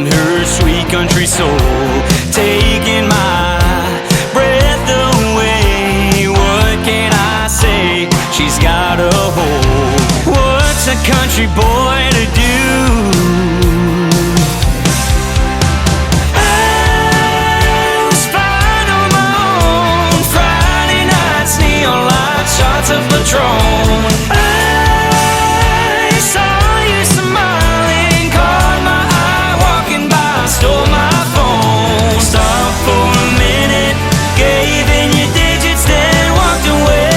in her sweet country soul, taking my breath away. What can I say? She's got a hold. What's a country boy to do? I was fine on my own. Friday nights, neon light shots of Patron. I saw you smiling, caught my eye walking by, stole my phone. Stopped for a minute, gave in your digits, then walked away.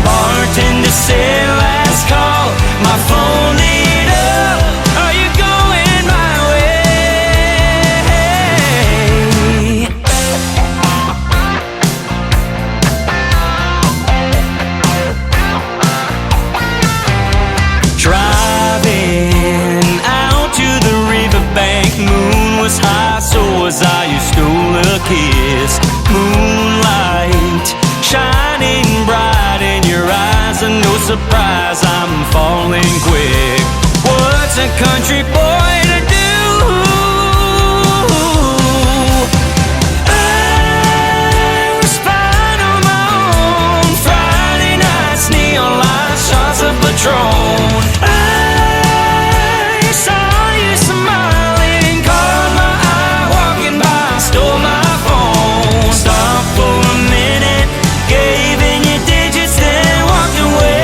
Bartender said last call, my phone lit up. Are you going my way? Driving out to the riverbank, moon was high, so was I. You stole a kiss. Moonlight shining bright in your eyes, and no surprise, I'm falling quick. What's a country boy to do? I was fine on my own. Friday nights, neon light shots of Patron. I saw you smiling, caught my eye walking by, stole my phone. Stopped for a minute, gave in your digits, then walked away.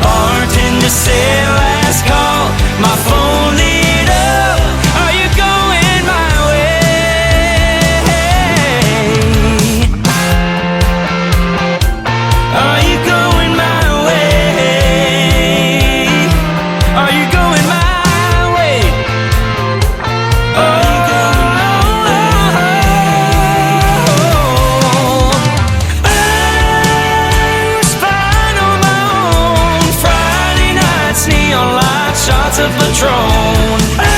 Bartender said last call, my phone lit up. Are you going my way? Are you going my way? Are you going my way? Are you going my way? I was fine on my own. Friday nights, neon light shots of Patron. I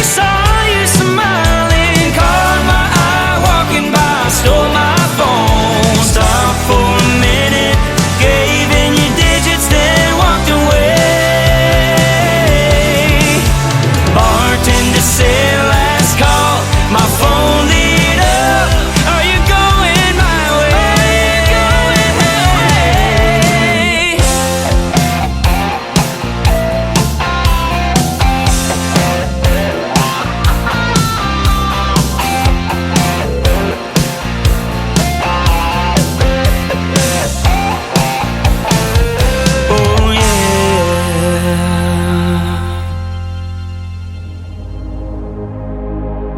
saw you smiling, caught my eye walking by, stole my phone. Stopped for a minute, gave in your digits, then walked away. Bartender said last call, my phone lit up. Are you going my way? Oh yeah.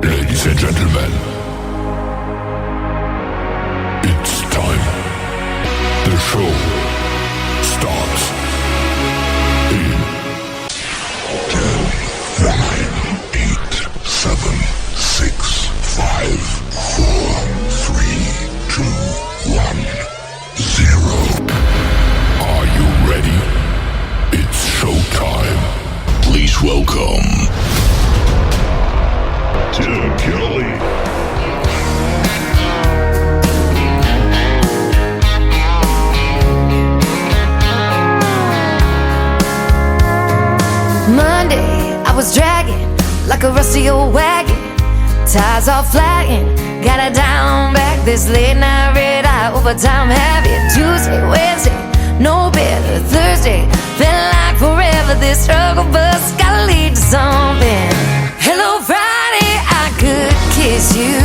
Ladies and gentlemen, it's time. The show starts in 10, 9, 8, 7, 6, 5, 4, 3, 2, 1, 0. Are you ready? It's showtime. Please welcome Tim Kelly. Monday, I was dragging like a rusty old wagon. Tires all flagging, got it down back. This late night red eye overtime heavy. Tuesday, Wednesday, no better. Thursday, felt like forever. This struggle bus gotta lead to something. Hello Friday, I could kiss you.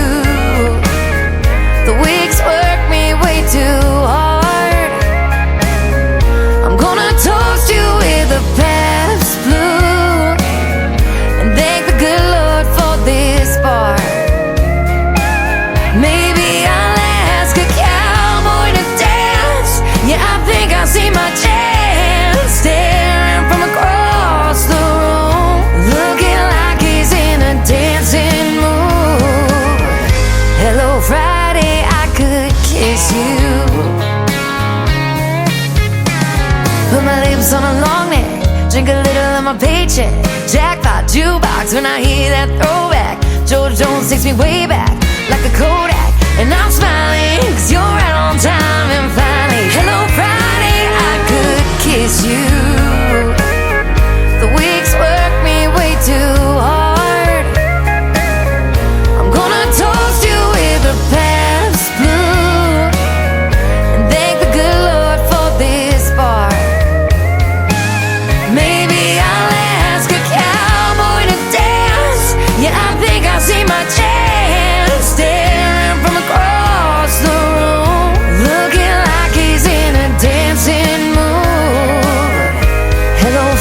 The weeks work me way too hard. I'm gonna toast you with a past blue and thank the good Lord for this bar. Maybe I'll ask a cowboy to dance. Yeah, I think I see my chance. Staring from across the room, looking like he's in a dancing mood. Hello Friday, I could kiss you. Put my lips on a long neck, drink a little of my paycheck. Jackpot jukebox when I hear that throwback. George Jones takes me way back like a Kodak, and I'm smiling 'cause you're right on time. And finally, hello Friday, I could kiss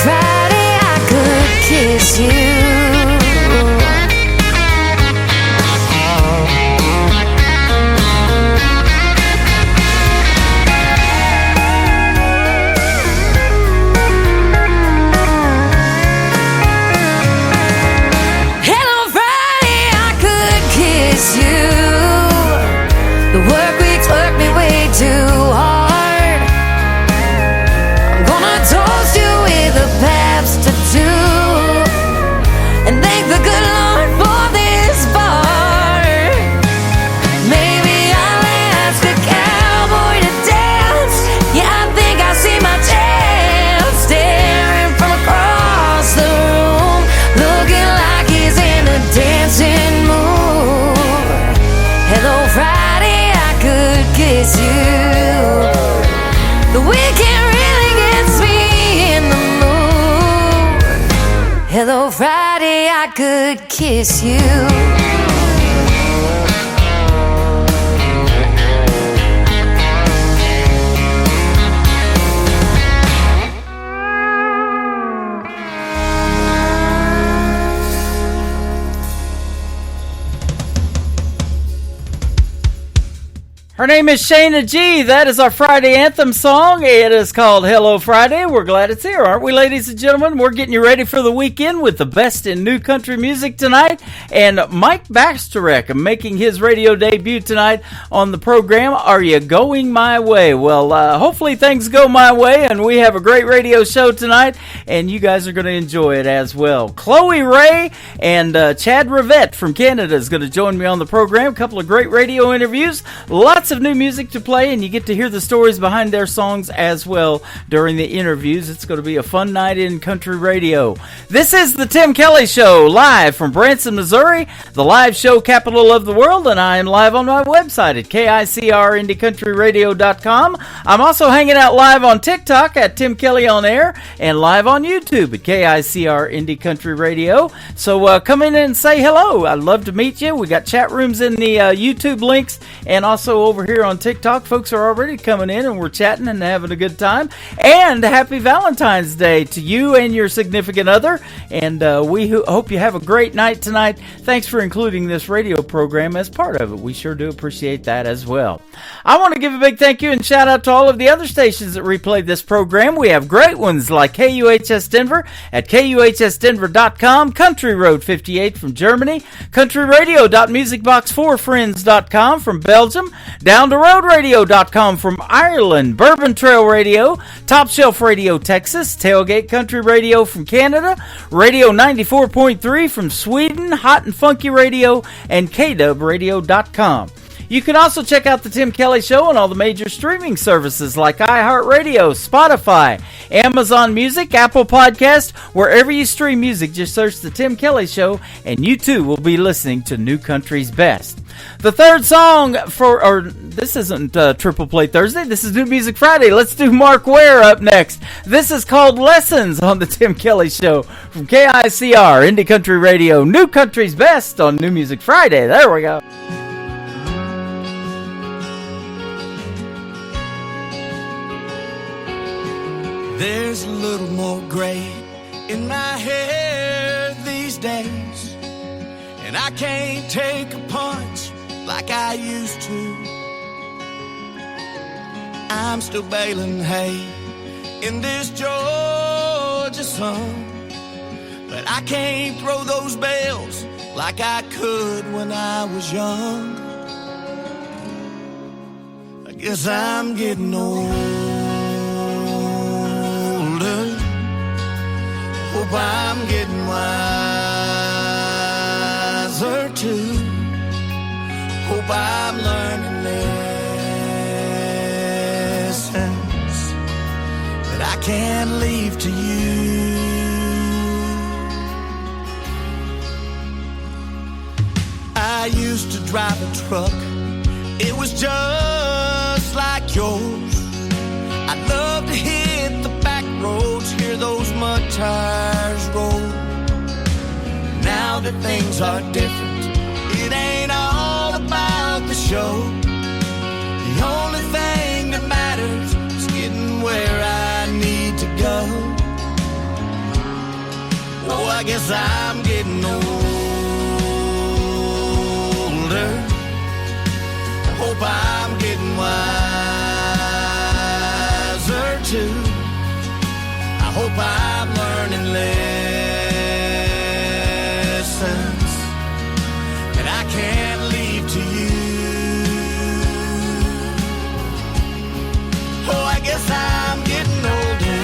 Friday I could kiss you. Hello, Friday, I could kiss you. Her name is Shayna G. That is our Friday anthem song. It is called Hello Friday. We're glad it's here, aren't we, ladies and gentlemen? We're getting you ready for the weekend with the best in new country music tonight. And Mike Basterek making his radio debut tonight on the program. Are you going my way? Well, hopefully things go my way, and we have a great radio show tonight, and you guys are going to enjoy it as well. Chloe Ray and Chad Rivette from Canada is going to join me on the program. A couple of great radio interviews. Lots of new music to play, and you get to hear the stories behind their songs as well during the interviews. It's going to be a fun night in country radio. This is the Tim Kelly Show, live from Branson, Missouri, the live show capital of the world, and I am live on my website at KICRIndieCountryRadio.com. I'm also hanging out live on TikTok at Tim Kelly On Air, and live on YouTube at KICR Indie Country Radio. So come in and say hello. I'd love to meet you. We got chat rooms in the YouTube links, and also over here on TikTok, folks are already coming in and we're chatting and having a good time. And happy Valentine's Day to you and your significant other. And we hope you have a great night tonight. Thanks for including this radio program as part of it. We sure do appreciate that as well. I want to give a big thank you and shout out to all of the other stations that replay this program. We have great ones like KUHS Denver at KUHSdenver.com, Country Road 58 from Germany, countryradio.musicbox4friends.com from Belgium, downtheroadradio.com from Ireland, Bourbon Trail Radio, Top Shelf Radio Texas, Tailgate Country Radio from Canada, Radio 94.3 from Sweden, Hot and Funky Radio, and KDubRadio.com. You can also check out The Tim Kelly Show on all the major streaming services like iHeartRadio, Spotify, Amazon Music, Apple Podcast, wherever you stream music. Just search The Tim Kelly Show, and you too will be listening to New Country's Best. The third song this isn't Triple Play Thursday, this is New Music Friday. Let's do Mark Ware up next. This is called Lessons on The Tim Kelly Show from KICR, Indie Country Radio, New Country's Best on New Music Friday. There we go. There's a little more gray in my hair these days, and I can't take a punch like I used to. I'm still baling hay in this Georgia sun, but I can't throw those bales like I could when I was young. I guess I'm getting older. Hope I'm getting wiser too. Hope I'm learning lessons that I can't leave to you. I used to drive a truck, it was just like yours. I'd love to hit the back roads, hear those mud tires roll. Now that things are different, it ain't all about the show. The only thing that matters is getting where I need to go. I guess I'm getting older. Hope I'm getting wiser too. I hope I'm learning lessons that I can't leave to you. Oh, I guess I'm getting older.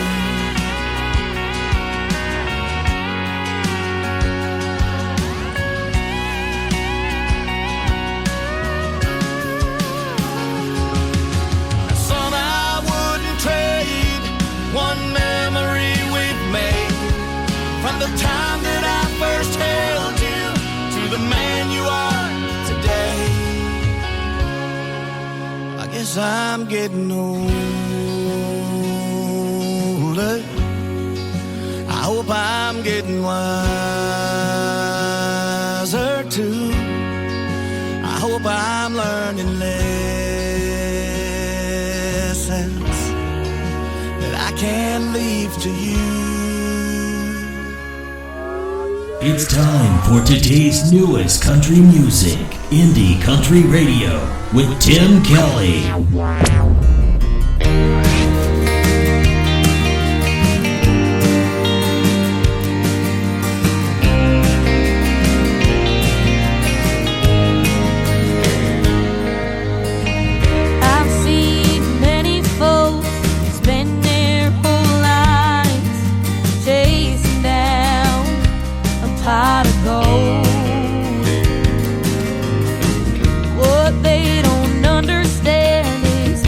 Son, I wouldn't trade one memory we've made from the time that I first held you to the man you are today. I guess I'm getting older. I hope I'm getting wiser too. I hope I'm learning lessons that I can't leave to you. It's time for today's newest country music, Indie Country Radio, with Tim Kelly. I've seen many folks spend their whole lives chasing down a pot of gold. What they don't understand is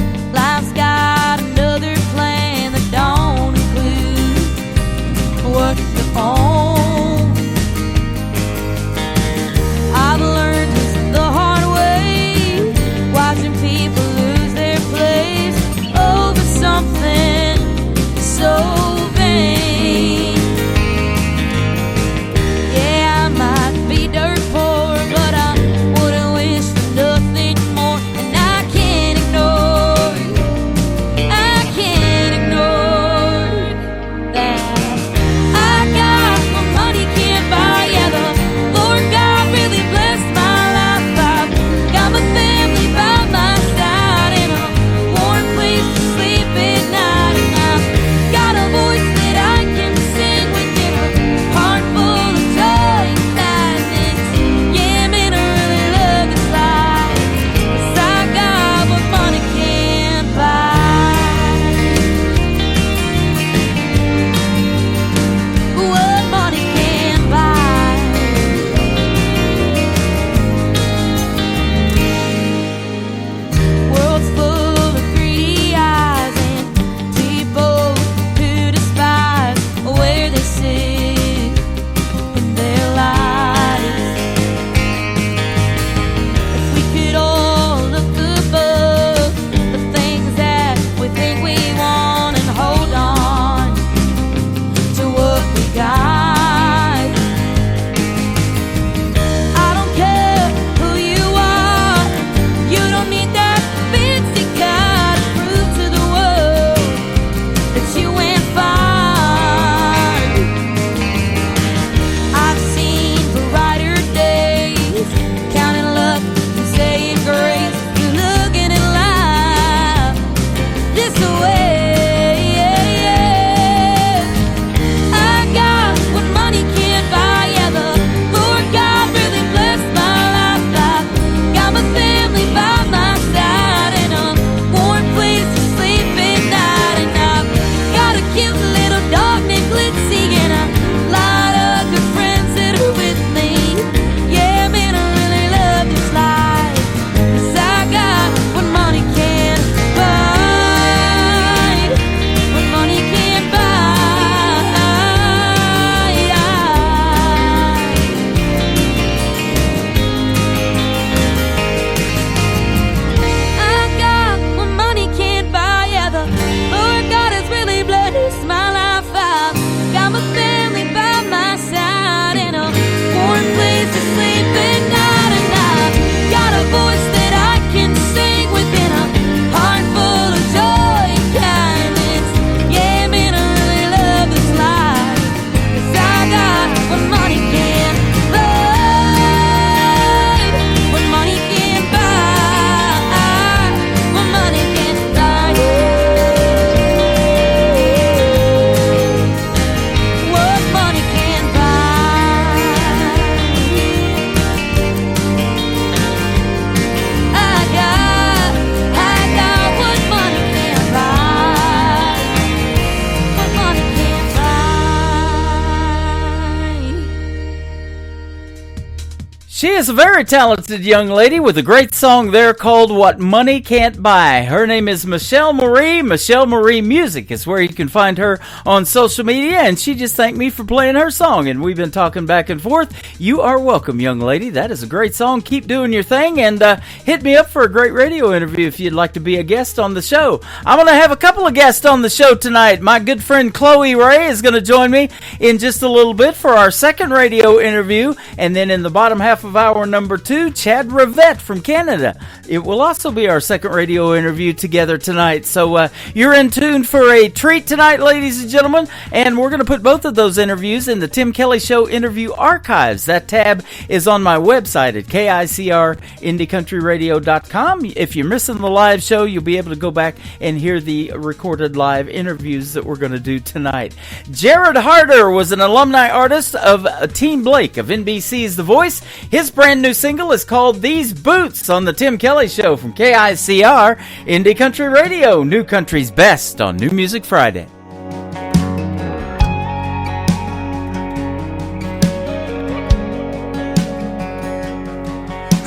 She is a very talented young lady with a great song there called What Money Can't Buy. Her name is Michelle Marie. Michelle Marie Music is where you can find her on social media, and she just thanked me for playing her song, and we've been talking back and forth. You are welcome, young lady. That is a great song. Keep doing your thing, and hit me up for a great radio interview if you'd like to be a guest on the show. I'm going to have a couple of guests on the show tonight. My good friend Chloe Ray is going to join me in just a little bit for our second radio interview, and then in the bottom half of hour number 2, Chad Rivette from Canada. It will also be our second radio interview together tonight. So you're in tune for a treat tonight, ladies and gentlemen, and we're going to put both of those interviews in the Tim Kelly Show interview archives. That tab is on my website at KICRIndieCountryRadio.com. If you're missing the live show, you'll be able to go back and hear the recorded live interviews that we're going to do tonight. Jared Harder was an alumni artist of Team Blake of NBC's The Voice. His brand new single is called These Boots on the Tim Kelly Show from KICR Indie Country Radio, New Country's best on New Music Friday.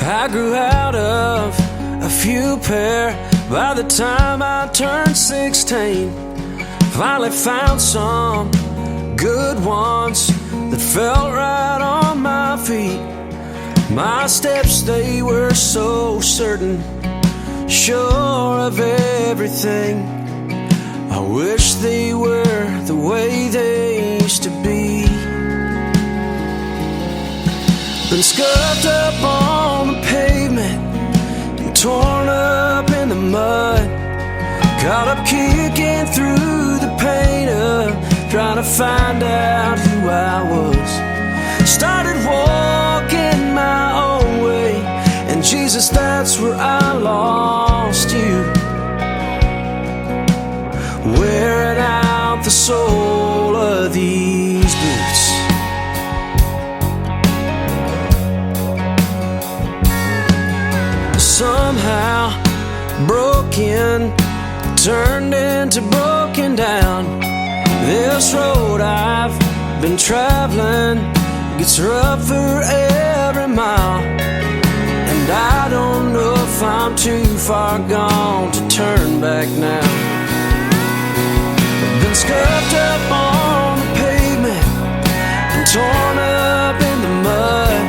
I grew out of a few pair by the time I turned 16. Finally found some good ones that felt right on my feet. My steps, they were so certain, sure of everything. I wish they were the way they used to be. Been scuffed up on the pavement and torn up in the mud, caught up kicking through the pain of trying to find out who I was. Started walking my own way, and Jesus, that's where I lost you. Wearing out the sole of these boots. Somehow broken turned into broken down. This road I've been traveling gets rougher every mile, and I don't know if I'm too far gone to turn back now. I've been scuffed up on the pavement and torn up in the mud,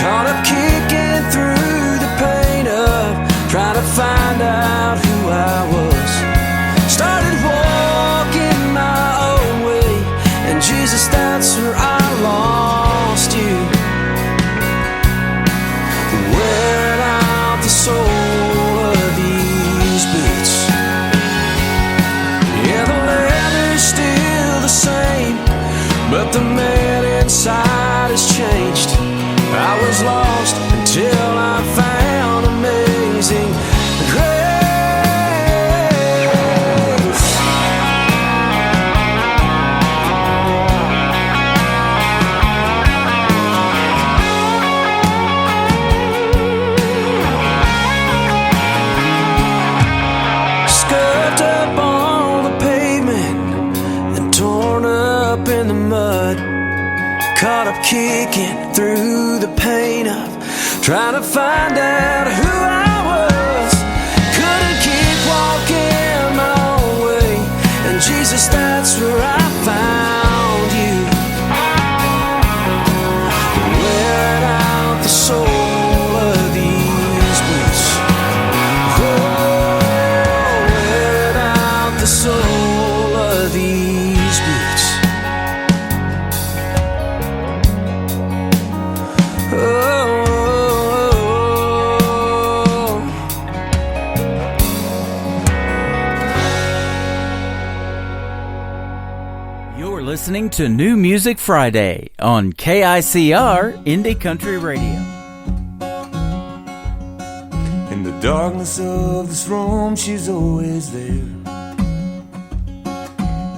caught up kicking through the pain of trying to find out who I was. Started walking my own way, and Jesus, that's where I lost you. Wearing out the sole of these boots. Yeah, the leather's still the same, but the man inside has changed. I was lost until I found amazing grace. Scuffed up on the pavement and torn up in the mud, caught up kicking through the pain of trying to find out who I was. Couldn't keep walking my own way, and Jesus, that's where I found you. Wearing out the sole of these boots. Oh, wearing out the sole of these boots. You're listening to New Music Friday on KICR Indie Country Radio. In the darkness of this room, she's always there.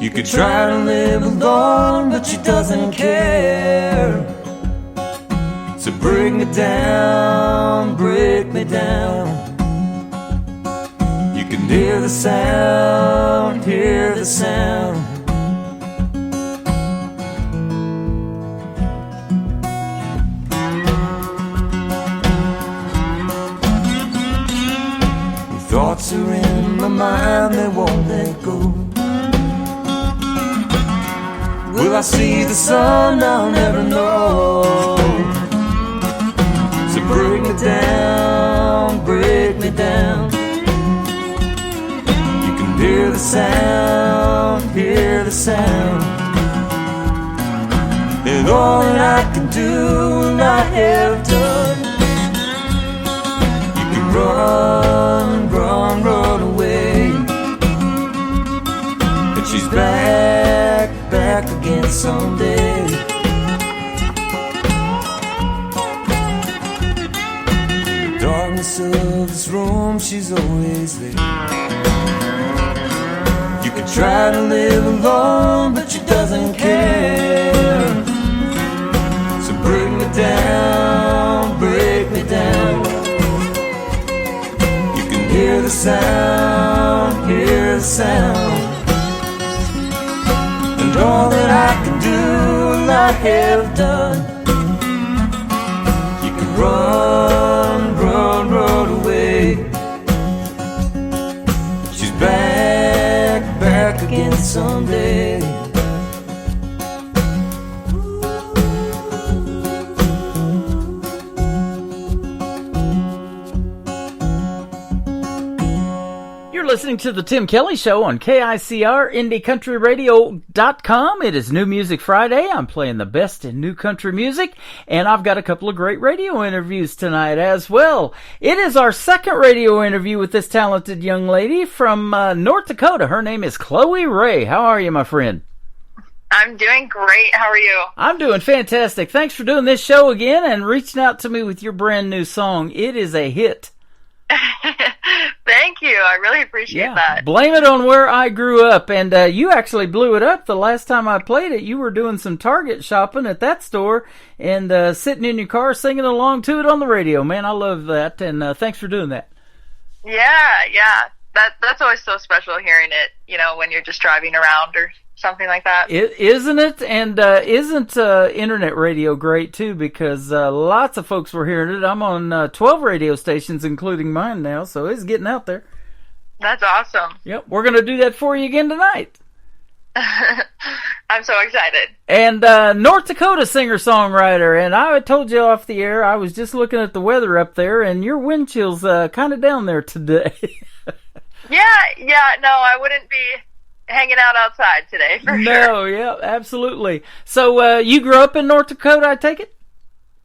You could try to live alone, but she doesn't care. So break me down, break me down. You can hear the sound, hear the sound. Will I see the sun? I'll never know. So break me down, break me down. You can hear the sound, hear the sound. And all that I can do and I have done. You can run, run, run away. And she's back, back again someday. In the darkness of this room, she's always there. You could try to live alone, but she doesn't care. So break me down, break me down. You can hear the sound, hear the sound. And all that I can do and I have done. You can run, run, run away. She's back, back again someday. Listening to the Tim Kelly Show on KICR, IndieCountryRadio.com. It is New Music Friday. I'm playing the best in new country music, and I've got a couple of great radio interviews tonight as well. It is our second radio interview with this talented young lady from North Dakota. Her name is Chloe Ray. How are you, my friend? I'm doing great. How are you? I'm doing fantastic. Thanks for doing this show again and reaching out to me with your brand new song. It is a hit. Thank you. I really appreciate that. Blame It on Where I Grew Up. And you actually blew it up the last time I played it. You were doing some Target shopping at that store and sitting in your car singing along to it on the radio. Man, I love that. And thanks for doing that. Yeah. That's always so special hearing it, when you're just driving around or something like that. Isn't it? And isn't internet radio great, too? Because lots of folks were hearing it. I'm on 12 radio stations, including mine now, so it's getting out there. That's awesome. Yep, we're going to do that for you again tonight. I'm so excited. And North Dakota singer-songwriter, and I told you off the air, I was just looking at the weather up there, and your wind chill's kind of down there today. No, I wouldn't be hanging out outside today, for sure. No, yeah, absolutely. So you grew up in North Dakota, I take it?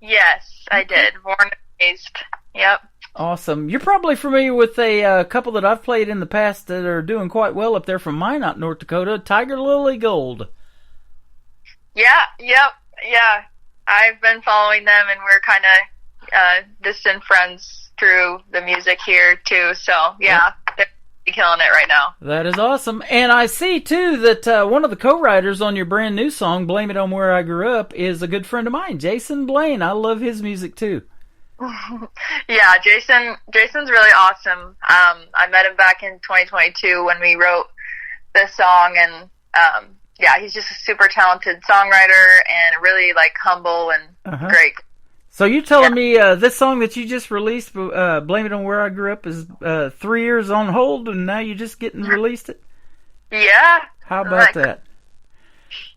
Yes, I did. Born and raised. Yep. Awesome. You're probably familiar with a couple that I've played in the past that are doing quite well up there from Minot, North Dakota, Tiger Lily Gold. Yeah. I've been following them, and we're kind of distant friends through the music here, too. So, yeah, they're killing it right now. That is awesome. And I see, too, that one of the co-writers on your brand new song, Blame It on Where I Grew Up, is a good friend of mine, Jason Blaine. I love his music, too. Yeah, Jason's really awesome. I met him back in 2022 when we wrote this song, and he's just a super talented songwriter and really humble and great. So you're telling me this song that you just released, Blame It on Where I Grew Up, is 3 years on hold, and now you're just getting released it? Yeah. How about that?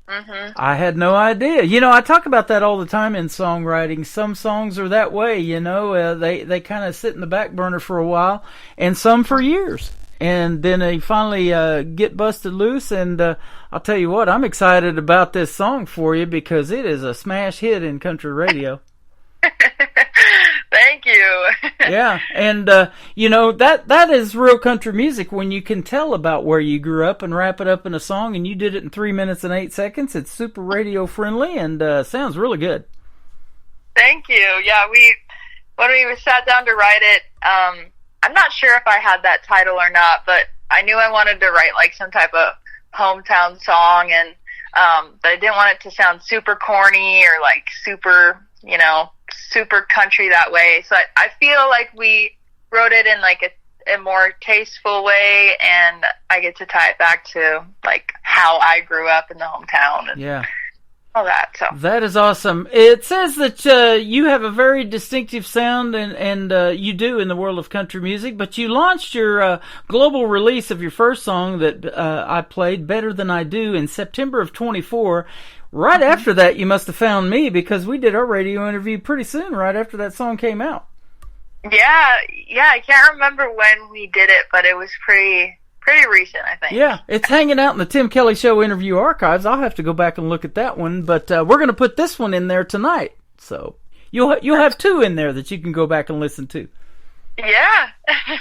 Mm-hmm. I had no idea. I talk about that all the time in songwriting. Some songs are that way, they kind of sit in the back burner for a while, and some for years. And then they finally get busted loose, and I'll tell you what, I'm excited about this song for you because it is a smash hit in country radio. Thank you. Yeah, and that is real country music when you can tell about where you grew up and wrap it up in a song, and you did it in 3 minutes and 8 seconds. It's super radio friendly and sounds really good. Thank you. Yeah, when we sat down to write it, I'm not sure if I had that title or not, but I knew I wanted to write some type of hometown song, and but I didn't want it to sound super corny or super, super country that way. So I feel like we wrote it in a more tasteful way, and I get to tie it back to how I grew up in the hometown. And, yeah. all that. So That is awesome. It says that you have a very distinctive sound, and you do in the world of country music, but you launched your global release of your first song that I played, Better Than I Do, in September of 24. Right after that, you must have found me, because we did our radio interview pretty soon, right after that song came out. yeah, I can't remember when we did it, but it was pretty recent, I think. Yeah, it's hanging out in the Tim Kelly Show interview archives. I'll have to go back and look at that one, but we're going to put this one in there tonight. So you'll have two in there that you can go back and listen to. Yeah.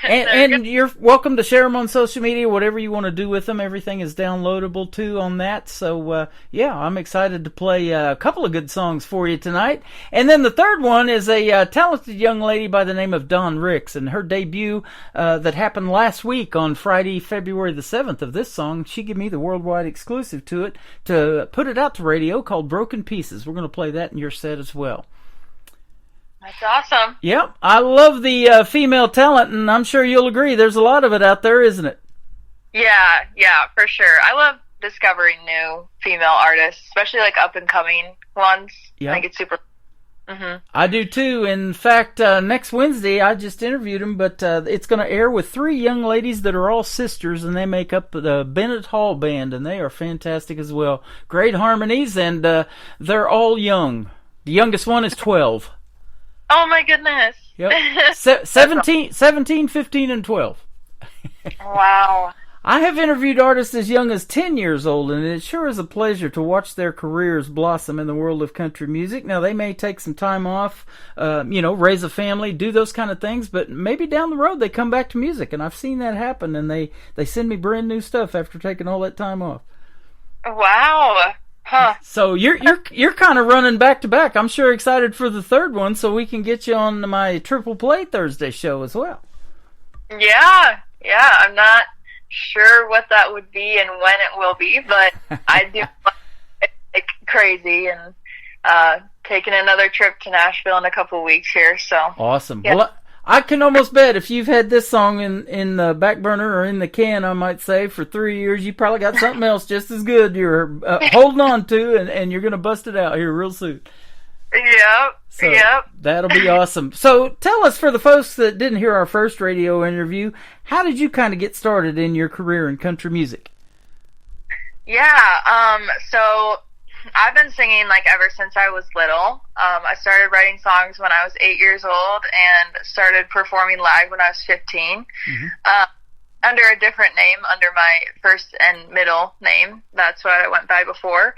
And you're welcome to share them on social media, whatever you want to do with them. Everything is downloadable too on that. So yeah, I'm excited to play a couple of good songs for you tonight. And then the third one is a talented young lady by the name of Dawn Ricks, and her debut that happened last week on Friday, February the 7th of this song. She gave me the worldwide exclusive to it to put it out to radio, called Broken Pieces. We're going to play that in your set as well. That's awesome. Yep, I love the female talent, and I'm sure you'll agree there's a lot of it out there, isn't it? Yeah, for sure. I love discovering new female artists, especially like up and coming ones. Yep. I think it's super. I do too. In fact, next Wednesday I just interviewed them, but it's going to air with three young ladies that are all sisters, and they make up the Bennett Hall Band, and they are fantastic as well. Great harmonies, and they're all young. The youngest one is 12. Oh my goodness. Yep. 17, 15, and 12. Wow. I have interviewed artists as young as 10 years old, and it sure is a pleasure to watch their careers blossom in the world of country music. Now, they may take some time off, raise a family, do those kind of things, but maybe down the road they come back to music, and I've seen that happen, and they send me brand new stuff after taking all that time off. Wow. Huh. So you're kind of running back to back. I'm sure excited for the third one, so we can get you on my Triple Play Thursday show as well. Yeah. I'm not sure what that would be and when it will be, but I do like crazy, and taking another trip to Nashville in a couple of weeks here. So awesome. Yeah. Well, I can almost bet if you've had this song in the back burner or in the can, I might say, for 3 years, you probably got something else just as good you're holding on to, and you're going to bust it out here real soon. Yep. That'll be awesome. So tell us, for the folks that didn't hear our first radio interview, how did you kind of get started in your career in country music? Yeah, so I've been singing like ever since I was little. I started writing songs when I was 8 years old and started performing live when I was 15. Under a different name, under my first and middle name. That's what I went by before.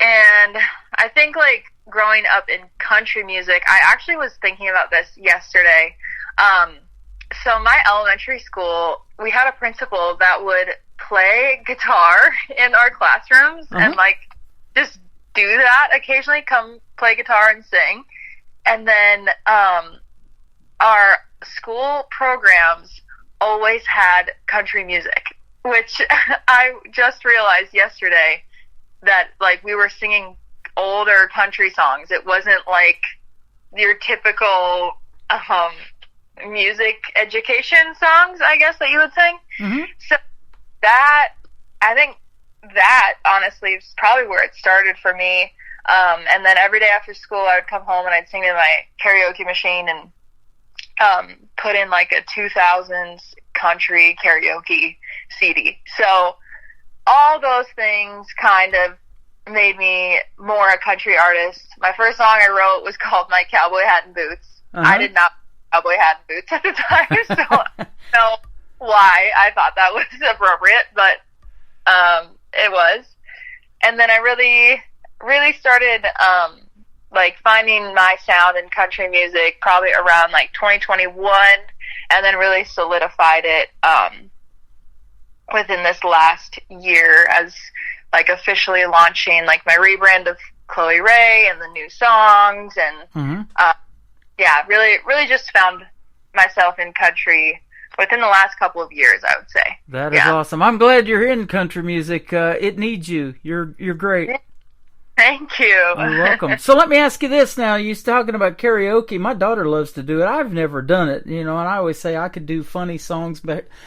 And I think like growing up in country music, I actually was thinking about this yesterday. So my elementary school, we had a principal that would play guitar in our classrooms and like just do that occasionally, come play guitar and sing. And then our school programs always had country music, which I just realized yesterday that like we were singing older country songs. It wasn't like your typical music education songs, I guess, that you would sing. So that, I think that honestly is probably where it started for me. And then every day after school I would come home and I'd sing in my karaoke machine and put in like a 2000s country karaoke CD. So all those things kind of made me more a country artist. My first song I wrote was called My Cowboy Hat and Boots. I did not wear cowboy hat and boots at the time, so I don't know why I thought that was appropriate, but it was. And then I really started like finding my sound in country music probably around like 2021, and then really solidified it within this last year as like officially launching like my rebrand of Chloe Ray and the new songs, and really just found myself in country within the last couple of years, I would say. That is awesome. I'm glad you're in country music. It needs you. You're great. Thank you. You're welcome. So let me ask you this now. You're talking about karaoke. My daughter loves to do it. I've never done it, and I always say I could do funny songs,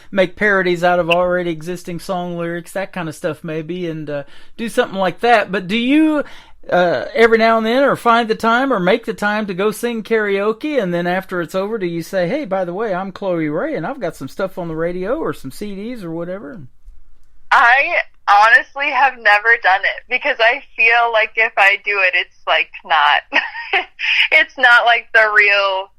make parodies out of already existing song lyrics, that kind of stuff maybe, and do something like that. But do you every now and then or find the time or make the time to go sing karaoke, and then after it's over, do you say, hey, by the way, I'm Chloe Ray, and I've got some stuff on the radio or some CDs or whatever? I honestly have never done it because I feel like if I do it, it's like not, it's not like the real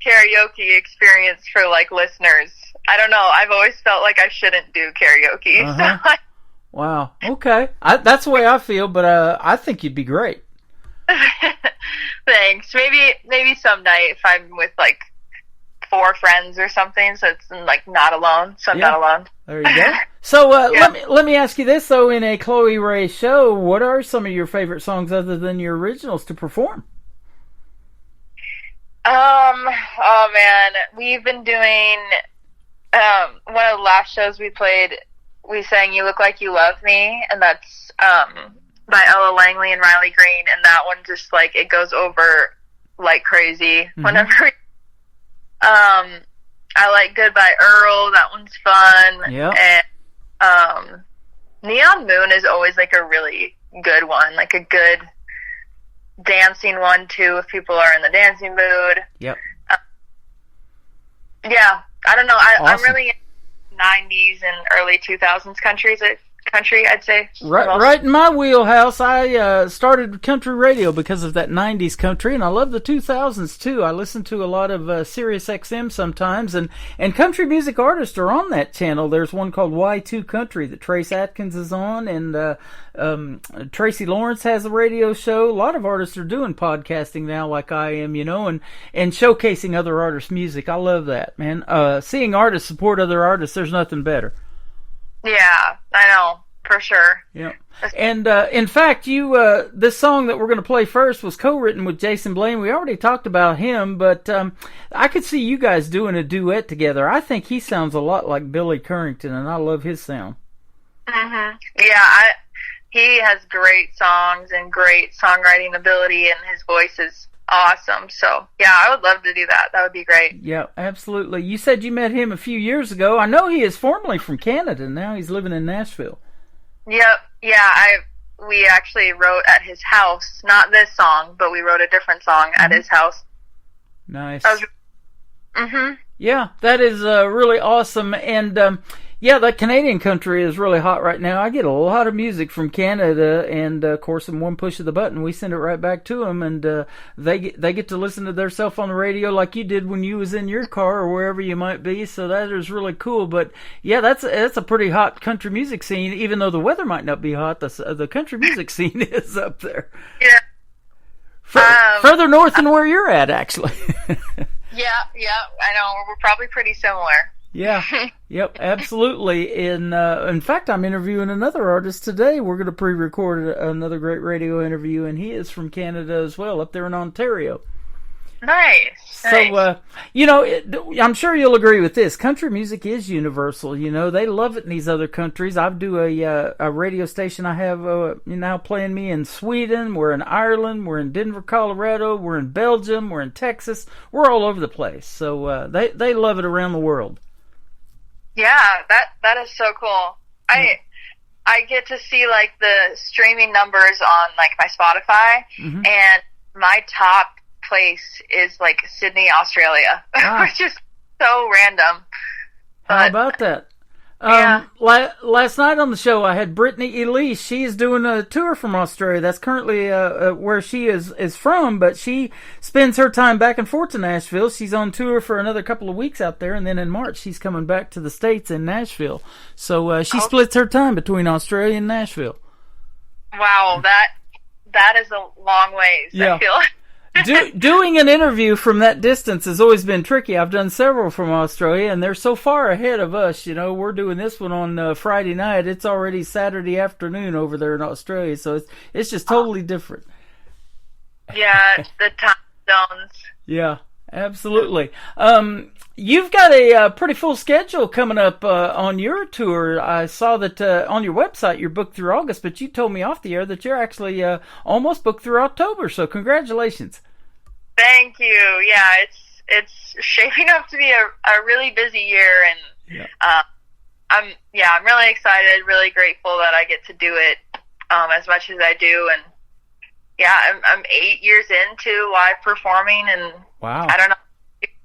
karaoke experience for like listeners. I don't know. I've always felt like I shouldn't do karaoke. Uh-huh. Wow. Okay. That's the way I feel, but I think you'd be great. Thanks. Maybe some night if I'm with like 4 friends or something, so it's like not alone. So I'm not alone. There you go. So let me ask you this though: in a Chloe Ray show, what are some of your favorite songs other than your originals to perform? Oh man, we've been doing one of the last shows we played. We sang "You Look Like You Love Me," and that's by Ella Langley and Riley Green, and that one just like it goes over like crazy whenever. I like Goodbye Earl. That one's fun. Yeah. And Neon Moon is always like a really good one, like a good dancing one too, if people are in the dancing mood. Yep. Yeah. I don't know. Awesome. I'm really in 90s and early 2000s country, I'd say. Right in my wheelhouse. I started country radio because of that 90s country, and I love the 2000s too. I listen to a lot of Sirius XM sometimes, and country music artists are on that channel. There's one called Y2 Country that Trace Atkins is on, and Tracy Lawrence has a radio show. A lot of artists are doing podcasting now like I am, and showcasing other artists' music. I love that, man. Seeing artists support other artists, there's nothing better. Yeah, I know, for sure. Yeah. And in fact, you this song that we're going to play first was co-written with Jason Blaine. We already talked about him, but I could see you guys doing a duet together. I think he sounds a lot like Billy Currington, and I love his sound. Mm-hmm. Yeah, he has great songs and great songwriting ability, and his voice is awesome. So, yeah, I would love to do that. That would be great. Yeah, absolutely. You said you met him a few years ago. I know he is formerly from Canada. Now he's living in Nashville. Yep. Yeah, we actually wrote at his house. Not this song, but we wrote a different song at his house. Nice. Mm-hmm. Yeah, that is really awesome. And yeah, that Canadian country is really hot right now. I get a lot of music from Canada, and of course, in one push of the button, we send it right back to them, and they get to listen to themselves on the radio like you did when you was in your car or wherever you might be. So that is really cool. But yeah, that's a pretty hot country music scene. Even though the weather might not be hot, the country music scene is up there. Yeah. Further north than where you're at, actually. Yeah, I know. We're probably pretty similar. Yeah, yep, absolutely. In fact, I'm interviewing another artist today. We're going to pre-record another great radio interview, and he is from Canada as well, up there in Ontario. Nice. So, I'm sure you'll agree with this. Country music is universal. They love it in these other countries. I do a radio station. I have now playing me in Sweden. We're in Ireland. We're in Denver, Colorado. We're in Belgium. We're in Texas. We're all over the place. So they love it around the world. Yeah, that is so cool. I get to see like the streaming numbers on like my Spotify, and my top place is like Sydney, Australia, which is so random. How about that? Yeah. Last night on the show, I had Brittany Elise. She is doing a tour from Australia. That's currently where she is from, but she spends her time back and forth to Nashville. She's on tour for another couple of weeks out there, and then in March, she's coming back to the States in Nashville. So she splits her time between Australia and Nashville. Wow, that is a long ways, yeah. I feel. Doing an interview from that distance has always been tricky. I've done several from Australia, and they're so far ahead of us. We're doing this one on Friday night. It's already Saturday afternoon over there in Australia, so it's just totally different. Yeah, the time zones. Yeah, Absolutely. You've got a pretty full schedule coming up on your tour. I saw that on your website you're booked through August, but you told me off the air that you're actually almost booked through October. So congratulations. Thank you. Yeah, it's shaping up to be a really busy year, and I'm really excited, really grateful that I get to do it as much as I do, and I'm 8 years into live performing, and wow, I don't know,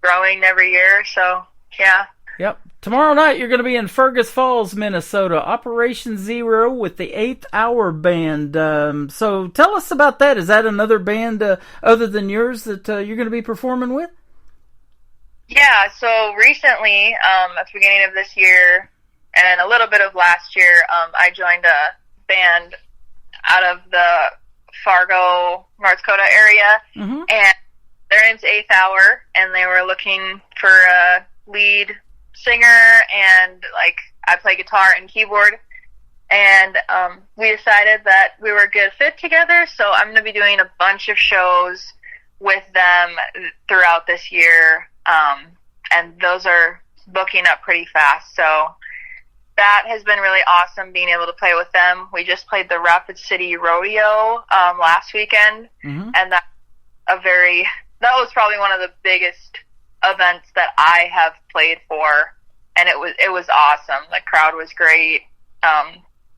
growing every year, so yeah. Yep. Tomorrow night you're going to be in Fergus Falls, Minnesota, Operation Zero with the 8th Hour Band. So tell us about that. Is that another band other than yours that you're going to be performing with? Yeah, so recently, at the beginning of this year and a little bit of last year, I joined a band out of the Fargo, North Dakota area, and their name's 8th Hour, and they were looking for a lead singer, and I play guitar and keyboard, and we decided that we were a good fit together, so I'm going to be doing a bunch of shows with them throughout this year, and those are booking up pretty fast, so that has been really awesome being able to play with them. We just played the Rapid City Rodeo last weekend, and that was probably one of the biggest events that I have played for, and it was awesome. The crowd was great.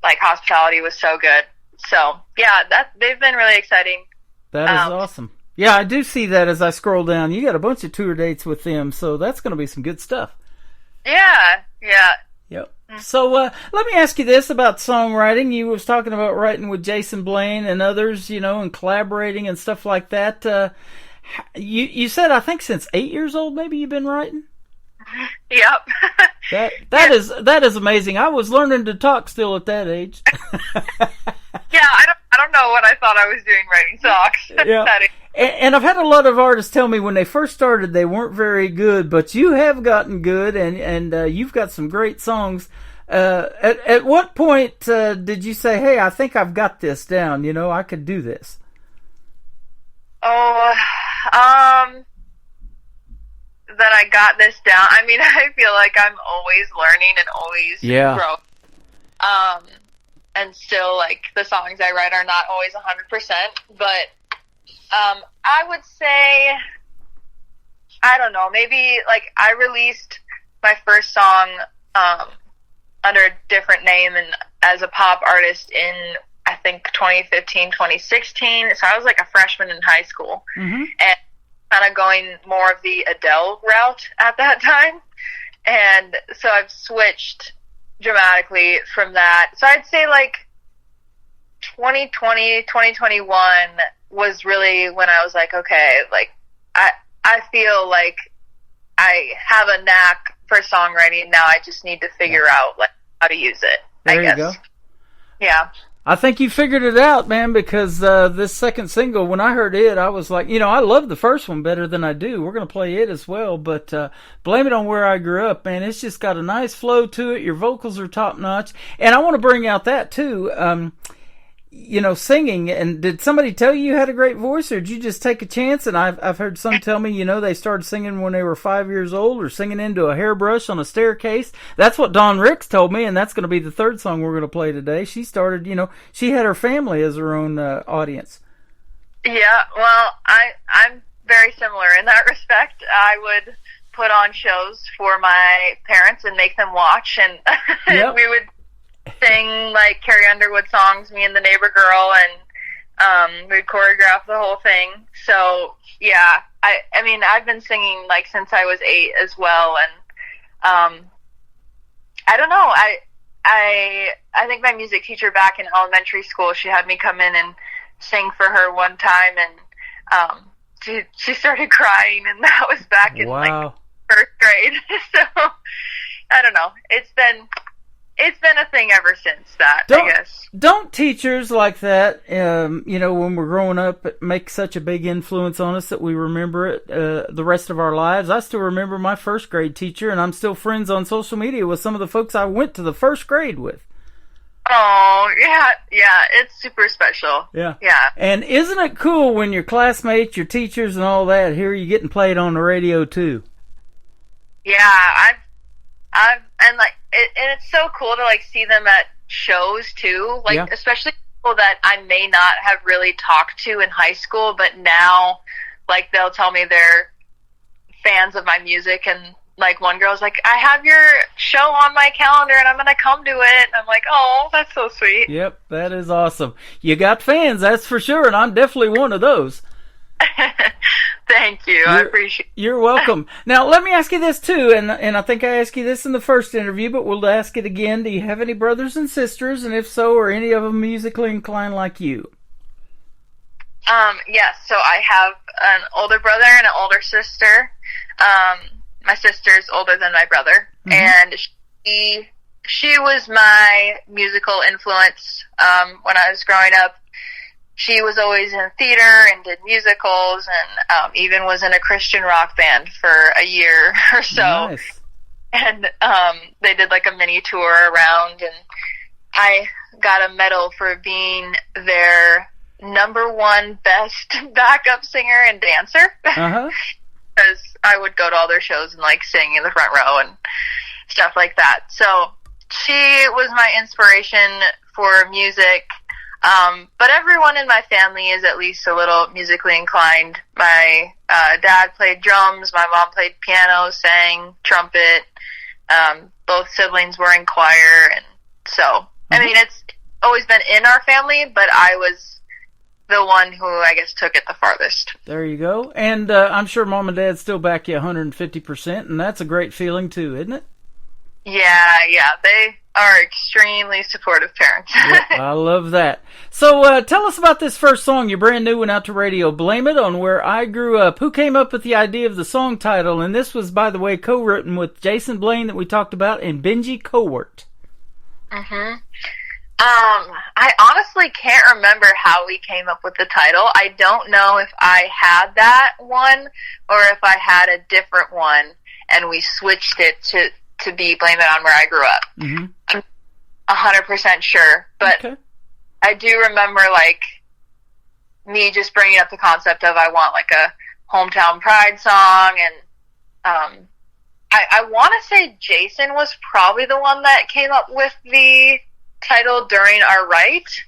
Hospitality was so good. So yeah, they've been really exciting. That is awesome. Yeah, I do see that as I scroll down. You got a bunch of tour dates with them, so that's going to be some good stuff. Yeah. Yep. So let me ask you this about songwriting. You was talking about writing with Jason Blaine and others, and collaborating and stuff like that. You said, I think since 8 years old, maybe you've been writing? Yep. That is amazing. I was learning to talk still at that age. Yeah, I don't know what I thought I was doing writing songs. Yeah. And I've had a lot of artists tell me when they first started they weren't very good, but you have gotten good, and you've got some great songs. At what point did you say, hey, I think I've got this down, I could do this? Oh, that I got this down. I mean, I feel like I'm always learning and always growing. And still, the songs I write are not always 100%, but I would say, I don't know, maybe, I released my first song under a different name and as a pop artist in, I think, 2015, 2016, so I was a freshman in high school, and kind of going more of the Adele route at that time, and so I've switched dramatically from that. So I'd say 2020, 2021 was really when I was okay, I feel like I have a knack for songwriting now. I just need to figure out how to use it. There I guess. You go. Yeah. I think you figured it out, man, because this second single, when I heard it, I was like, I love the first one better than I do. We're going to play it as well, but Blame It on Where I Grew Up, man. It's just got a nice flow to it. Your vocals are top-notch. And I want to bring out that, too, singing. And did somebody tell you had a great voice, or did you just take a chance? And I've heard some tell me, they started singing when they were 5 years old or singing into a hairbrush on a staircase. That's what Dawn Ricks told me, and that's going to be the third song we're going to play today. She started, she had her family as her own audience. Yeah, well, I'm very similar in that respect. I would put on shows for my parents and make them watch, and Yep. we would sing Carrie Underwood songs, me and the neighbor girl, and we'd choreograph the whole thing. So yeah, I mean I've been singing since I was 8 as well, and I don't know, I think my music teacher back in elementary school, she had me come in and sing for her one time, and she started crying, and that was back in first grade. So I don't know, it's been a thing ever since that, I guess. Don't teachers like that, when we're growing up, make such a big influence on us that we remember it the rest of our lives? I still remember my first grade teacher, and I'm still friends on social media with some of the folks I went to the first grade with. Oh, yeah, it's super special. Yeah. Yeah. And isn't it cool when your classmates, your teachers, and all that hear you getting played on the radio too? Yeah, and it's so cool to like see them at shows too, like Yeah. especially people that I may not have really talked to in high school, but now like they'll tell me they're fans of my music, and like one girl's like, I have your show on my calendar and I'm gonna come to it. And I'm like, oh, that's so sweet. Yep, that is awesome. You got fans, that's for sure, and I'm definitely one of those. Thank you. I appreciate it. You're welcome. Now, let me ask you this, too, and I think I asked you this in the first interview, but we'll ask it again. Do you have any brothers and sisters, and if so, are any of them musically inclined like you? Yes, so I have an older brother and an older sister. My sister's older than my brother, and she was my musical influence when I was growing up. She was always in theater and did musicals, and even was in a Christian rock band for a year or so. Nice. And they did like a mini tour around, and I got a medal for being their #1 best backup singer and dancer. Uh-huh. Because I would go to all their shows and like sing in the front row and stuff like that. So she was my inspiration for music. But everyone in my family is at least a little musically inclined. My dad played drums, my mom played piano, sang, trumpet. Both siblings were in choir, and so I mean it's always been in our family, but I was the one who I guess took it the farthest. There you go. And I'm sure Mom and Dad still back you 150%, and that's a great feeling too, isn't it? Yeah, they are extremely supportive parents. Yep, I love that. So tell us about this first song, your brand new one out to radio, Blame It on Where I Grew Up. Who came up with the idea of the song title? And this was, by the way, co-written with Jason Blaine that we talked about and Benji Cowart. I honestly can't remember how we came up with the title. I don't know if I had that one or if I had a different one and we switched it to be Blame It on Where I Grew Up. I'm 100% sure, but Okay. I do remember like me just bringing up the concept of I want like a hometown pride song, and I want to say Jason was probably the one that came up with the title during our write,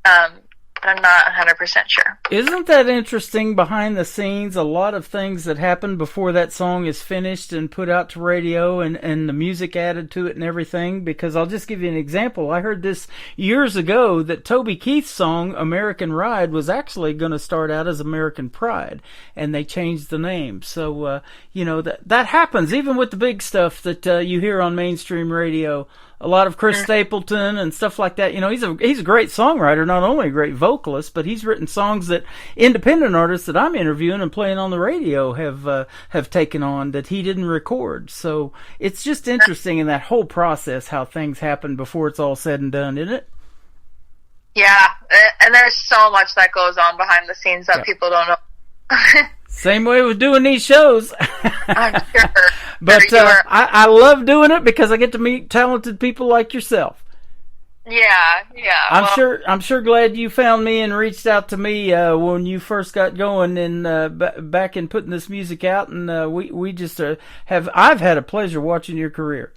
but I'm not 100% sure. Isn't that interesting? Behind the scenes, a lot of things that happen before that song is finished and put out to radio, and the music added to it and everything. Because I'll just give you an example. I heard this years ago that Toby Keith's song American Ride was actually going to start out as American Pride, and they changed the name. So that happens even with the big stuff that you hear on mainstream radio. A lot of Chris Stapleton and stuff like that. He's a great songwriter, not only a great vocalist, but he's written songs that independent artists that I'm interviewing and playing on the radio have taken on that he didn't record. So it's just interesting in that whole process how things happen before it's all said and done, isn't it? Yeah, and there's so much that goes on behind the scenes that people don't know. Same way with doing these shows. I'm sure. But Sure I love doing it because I get to meet talented people like yourself. Yeah. I'm sure glad you found me and reached out to me when you first got going and back in putting this music out, and we just I've had a pleasure watching your career.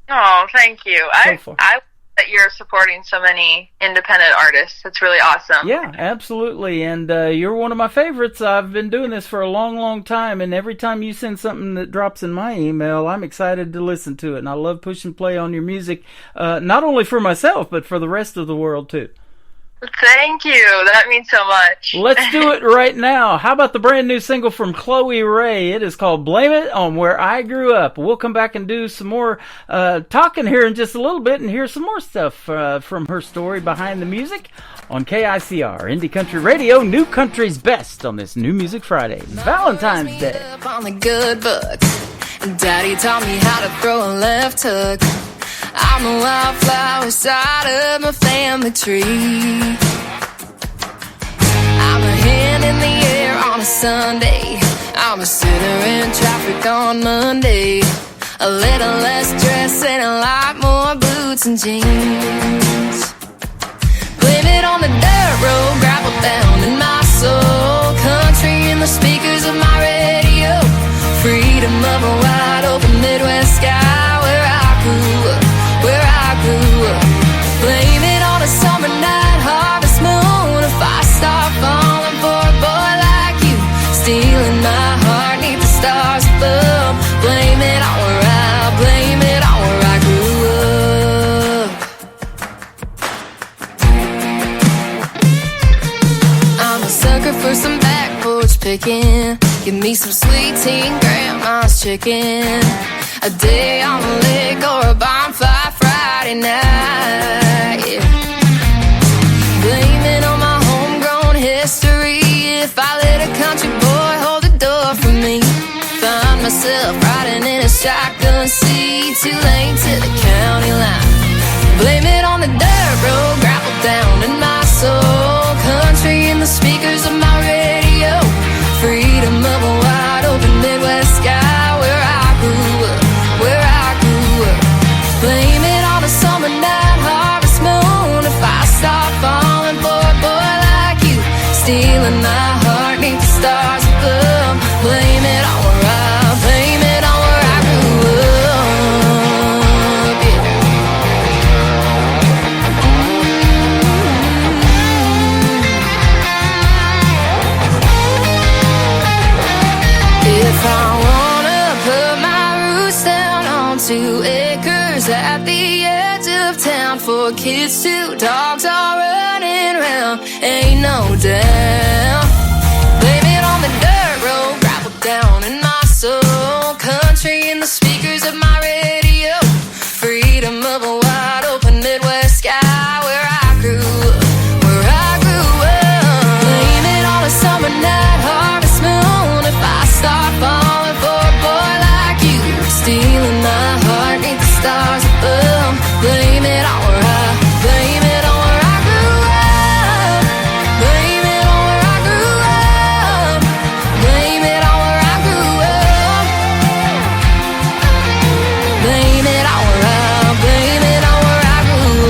Oh, thank you. So far. I that you're supporting so many independent artists. It's really awesome. Yeah, absolutely. And you're one of my favorites. I've been doing this for a long, long time, and every time you send something that drops in my email, I'm excited to listen to it. And I love push and play on your music, not only for myself, but for the rest of the world, too. Thank you. That means so much. Let's do it right now. How about the brand new single from Chloe Ray? It is called Blame It on Where I Grew Up. We'll come back and do some more talking here in just a little bit and hear some more stuff from her story behind the music on KICR, Indie Country Radio, New Country's Best on this New Music Friday, Valentine's Day. Up on the good books. Daddy taught me how to throw a left hook. I'm a wildflower side of my family tree. I'm a hand in the air on a Sunday. I'm a sinner in traffic on Monday. A little less dress and a lot more boots boots and jeans. Blame it on the dirt road, gravel down in my soul. Country in the speakers of my radio. Freedom of a wide open Midwest sky where I grew up, where I grew up. Blame it on a summer night harvest moon. If I start falling for a boy like you, stealing my heart neath the stars above. Blame it on where I grew up. I'm a sucker for some back porch picking. Give me some sweet tea and grandma's chicken. A day on the lake or a bonfire Friday night, yeah. Blame it on my homegrown history. If I let a country boy hold the door for me, find myself riding in a shotgun seat, too late to the county line. Blame it on the dirt road, gravel down in my soul. Country in the speakers of my radio. Freedom of a wide open Midwest sky where I grew up, where I grew up. Blame it on a summer night harvest moon. If I start falling for a boy like you, stealing my heart neath the stars above. Blame it on where I, blame it on where I grew up, yeah. If I wanna put my roots down on 2 acres at the edge of town, 4 kids, 2 dogs all running around, ain't no doubt. Blame it on the dirt road, gravel down in my soul. Country in the speakers of my radio. Freedom of a wide open Midwest sky where I grew up, where I grew up. Blame it on a summer night harvest moon. If I start falling for a boy like you, stealing my heart neath the stars above. Blame it on where I, blame it on where I grew up. Blame it on where I grew up. Blame it on where I grew up. Blame it on where I, blame it on where I grew up.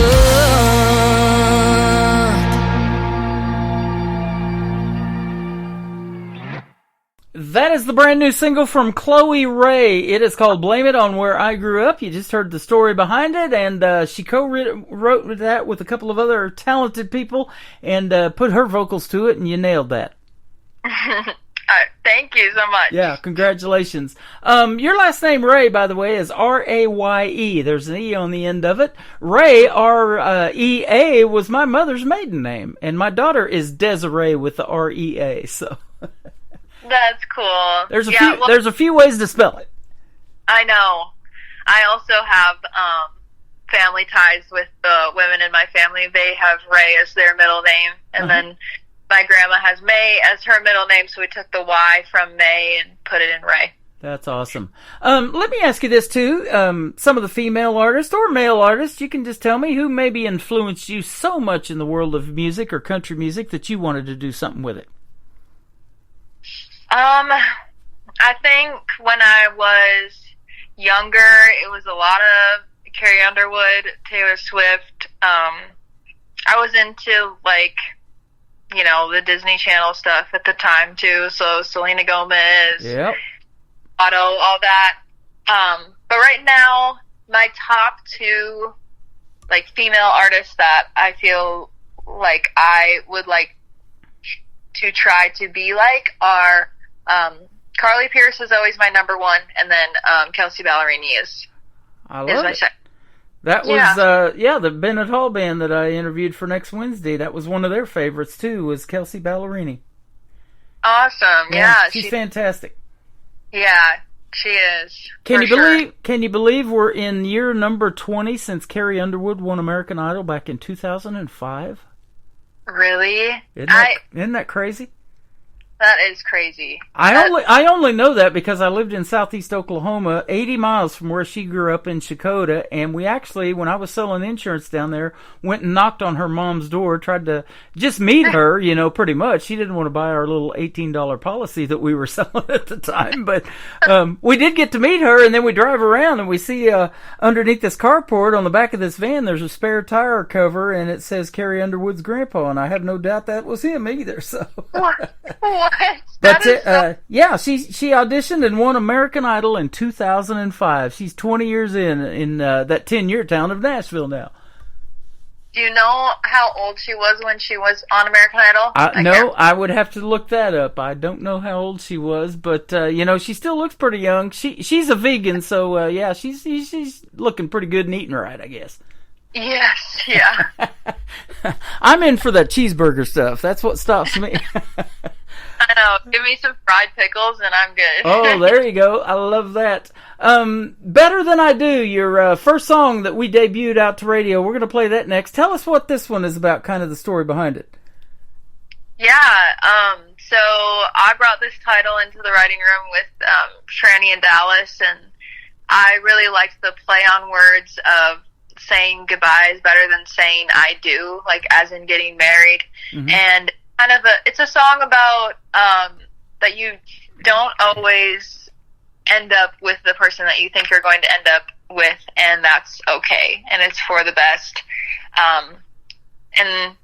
That is the brand new single from Chloe Ray. It is called Blame It on Where I Grew Up. You just heard the story behind it, and she co-wrote that with a couple of other talented people and put her vocals to it, and you nailed that. Thank you so much. Yeah, congratulations. Your last name, Ray, by the way, is R-A-Y-E. There's an E on the end of it. Ray, R-E-A, was my mother's maiden name, and my daughter is Desiree with the R-E-A, so... That's cool. There's a few ways to spell it. I know. I also have family ties with the women in my family. They have Ray as their middle name, and then my grandma has May as her middle name, so we took the Y from May and put it in Ray. That's awesome. Let me ask you this, too. Some of the female artists or male artists, you can just tell me who maybe influenced you so much in the world of music or country music that you wanted to do something with it. I think when I was younger, it was a lot of Carrie Underwood, Taylor Swift. I was into, like, you know, the Disney Channel stuff at the time, too. So Selena Gomez, Yep. Otto, all that. But right now, my top 2, like, female artists that I feel like I would like to try to be like are Carly Pearce is always my number 1, and then Kelsea Ballerini is my second. That was the Bennett Hall band that I interviewed for next Wednesday. That was one of their favorites too, was Kelsea Ballerini. Awesome. Yeah, she's fantastic. Yeah, she is. Can you believe we're in year number 20 since Carrie Underwood won American Idol back in 2005? Really? Isn't that crazy? That is crazy. I only know that because I lived in southeast Oklahoma, 80 miles from where she grew up in Chakota, and we actually, when I was selling insurance down there, went and knocked on her mom's door, tried to just meet her, pretty much. She didn't want to buy our little $18 policy that we were selling at the time, but we did get to meet her, and then we drive around and we see underneath this carport on the back of this van, there's a spare tire cover, and it says Carrie Underwood's grandpa, and I have no doubt that was him either. So. What? That's it. Yeah, she auditioned and won American Idol in 2005. She's 20 years in that 10-year town of Nashville now. Do you know how old she was when she was on American Idol? No, I would have to look that up. I don't know how old she was, but she still looks pretty young. She's a vegan, so yeah, she's looking pretty good and eating right, I guess. Yes, yeah. I'm in for that cheeseburger stuff. That's what stops me. I know. Give me some fried pickles and I'm good. Oh, there you go. I love that. Better Than I Do, your first song that we debuted out to radio. We're going to play that next. Tell us what this one is about, kind of the story behind it. Yeah, so I brought this title into the writing room with Franny and Dallas, and I really liked the play on words of saying goodbye is better than saying I do, like as in getting married. Mm-hmm. And kind of it's a song about that you don't always end up with the person that you think you're going to end up with, and that's okay, and it's for the best. And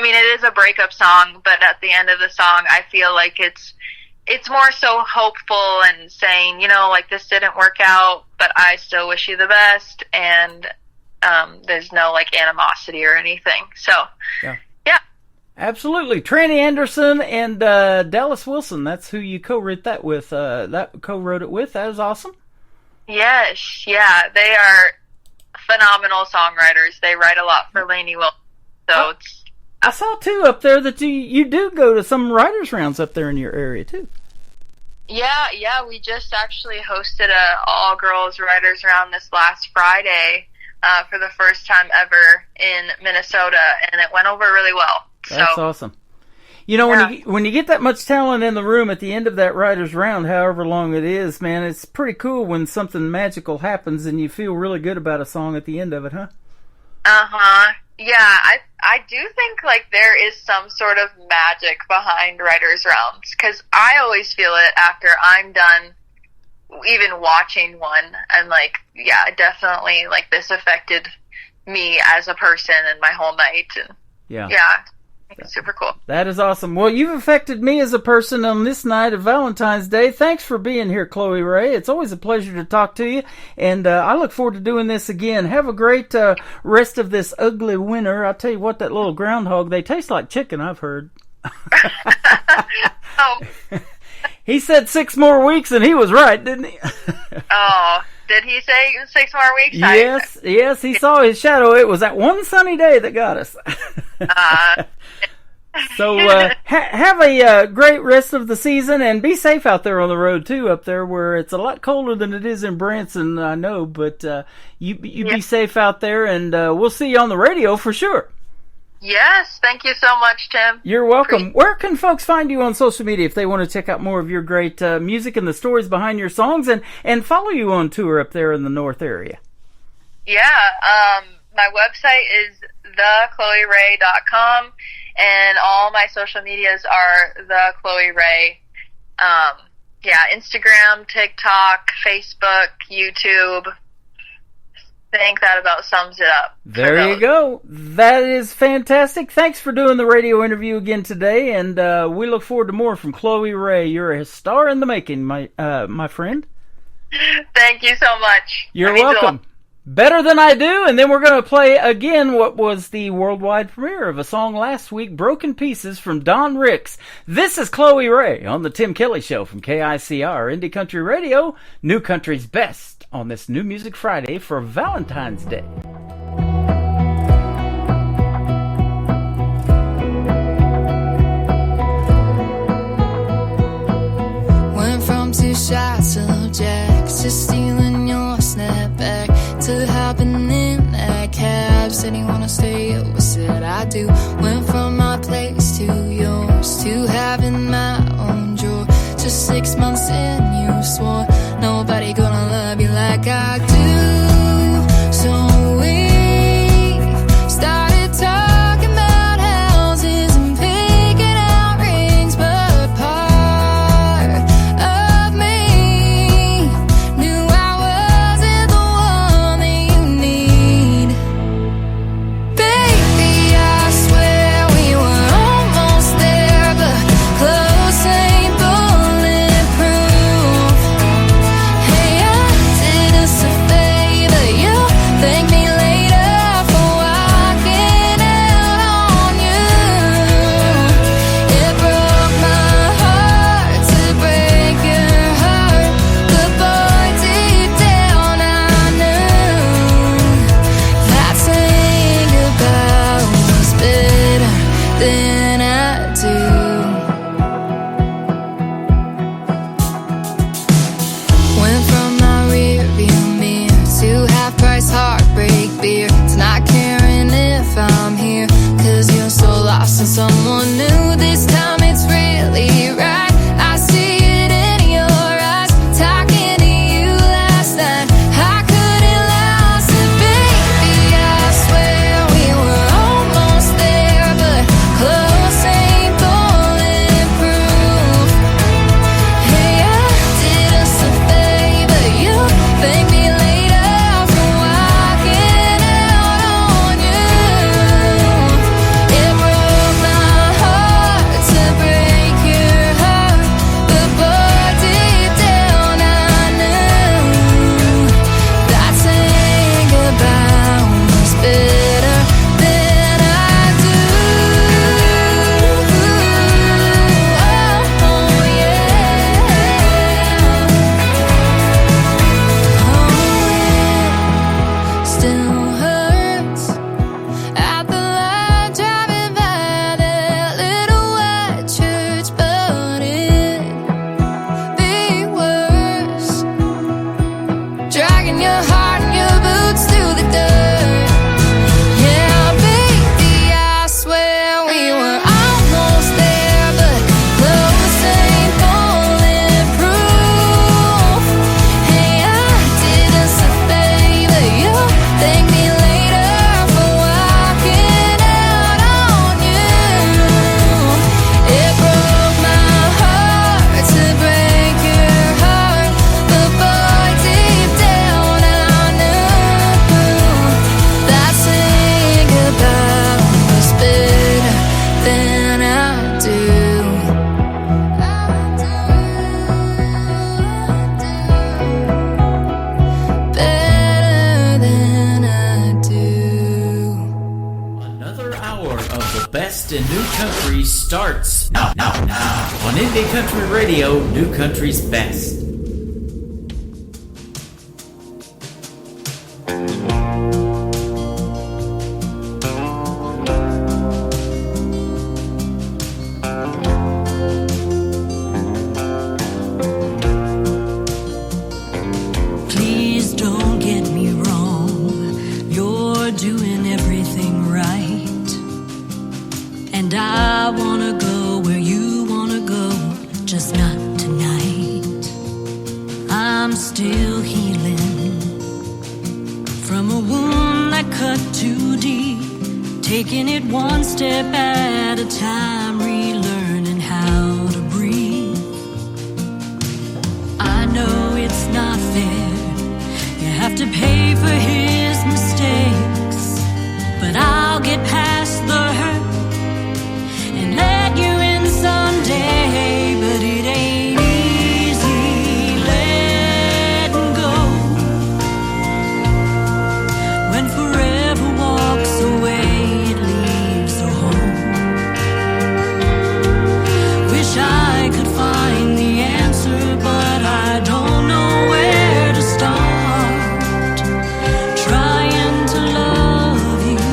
it is a breakup song, but at the end of the song, I feel like it's more so hopeful and saying, like, this didn't work out, but I still wish you the best, and there's no, like, animosity or anything. So, yeah. Absolutely. Franny Anderson and Dallas Wilson, that's who you co-wrote that with. Co-wrote it with. That was awesome. Yes, yeah. They are phenomenal songwriters. They write a lot for Lainey Wilson. So I saw, too, up there that you do go to some writers' rounds up there in your area, too. Yeah. We just actually hosted a all-girls writers' round this last Friday for the first time ever in Minnesota, and it went over really well. That's awesome. When you get that much talent in the room at the end of that writer's round, however long it is, man, it's pretty cool when something magical happens and you feel really good about a song at the end of it, huh? Uh-huh. Yeah, I do think, like, there is some sort of magic behind writers' rounds, because I always feel it after I'm done even watching one. I'm like, yeah, definitely, like, this affected me as a person and my whole night. And yeah. It's super cool. That is awesome. Well, you've affected me as a person on this night of Valentine's Day. Thanks for being here, Chloe Ray. It's always a pleasure to talk to you, and I look forward to doing this again. Have a great rest of this ugly winter. I'll tell you what, that little groundhog, they taste like chicken, I've heard. Oh. He said 6 more weeks, and he was right, didn't he? Oh, did he say 6 more weeks? Yes, he saw his shadow. It was that one sunny day that got us. So have a great rest of the season, and be safe out there on the road too, up there where it's a lot colder than it is in Branson, I know, but you be safe out there, and we'll see you on the radio for sure. Yes, thank you so much, Tim. You're welcome. Where can folks find you on social media if they want to check out more of your great music and the stories behind your songs, and follow you on tour up there in the North area? Yeah, my website is thechloeray.com, and all my social medias are the Chloe Ray. Instagram, TikTok, Facebook, YouTube. I think that about sums it up. There you go. That is fantastic. Thanks for doing the radio interview again today, and we look forward to more from Chloe Ray. You're a star in the making, my friend. Thank you so much. You're welcome. Better Than I Do, and then we're going to play again what was the worldwide premiere of a song last week, Broken Pieces from Don Ricks. This is Chloe Ray on the Tim Kelly Show from KICR Indie Country Radio, New Country's Best, on this New Music Friday for Valentine's Day. Went from 2 shots of Jack to stealing your snapback, to hopping in that cab. Said you wanna stay over, said I do. Went from my place to yours, to having my someone new. This time it's really right. I see it in your eyes. Talking to you last night, I couldn't last it, baby. I swear we were almost there, but close ain't bulletproof. Hey, I did us a favor, you thank me later for walking out on you. It broke my heart to break your heart, but boy, deep down I knew that saying goodbye was better than I do. Oh yeah. Oh, it still hurts at the light driving by that little white church, but it'd be worse dragging your heart and your boots through the dirt. Yeah, baby, I swear we were almost there, but close ain't bulletproof. Hey, I did us a favor, you thank me later for walking out on you. It broke my heart to break your heart, but boy, deep down I knew that saying goodbye was better than I do. Better than I do. Another hour of the best in new country starts now on Indie Country Radio, New Country's Best. Please don't get me wrong. You're doing everything right. And I wanna go where you wanna go, just not tonight. I'm still healing from a wound that cut too deep. Taking it one step at a time, relearning how to breathe. I know it's not fair. You have to pay for his mistakes, but I'll get past the hurt and let you in someday. But it ain't easy letting go when forever walks away. It leaves a hole. Wish I could find the answer, but I don't know where to start trying to love you.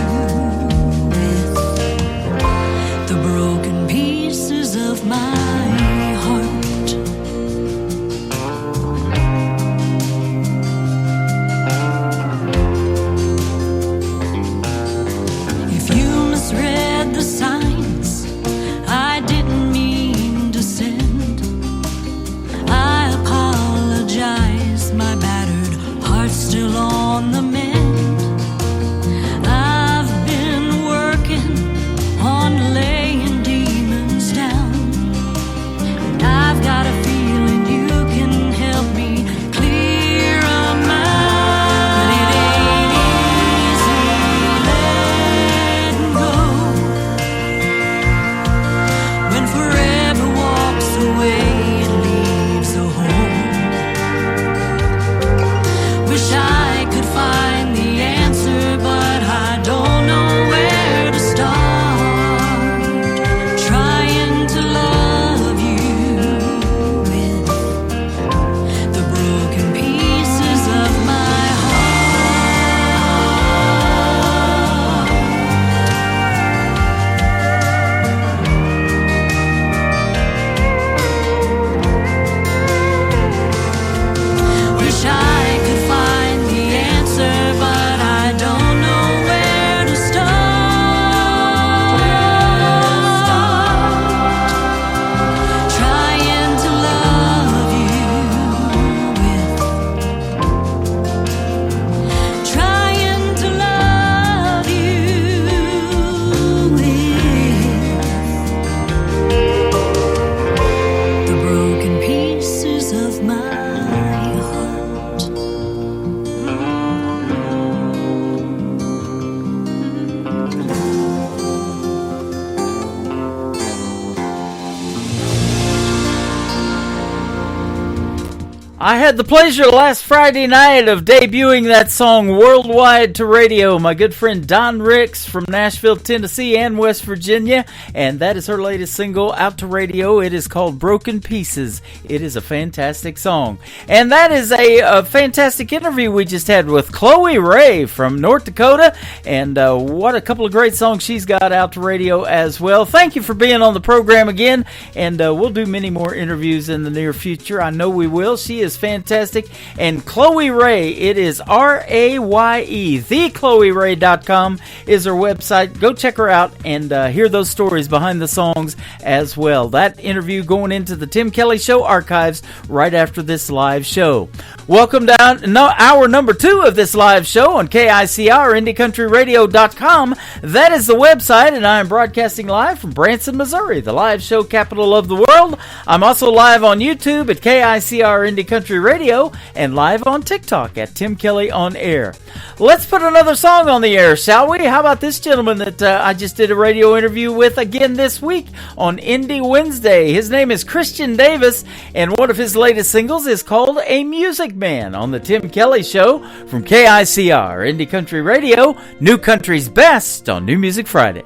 I had the pleasure last Friday night of debuting that song worldwide to radio. My good friend Don Ricks from Nashville, Tennessee and West Virginia, and that is her latest single out to radio. It is called Broken Pieces. It is a fantastic song. And that is a fantastic interview we just had with Chloe Ray from North Dakota, and what a couple of great songs she's got out to radio as well. Thank you for being on the program again, and we'll do many more interviews in the near future. I know we will. She is fantastic. And Chloe Ray, it is R-A-Y-E. TheChloeRay.com is her website. Go check her out and hear those stories behind the songs as well. That interview going into the Tim Kelly Show archives right after this live show. Welcome down hour number 2 of this live show on KICR, IndieCountryRadio.com. That is the website, and I am broadcasting live from Branson, Missouri, the live show capital of the world. I'm also live on YouTube at KICR Indie Country Radio and live on TikTok at Tim Kelly On Air. Let's put another song on the air, shall we? How about this gentleman that I just did a radio interview with again this week on Indie Wednesday? His name is Christian Davis, and one of his latest singles is called A Music Man on the Tim Kelly Show from KICR Indie Country Radio, New Country's best on New Music Friday.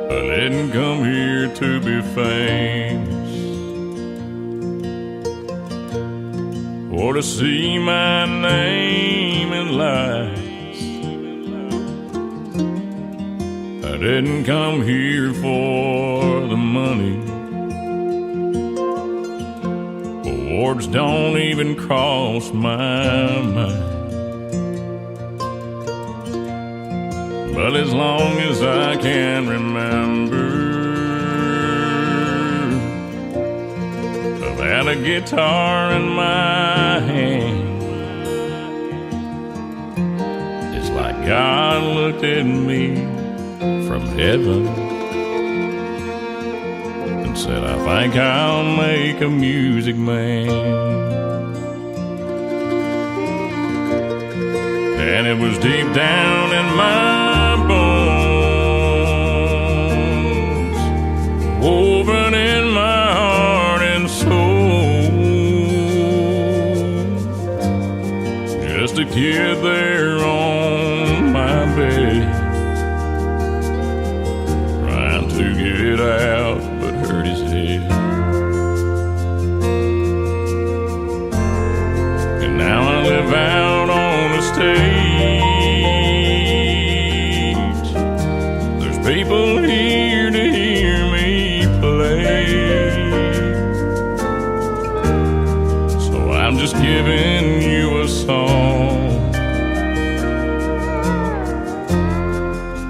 I didn't come here to be famous or to see my name in lights. I didn't come here for the money. Awards don't even cross my mind. But as long as I can remember, I've had a guitar in my hand. It's like God looked at me from heaven and said, I think I'll make a music man. And it was deep down in my bones, woven in my heart and soul. Just a kid there on my bed, trying to get out but hurt his head. And now I live out on the stage. There's people here to hear me play, so I'm just giving you a song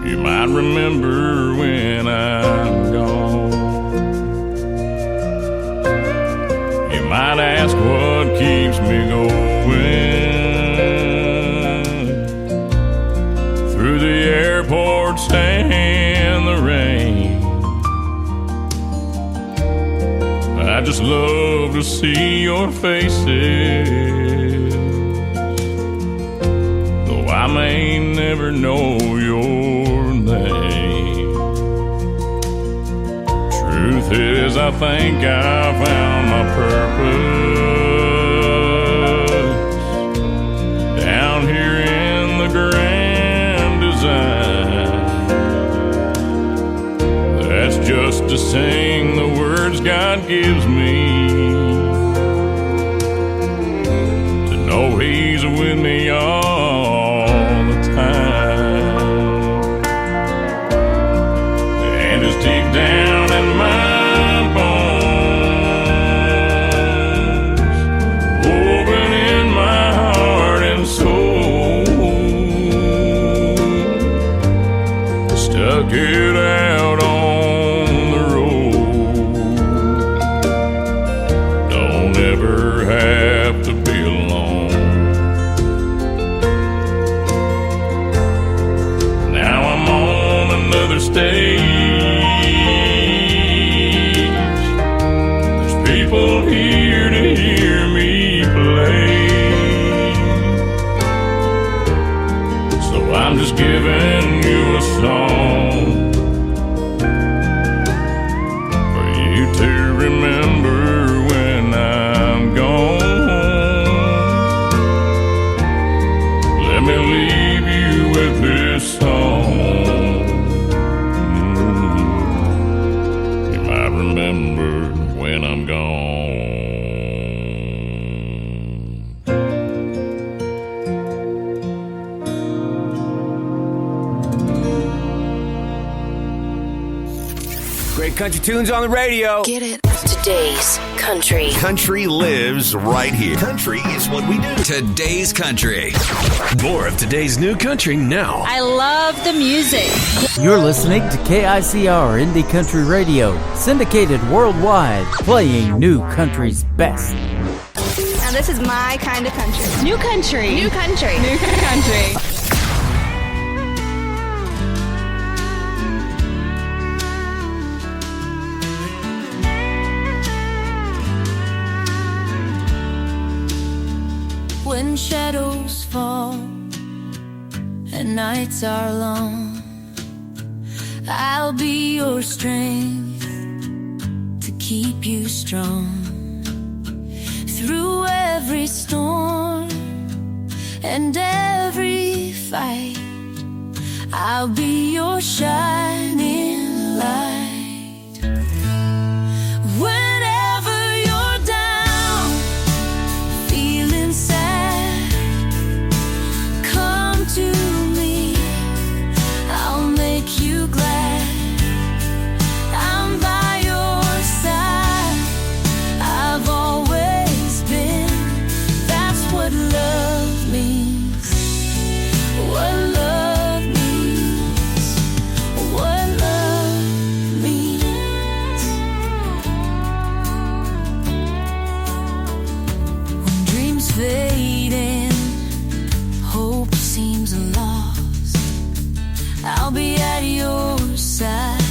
you might remember when I'm gone. You might ask what keeps me going through the airports and the rain. I just love to see your faces, though I may never know your name. Truth is, I think I found my purpose down here in the grand design. That's just to sing the words God gives me, to know He's with me all the time. And it's deep down in my bones, woven in my heart and soul. Stuck it out on the road. Don't ever have to be alone. Now I'm on another stage. There's people here to hear me play, so I'm just giving you a song Great country tunes on the radio. Get it? Today's country. Country lives right here. Country is what we do. Today's country. More of today's new country now. I love the music. You're listening to KICR Indie Country Radio, syndicated worldwide, playing new country's best. Now this is my kind of country. New country. New country. New country. When shadows fall and nights are long, I'll be your strength to keep you strong. Through every storm and every fight, I'll be your shining light. Whenever you're down, feeling sad, come to me, I'll make you glad. I'm by your side, I've always been. That's what love means. What love means. What love means. When dreams fade and hope seems lost, I'll be at your side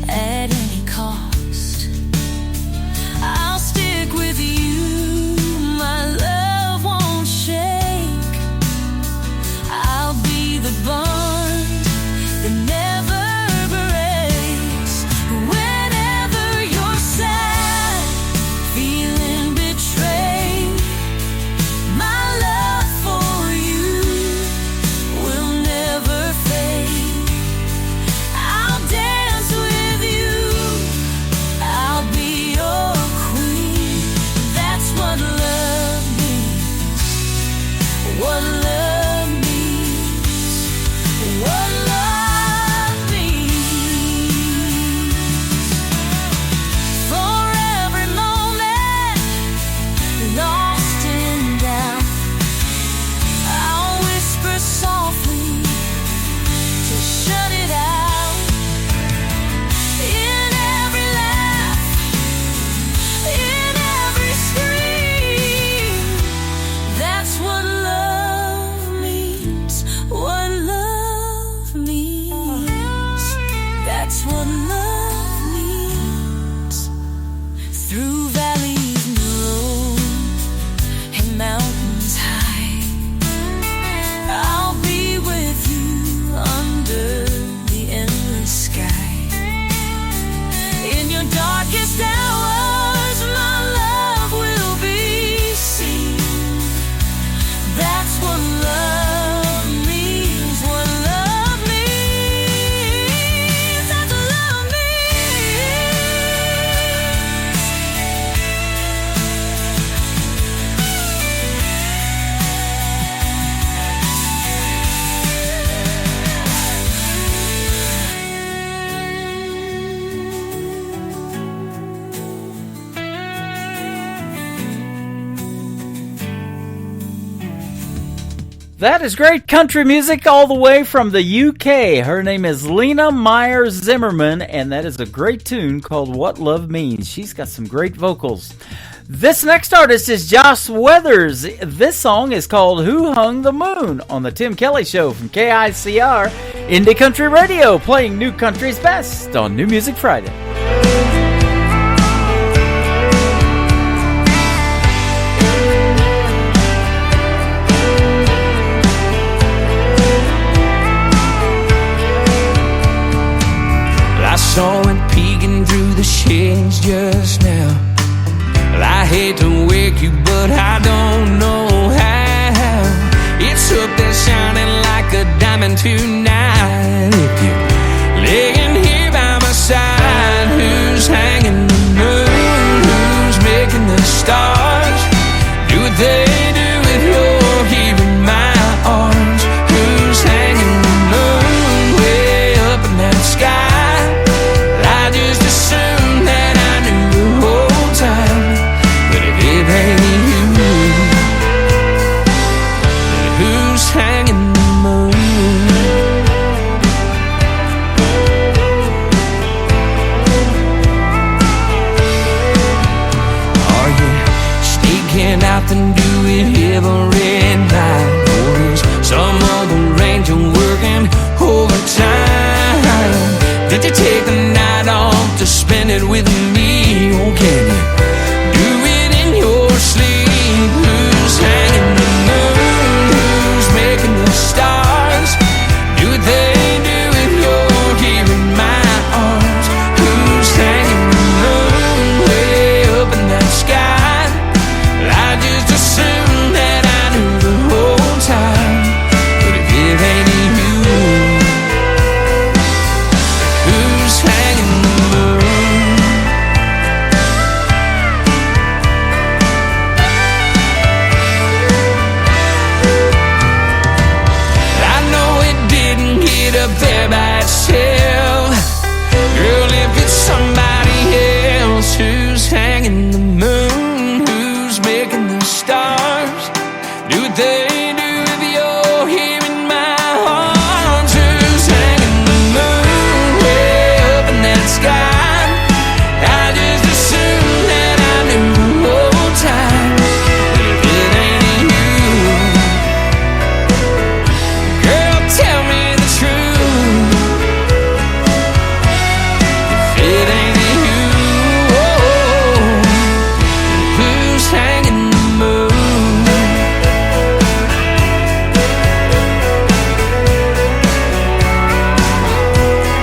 at any cost. I'll stick with you, my love won't shake. I'll be the bond that never breaks. Whenever you're sad, feeling betrayed, my love for you will never fade. I'll dance with you, I'll be your queen. That's what love means. What love means. What love means. For every moment lost in doubt, I'll whisper softly to shut it out. In every laugh, in every scream, that's what love means. What love means. That's what love means. Through valleys narrow and mountains high, I'll be with you under the endless sky. In your darkest hours, my love will be seen. That's what love means. What love means. That's what love means. That is great country music all the way from the UK. Her name is Lena Meyer Zimmerman, and that is a great tune called What Love Means. She's got some great vocals. This next artist is Josh Weathers. This song is called Who Hung the Moon on the Tim Kelly Show from KICR Indie Country Radio, playing new country's best on New Music Friday. I saw it peeking through the shades just now. Well, I hate to wake you, but I don't know how. It's up there shining like a diamond tonight. If you're laying here by my side, who's hanging the moon? Who's making the stars do what they do if you're here in my arms? Who's hanging the moon way up in that sky? I just something, do it every night? Or is some other angel working overtime? Did you take the night off to spend it with me? Or can you do it in your sleep? Who's hanging the moon? Who's making the stars? Do they do if you're here in my arms? Who's hanging the moon way up in that sky? I just assumed that I knew the whole time. But if it ain't you, who's hanging the moon? I know it didn't get up there by itself. Girl, if it's somebody else, who's hanging the moon? Who's making the stars? Do what they do if you're here in my arms? Who's hanging the moon way up in that sky? I just assumed that I knew the whole time. But if it ain't you, girl, tell me the truth. If it ain't you, who's hanging the moon?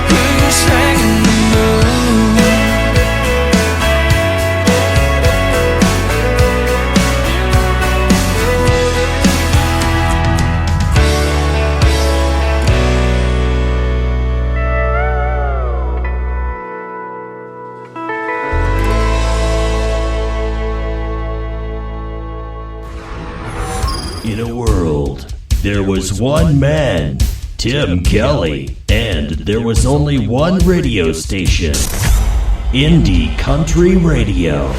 Who's hanging the moon? In a world, there was one man, Tim Kelly, and there was only one radio station, Indie Country Radio.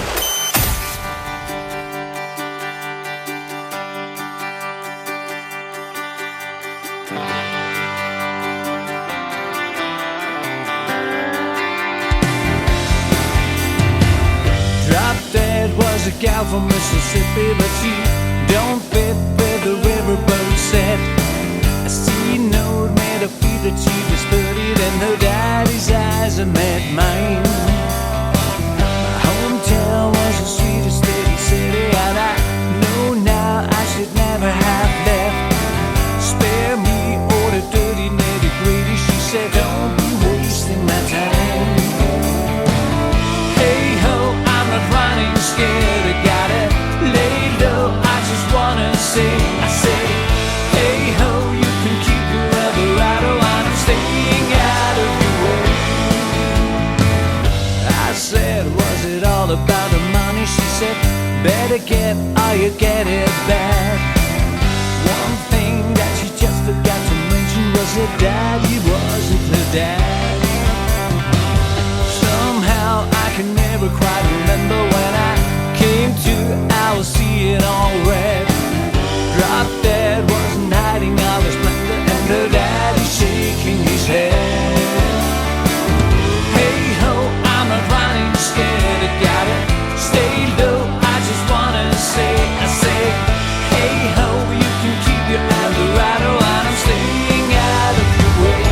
Drop Dead was a gal from Mississippi, but she don't fit where the riverboat set. A sea note made her feel that she was 30, and her daddy's eyes had met mine. My hometown was the sweetest steady city, and I know now I should never have left. Spare me all the dirty nitty-gritty, she said, don't be wasting my time. Hey ho, I'm not running scared, I gotta lay low, I just wanna say, I say, hey ho, you can keep your Eldorado, I'm staying out of your way. I said, was it all about the money? She said, better get all you get it back. One thing that she just forgot to mention was her dad, he wasn't her dad. Somehow I can never quite remember when I came to, I was seeing all red. Drop Dead wasn't hiding all the splendor, and her daddy shaking his head. Hey ho, I'm not running scared, I gotta stay low, I just wanna say, I say, hey ho, you can keep your Eldorado, and I'm staying out of your way.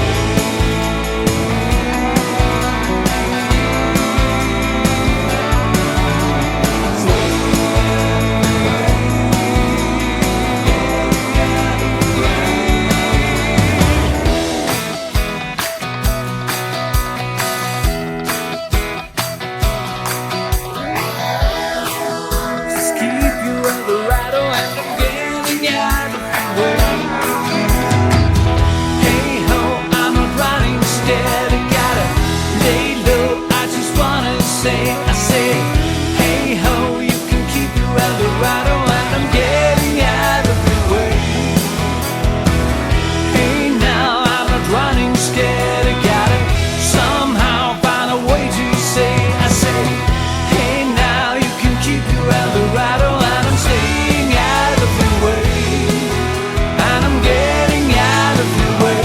Just keep your Eldorado, and I'm getting out of your way. Hey ho, I'm not running scared, I gotta lay low, I just wanna say, I say, hey ho, you can keep your Eldorado, and I'm getting out of your way. Hey now, I'm not running scared, I gotta somehow find a way to say, I say, hey now, you can keep your Eldorado, and I'm staying out of your way. And I'm getting out of your way.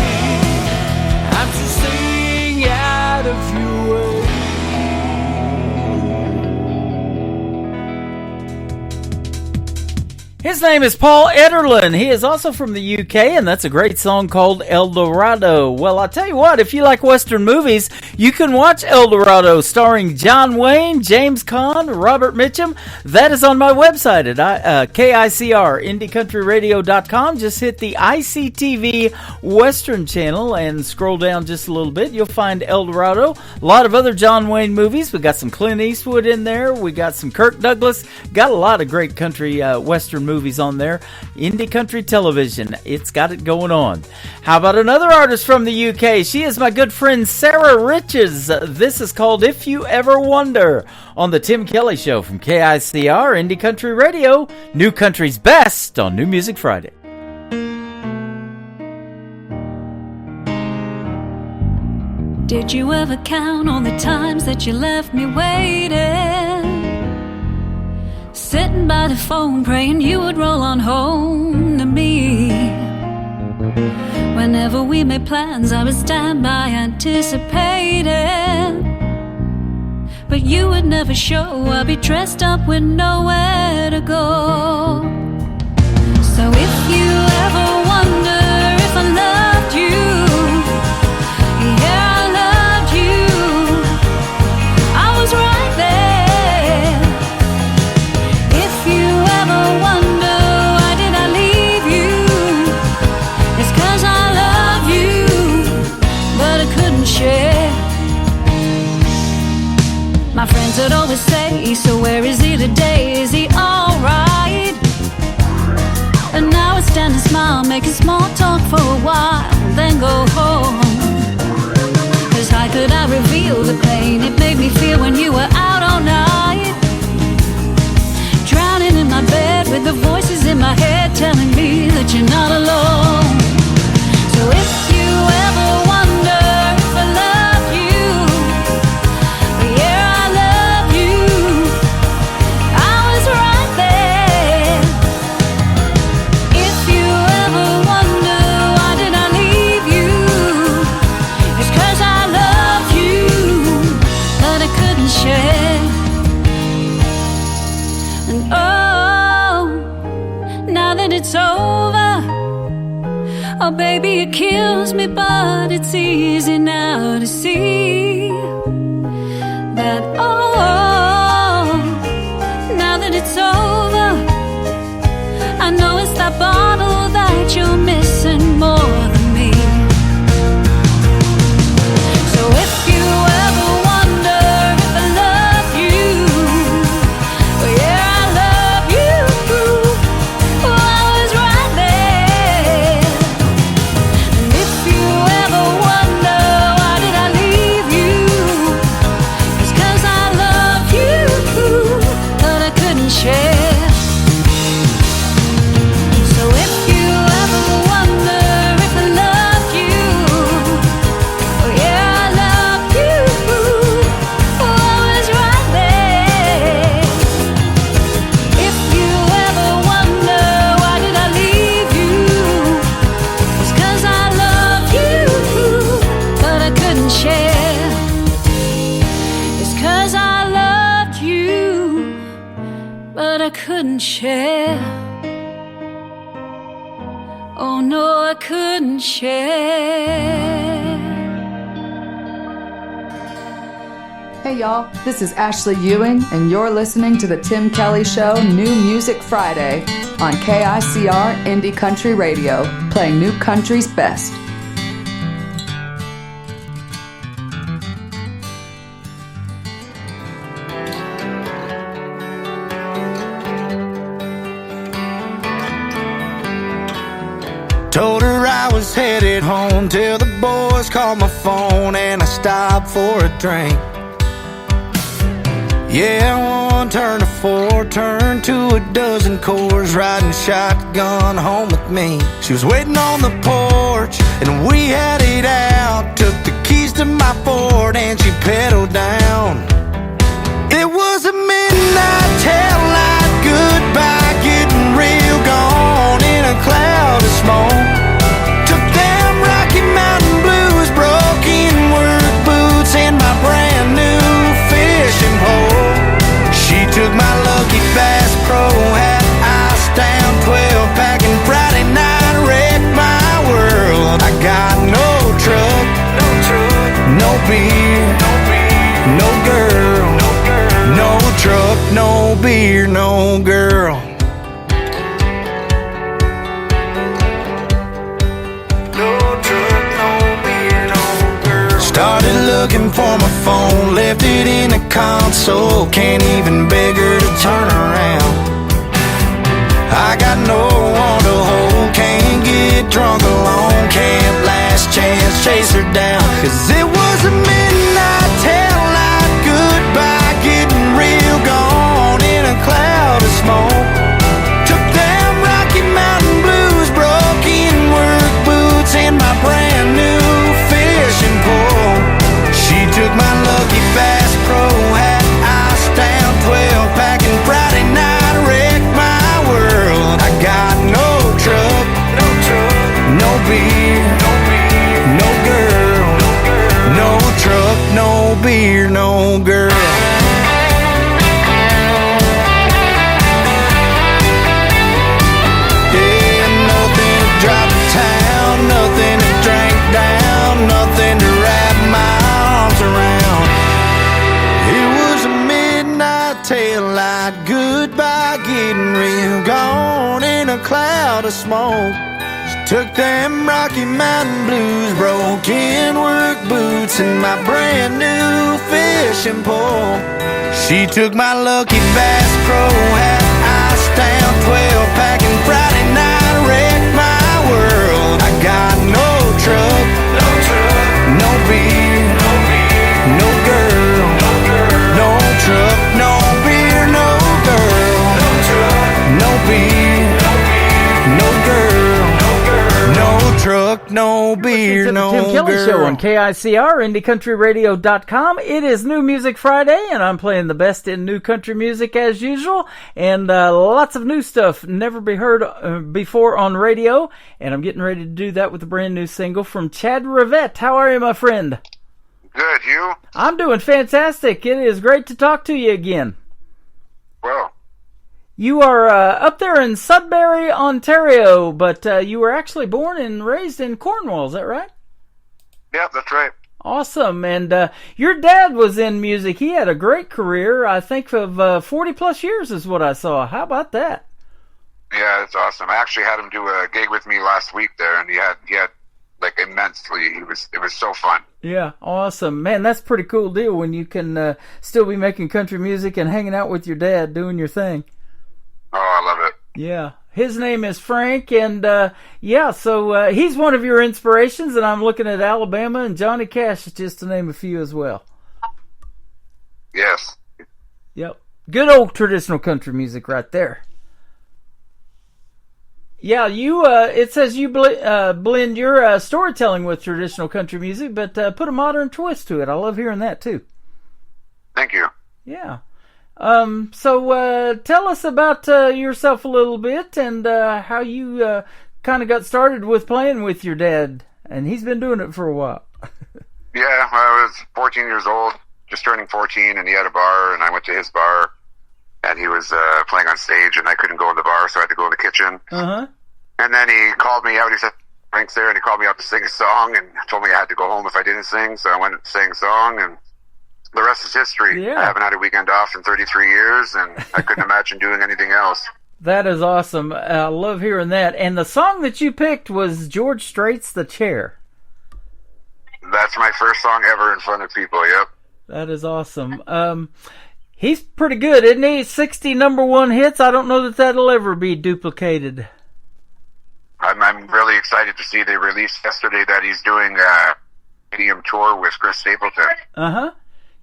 I'm just staying out of your way. His name is Paul Ederlin. He is also from the UK, and that's a great song called El Dorado. Well, I'll tell you what, if you like Western movies, you can watch El Dorado starring John Wayne, James Caan, Robert Mitchum. That is on my website at KICR, IndieCountryRadio.com. Just hit the ICTV Western channel and scroll down just a little bit. You'll find El Dorado. A lot of other John Wayne movies. We got some Clint Eastwood in there. We got some Kirk Douglas. Got a lot of great country Western movies on there. Indie Country Television, it's got it going on. How about another artist from the UK? She is my good friend Sarah Riches. This is called If You Ever Wonder on the Tim Kelly Show from KICR Indie Country Radio, New Country's best on New Music Friday. Did you ever count on the times that you left me waiting? Sitting by the phone praying you would roll on home to me. Whenever we made plans I would stand by anticipating, but you would never show. I'd be dressed up with nowhere to go. So if you ever wonder if I loved you, yeah, I loved you. I was right there. My friends would always say, so where is he today? Is he alright? And now I stand and smile, making small talk for a while, then go home. Cause how could I reveal the pain it made me feel when you were out all night? Drowning in my bed with the voices in my head telling me that you're not alone. So if you ever wonder if I love you, yeah, I love you. I was right there. If you ever wonder why did I leave you, it's 'cause I love you, but I couldn't share. And oh, now that it's over, oh baby, it kills me, but it's easy now to see that, oh, now that it's over, I know it's that bottle that you're missing more than me. So if you ever wonder if I love you, well, yeah, I love you. Oh, I was right there. And if you ever wonder why did I leave you, it's 'cause I love you, but I couldn't share. So if you ever wonder if I loved you, oh yeah, I loved you. Oh, I was right there. If you ever wonder why did I leave you, it's 'cause I loved you, but I couldn't share. It's 'cause I loved you, but I couldn't share. Oh no, I couldn't share. Hey y'all, this is Ashley Ewing, and you're listening to The Tim Kelly Show New Music Friday on KICR Indie Country Radio, playing New Country's best. Told her I was headed home till the boys called my phone and I stopped for a drink. Yeah, one turned to four, turned to a dozen Coors, riding shotgun home with me. She was waiting on the porch and we headed out. Took the keys to my Ford and she pedaled down. It was a midnight taillight goodbye, getting real gone in a cloud of smoke. Took them Rocky Mountain blues, broken work boots, and my brand new fishing pole. She took my lucky Bass Pro, had ice down beer, no girl, no truck, no beer, no girl. Started looking for my phone, left it in the console. Can't even beg her to turn around. I got no one to hold, can't get drunk alone. Can't last chance chase her down. Cause it was a midnight taillight goodbye, getting real gone in a cloud of smoke. Took them Rocky Mountain blues, broke in work boots, and my brand new fishing pole. She took my lucky Bass Pro hat, iced down 12-pack, and Friday night wrecked my world. I got no truck, no beer, no girl, no truck, no beer, no girl. Yeah, nothing to drive to town, nothing to drink down, nothing to wrap my arms around. It was a midnight taillight goodbye, getting real gone in a cloud of smoke. She took them Rocky Mountain blues, broke in work boots, and my brand new fishing pole. She took my lucky Bass Pro hat, iced down 12-pack, and Friday night wrecked my world. I got no truck, no beer, no girl, no truck, no beer, no girl, no beer, no girl, no truck, no beer, no girl. Tim Kelly Show on KICR, IndieCountryRadio.com. It is New Music Friday, and I'm playing the best in new country music as usual, and lots of new stuff never be heard before on radio, and I'm getting ready to do that with a brand new single from Chad Rivette. How are you, my friend? Good, you? I'm doing fantastic. It is great to talk to you again. Well, you are up there in Sudbury, Ontario, but you were actually born and raised in Cornwall, is that right? yeah, that's right. Awesome. And your dad was in music. He had a great career, I think of 40 plus years is what I saw. How about that? Yeah, it's awesome. I actually had him do a gig with me last week there, and he had like immensely. It was so fun. Yeah, awesome. Man, that's a pretty cool deal when you can still be making country music and hanging out with your dad doing your thing. Oh, I love it. Yeah. His name is Frank, and so he's one of your inspirations, and I'm looking at Alabama and Johnny Cash, just to name a few as well. Yes. Yep. Good old traditional country music right there. Yeah, you. It says you blend your storytelling with traditional country music, but put a modern twist to it. I love hearing that, too. Thank you. Yeah. So tell us about yourself a little bit and how you kind of got started with playing with your dad, and he's been doing it for a while. Yeah, I was 14 years old, just turning 14, and he had a bar, and I went to his bar, and he was playing on stage, and I couldn't go in the bar, so I had to go in the kitchen. Uh-huh. And then he called me out. He said, Frank's there, and he called me out to sing a song, and told me I had to go home if I didn't sing, so I went and sang a song, and the rest is history. Yeah. I haven't had a weekend off in 33 years, and I couldn't imagine doing anything else. That is awesome. I love hearing that. And the song that you picked was George Strait's The Chair. That's my first song ever in front of people, yep. That is awesome. He's pretty good, isn't he? 60 number one hits. I don't know that that'll ever be duplicated. I'm really excited to see they released yesterday that he's doing a stadium tour with Chris Stapleton. Uh-huh.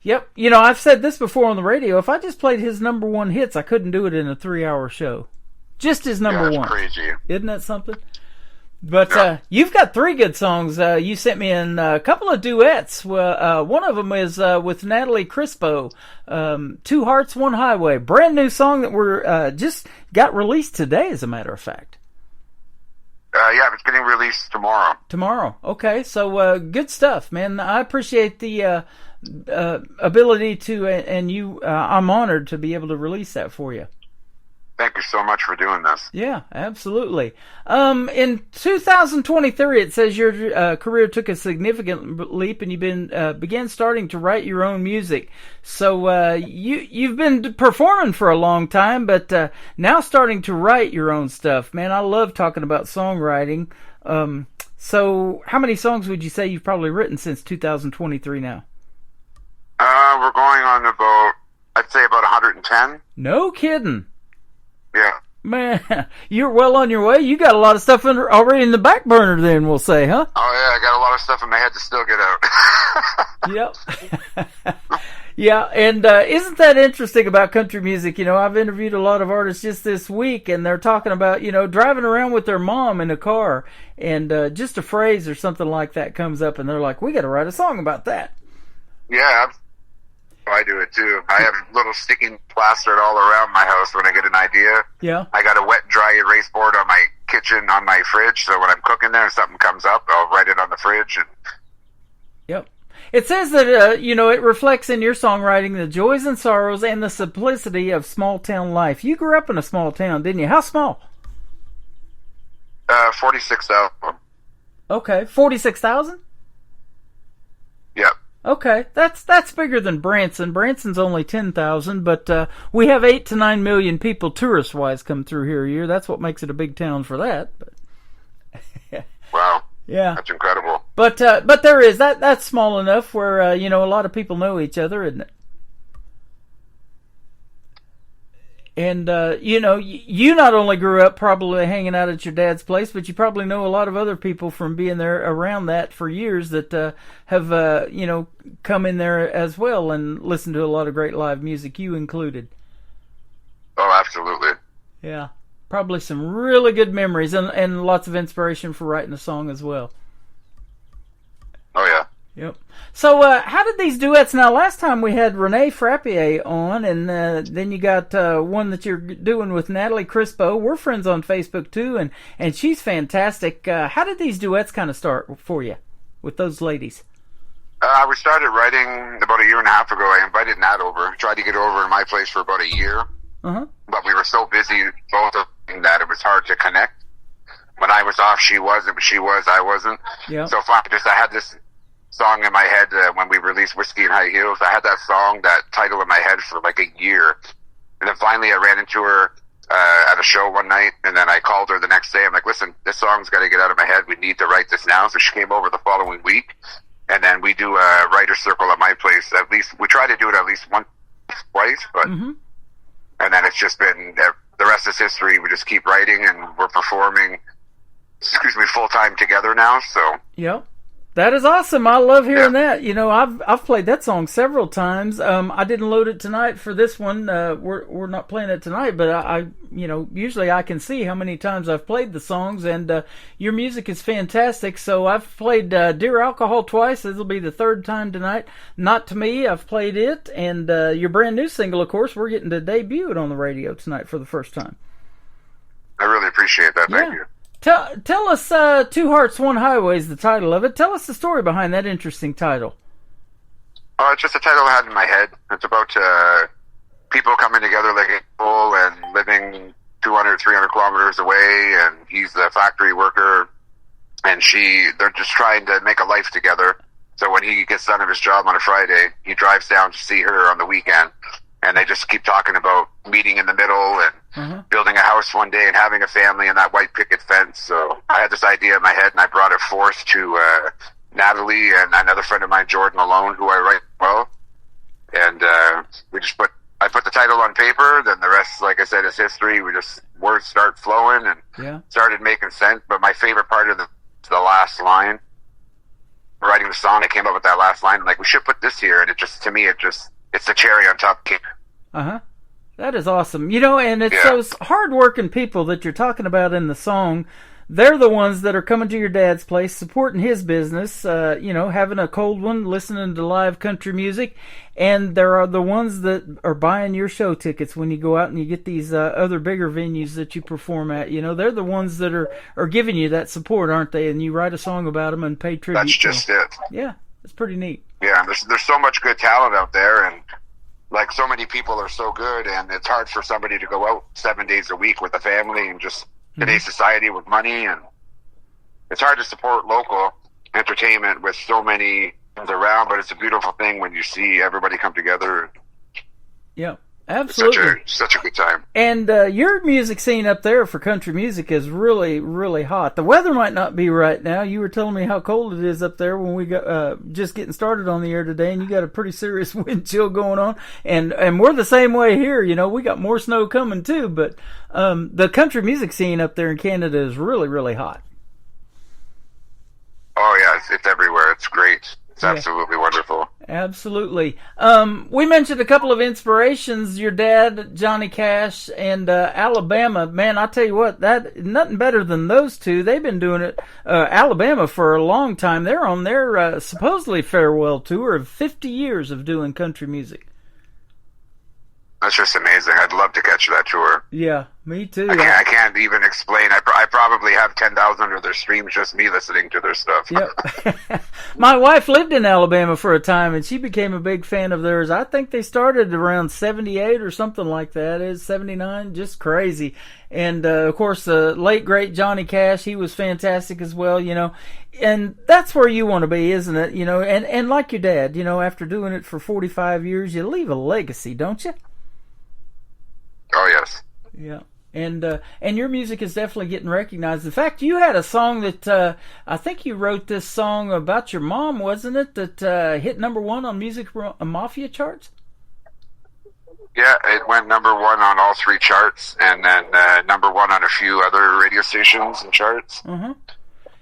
Yep. You know, I've said this before on the radio. If I just played his number one hits, I couldn't do it in a 3-hour show. Just his number one. That's crazy. Isn't that something? But you've got 3 good songs. You sent me in a couple of duets. One of them is with Natalie Crispo, Two Hearts, One Highway. Brand new song that we're just got released today, as a matter of fact. Yeah, it's getting released tomorrow. Tomorrow. Okay, so good stuff, man. I appreciate the ability to, and you. I'm honored to be able to release that for you. Thank you so much for doing this. Yeah, absolutely. In 2023, it says your career took a significant leap, and you've began starting to write your own music. So you've been performing for a long time, but now starting to write your own stuff. Man, I love talking about songwriting. So how many songs would you say you've probably written since 2023 now? We're going on I'd say about 110. No kidding. Yeah. Man, you're well on your way. You got a lot of stuff already in the back burner then, we'll say, huh? Oh, yeah, I got a lot of stuff in my head to still get out. Yep. Yeah, and isn't that interesting about country music? You know, I've interviewed a lot of artists just this week, and they're talking about, you know, driving around with their mom in a car, and just a phrase or something like that comes up, and they're like, we got to write a song about that. Yeah, I do it too. I have little sticking plastered all around my house when I get an idea. Yeah. I got a wet, dry erase board on my kitchen, on my fridge, so when I'm cooking there and something comes up, I'll write it on the fridge. Yep. It says that, you know, it reflects in your songwriting the joys and sorrows and the simplicity of small-town life. You grew up in a small town, didn't you? How small? 46,000. Okay, 46,000? Yep. Okay, that's bigger than Branson. Branson's only 10,000, but we have 8 to 9 million people tourist-wise come through here a year. That's what makes it a big town for that. But Wow. Yeah. That's incredible. But there is that's small enough where you know, a lot of people know each other, isn't it? And you know, you not only grew up probably hanging out at your dad's place, but you probably know a lot of other people from being there around that for years that have you know, come in there as well and listened to a lot of great live music, you included. Oh, absolutely. Yeah. Probably some really good memories and lots of inspiration for writing a song as well. Oh, yeah. Yep. So, how did these duets? Now, last time we had Renee Frappier on, and then you got one that you're doing with Natalie Crispo. We're friends on Facebook, too, and she's fantastic. How did these duets kind of start for you with those ladies? We started writing about a year and a half ago. I invited Nat over, tried to get over to my place for about a year. Uh-huh. But we were so busy, both of them, that it was hard to connect. When I was off, she wasn't. When she was, I wasn't. Yeah. So finally, I had this song in my head when we released Whiskey and High Heels. I had that song, that title in my head for like a year. And then finally I ran into her at a show one night, and then I called her the next day. I'm like, listen, this song's got to get out of my head. We need to write this now. So she came over the following week, and then we do a writer's circle at my place. At least we try to do it at least once, twice, but and then it's just been the rest is history. We just keep writing, and we're performing, full time together now. So yep. That is awesome. I love hearing that. You know, I've played that song several times. I didn't load it tonight for this one. We're not playing it tonight, but I you know, usually I can see how many times I've played the songs, and your music is fantastic. So I've played Dear Alcohol twice. This will be the third time tonight. Not to Me, I've played it, and your brand new single, of course, we're getting to debut it on the radio tonight for the first time. I really appreciate that. Thank you. Tell us, Two Hearts, One Highway is the title of it. Tell us the story behind that interesting title. Oh, it's just a title I had in my head. It's about people coming together like a couple and living 200, 300 kilometers away, and he's the factory worker, and they're just trying to make a life together. So when he gets done of his job on a Friday, he drives down to see her on the weekend, and they just keep talking about meeting in the middle and building a house one day and having a family and that white picket fence. So I had this idea in my head, and I brought it forth to Natalie and another friend of mine, Jordan Malone, who I write well. And I put the title on paper. Then the rest, like I said, is history. Words start flowing and started making sense. But my favorite part of the last line. Writing the song, I came up with that last line. Like, we should put this here, and it's the cherry on top cake. That is awesome. You know, and it's those hard-working people that you're talking about in the song. They're the ones that are coming to your dad's place, supporting his business, you know, having a cold one, listening to live country music. And there are the ones that are buying your show tickets when you go out and you get these other bigger venues that you perform at. You know, they're the ones that are giving you that support, aren't they? And you write a song about them and pay tribute. That's just it. Yeah, it's pretty neat. Yeah, there's so much good talent out there, and like so many people are so good, and it's hard for somebody to go out 7 days a week with a family and just today's society with money, and it's hard to support local entertainment with so many things around, but it's a beautiful thing when you see everybody come together. Yeah, absolutely. Such a good time. And your music scene up there for country music is really, really hot. The weather might not be right now. You were telling me how cold it is up there when we got just getting started on the air today, and you got a pretty serious wind chill going on. And we're the same way here. You know, we got more snow coming too. But the country music scene up there in Canada is really, really hot. Oh yeah, it's everywhere. It's great. It's absolutely wonderful. Absolutely. We mentioned a couple of inspirations, your dad, Johnny Cash, and Alabama. Man, I tell you what, that nothing better than those two. They've been doing it, Alabama, for a long time. They're on their supposedly farewell tour of 50 years of doing country music. That's just amazing. I'd love to catch that tour. Yeah, me too. I can't even explain. I probably have 10,000 of their streams, just me listening to their stuff. Yep. My wife lived in Alabama for a time, and she became a big fan of theirs. I think they started around 78 or something like that. It's 79, just crazy. And, of course, the late, great Johnny Cash, he was fantastic as well, you know. And that's where you want to be, isn't it? You know, and like your dad, you know, after doing it for 45 years, you leave a legacy, don't you? Oh, yes. Yeah. And your music is definitely getting recognized. In fact, you had a song that I think you wrote this song about your mom, wasn't it? That hit #1 on Music Mafia charts. Yeah, it went #1 on all 3 charts, and then #1 on a few other radio stations and charts. Mm-hmm.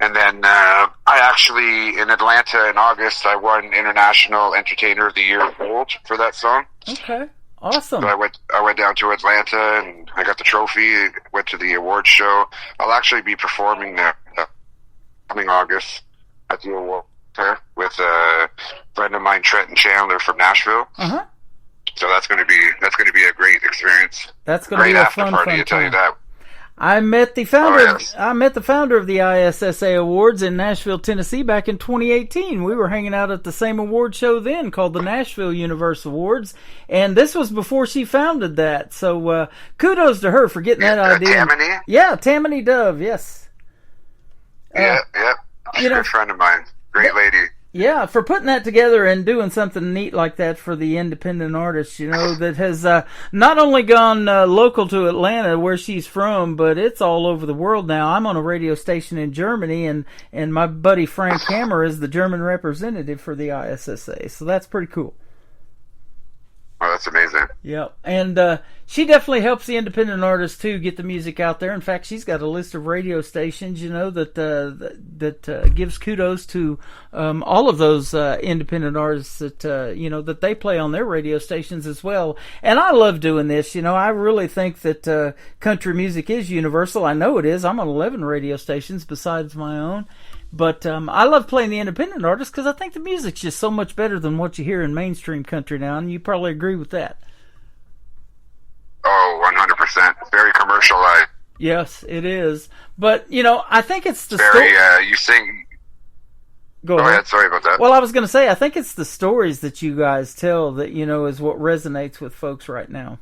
And then I actually, in Atlanta in August, I won International Entertainer of the Year Gold for that song. Okay. Awesome. So I went down to Atlanta and I got the trophy, went to the awards show. I'll actually be performing there coming August at the award fair with a friend of mine, Trenton Chandler from Nashville. Uh-huh. So that's going to be a great experience. That's going to be a fun party, I tell you that. I met the founder. Oh, yes. I met the founder of the ISSA Awards in Nashville, Tennessee, back in 2018. We were hanging out at the same award show then, called the Nashville Universe Awards, and this was before she founded that. So kudos to her for getting that idea. Tammany. Yeah, Tammany Dove. Yes. Yeah. She's a good friend of mine. Great lady. Yeah, for putting that together and doing something neat like that for the independent artist, you know, that has not only gone local to Atlanta, where she's from, but it's all over the world now. I'm on a radio station in Germany, and my buddy Frank Hammer is the German representative for the ISSA, so that's pretty cool. Oh, that's amazing. Yeah, and she definitely helps the independent artists too get the music out there. In fact, she's got a list of radio stations, you know, that gives kudos to all of those independent artists that you know, that they play on their radio stations as well. And I love doing this. You know, I really think that country music is universal. I know it is. I'm on 11 radio stations besides my own. But I love playing the independent artists because I think the music's just so much better than what you hear in mainstream country now, and you probably agree with that. Oh, 100%. Very commercialized. Yes, it is. But, you know, I think it's the very, you sing... Go ahead. Sorry about that. Well, I was going to say, I think it's the stories that you guys tell that, you know, is what resonates with folks right now.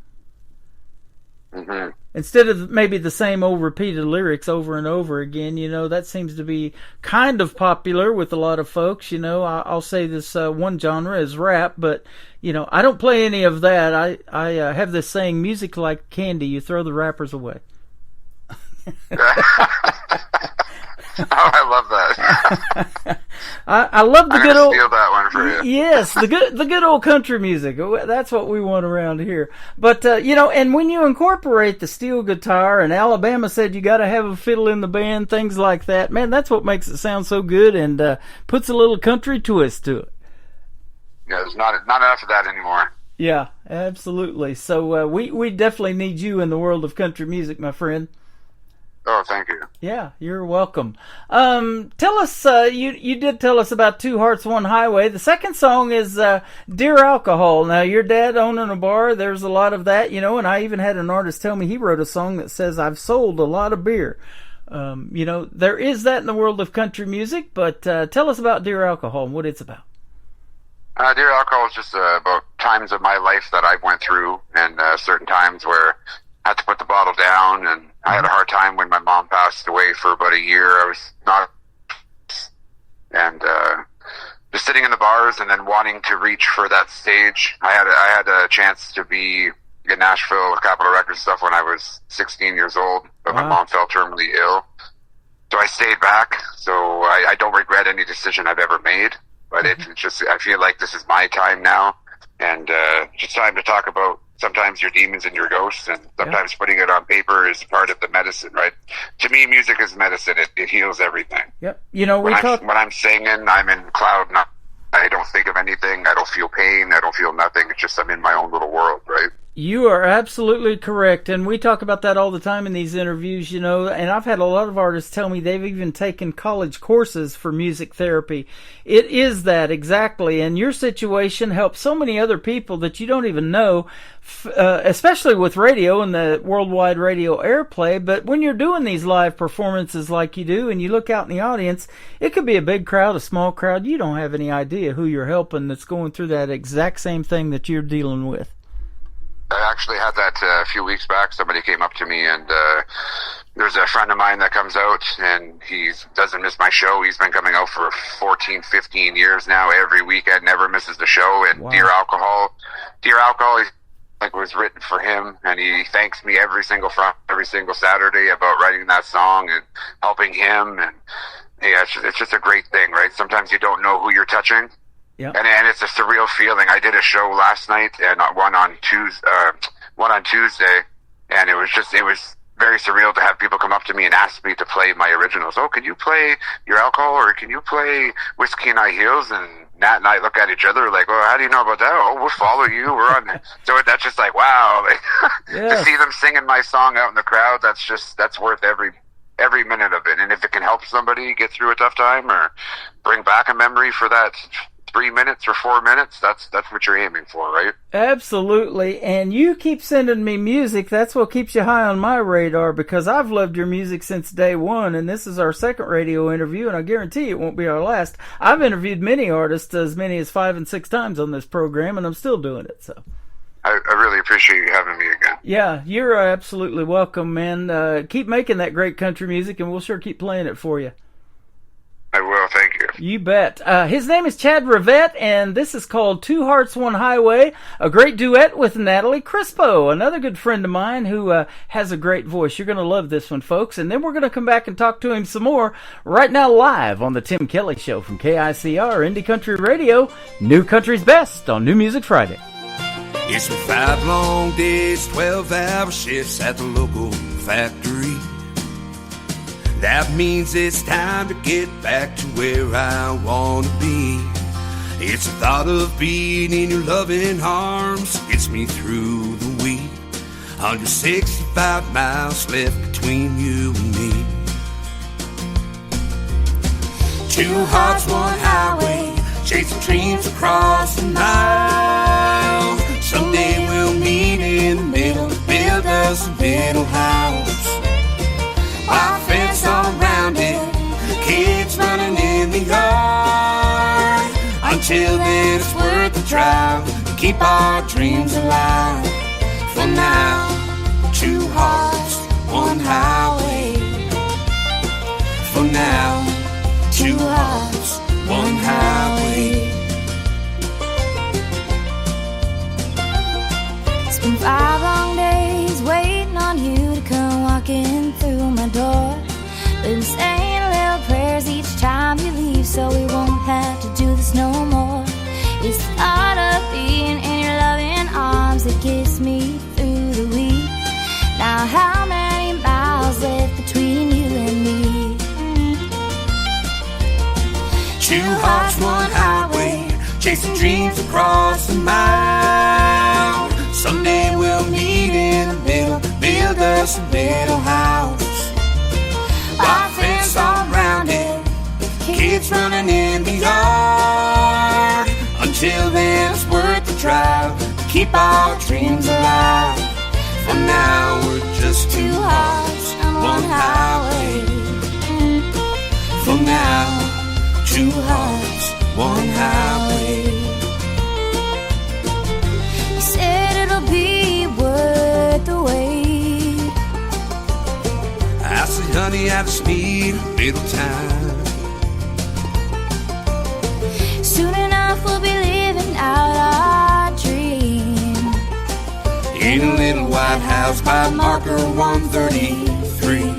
Mm-hmm. Instead of maybe the same old repeated lyrics over and over again, you know, that seems to be kind of popular with a lot of folks. You know, I'll say this one genre is rap, but, you know, I don't play any of that. I have this saying, music like candy, you throw the rappers away. Oh, I love that. I love the I'm good old. Steal that one for you. Yes, the good old country music. That's what we want around here. But you know, and when you incorporate the steel guitar, and Alabama said you got to have a fiddle in the band, things like that. Man, that's what makes it sound so good and puts a little country twist to it. Yeah, there's not enough of that anymore. Yeah, absolutely. So we definitely need you in the world of country music, my friend. Oh, thank you. Yeah, you're welcome. Tell us, you did tell us about Two Hearts, One Highway. The second song is Dear Alcohol. Now, your dad owning a bar, there's a lot of that, you know, and I even had an artist tell me he wrote a song that says, I've sold a lot of beer. You know, there is that in the world of country music, but tell us about Dear Alcohol and what it's about. Dear Alcohol is just about times of my life that I went through, and certain times where I had to put the bottle down, and I had a hard time when my mom passed away for about a year. I was not, and just sitting in the bars and then wanting to reach for that stage. I had a chance to be in Nashville with Capitol Records stuff when I was 16 years old, but my mom fell terminally ill. So I stayed back. So I don't regret any decision I've ever made, but it's just, I feel like this is my time now, and just time to talk about sometimes your demons and your ghosts, and sometimes putting it on paper is part of the medicine, right? To me, music is medicine. It heals everything. Yep. You know, when I'm singing, I'm in cloud nine. I don't think of anything. I don't feel pain. I don't feel nothing. It's just I'm in my own little world, right? You are absolutely correct, and we talk about that all the time in these interviews, you know, and I've had a lot of artists tell me they've even taken college courses for music therapy. It is that, exactly, and your situation helps so many other people that you don't even know, especially with radio and the worldwide radio airplay, but when you're doing these live performances like you do, and you look out in the audience, it could be a big crowd, a small crowd, you don't have any idea who you're helping that's going through that exact same thing that you're dealing with. I actually had that a few weeks back. Somebody came up to me, and there's a friend of mine that comes out, and he doesn't miss my show. He's been coming out for 14, 15 years now. Every weekend, never misses the show. And Dear Alcohol, like was written for him, and he thanks me every single Saturday about writing that song and helping him. And yeah, it's just a great thing, right? Sometimes you don't know who you're touching. Yep. And it's a surreal feeling. I did a show last night and one on Tuesday, and it was very surreal to have people come up to me and ask me to play my originals. Oh, can you play Your Alcohol, or can you play Whiskey and High Heels? And Nat and I look at each other like, well, how do you know about that? Oh, we'll follow you. We're on there. So that's just like, wow. To see them singing my song out in the crowd, that's worth every minute of it. And if it can help somebody get through a tough time or bring back a memory for that 3 minutes or 4 minutes, that's what you're aiming for, right? Absolutely. And you keep sending me music. That's what keeps you high on my radar, because I've loved your music since day one, and this is our second radio interview, and I guarantee it won't be our last. I've interviewed many artists, as many as 5 and 6 times on this program, and I'm still doing it. So I really appreciate you having me again. Yeah, you're absolutely welcome, man. Keep making that great country music, and we'll sure keep playing it for you. I will, thank you. You bet. His name is Chad Rivette, and this is called Two Hearts, One Highway, a great duet with Natalie Crispo, another good friend of mine who has a great voice. You're going to love this one, folks, and then we're going to come back and talk to him some more right now live on the Tim Kelly Show from KICR, Indie Country Radio, New Country's Best on New Music Friday. It's been 5 long days, 12-hour shifts at the local factory. That means it's time to get back to where I want to be. It's the thought of being in your loving arms gets me through the week. 165 miles left between you and me. 2 hearts, one highway, chasing dreams across the mile. Someday we'll meet in the middle, build us a little house. Our fence all around it, kids running in the yard. Until then it's worth the drive to keep our dreams alive. For now, 2 hearts, one highway. For now, 2 hearts, one highway. It's been 5 long days waiting on you to come walking through my door. Been saying little prayers each time you leave, so we won't have to do this no more. It's the thought of being in your loving arms that gets me through the week. Now how many miles left between you and me? 2 hearts, one highway, chasing dreams across the mile. Someday we'll meet in the middle, build us a little house. Our fence all around it, kids running in the yard. Until then it's worth the drive to keep our dreams alive. For now we're just 2 hearts, one highway. For now, 2 hearts, one highway. me at the speed of middle time. Soon enough we'll be living out our dream. In a little white house by marker 133.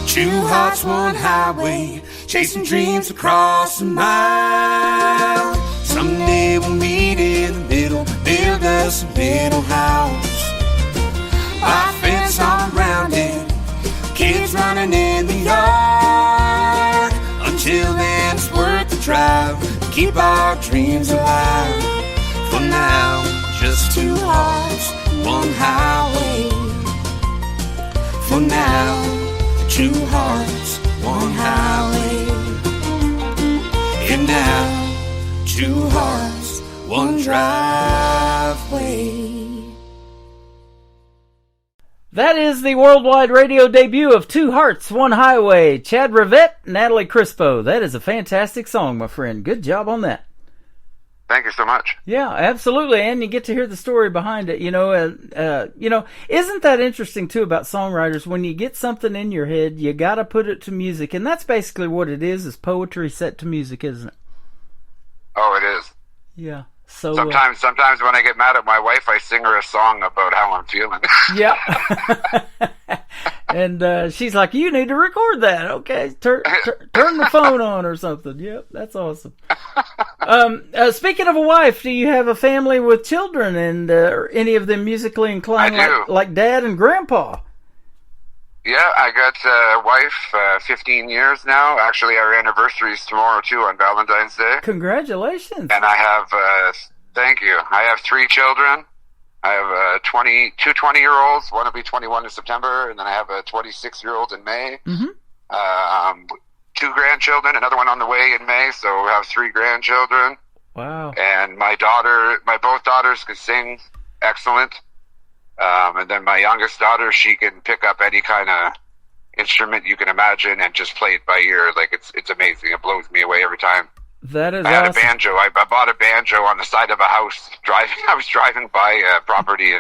Two hearts, one highway, chasing dreams across a mile. Someday we'll meet in the middle, build us a little house. Our fence all around it, kids running in the yard. Until then it's worth the drive, keep our dreams alive. For now, just two hearts, one highway. For now, two hearts, one highway. And now, two hearts, one driveway. That is the worldwide radio debut of Two Hearts, One Highway. Chad Rivette, Natalie Crispo. That is a fantastic song, my friend. Good job on that. Thank you so much. Yeah, absolutely, and you get to hear the story behind it. Isn't that interesting too about songwriters? When you get something in your head, you got to put it to music, and that's basically what it is poetry set to music, isn't it? Oh, it is. Yeah. So sometimes when I get mad at my wife, I sing her a song about how I'm feeling. Yeah. And she's like, "You need to record that." Okay, turn the phone on or something. Yep, that's awesome. Speaking of a wife, do you have a family with children, and are any of them musically inclined, like Dad and Grandpa? Yeah, I got a wife, 15 years now. Actually, our anniversary is tomorrow, too, on Valentine's Day. Congratulations. And I have, thank you, I have 3 children. I have two 20-year-olds. One will be 21 in September, and then I have a 26-year-old in May. Mm-hmm. 2 grandchildren, another one on the way in May, so we have 3 grandchildren. Wow. And my both daughters can sing excellent. And then my youngest daughter, she can pick up any kind of instrument you can imagine and just play it by ear. Like, it's amazing. It blows me away every time. That is I had awesome. a banjo. I bought a banjo on the side of a house. I was driving by a property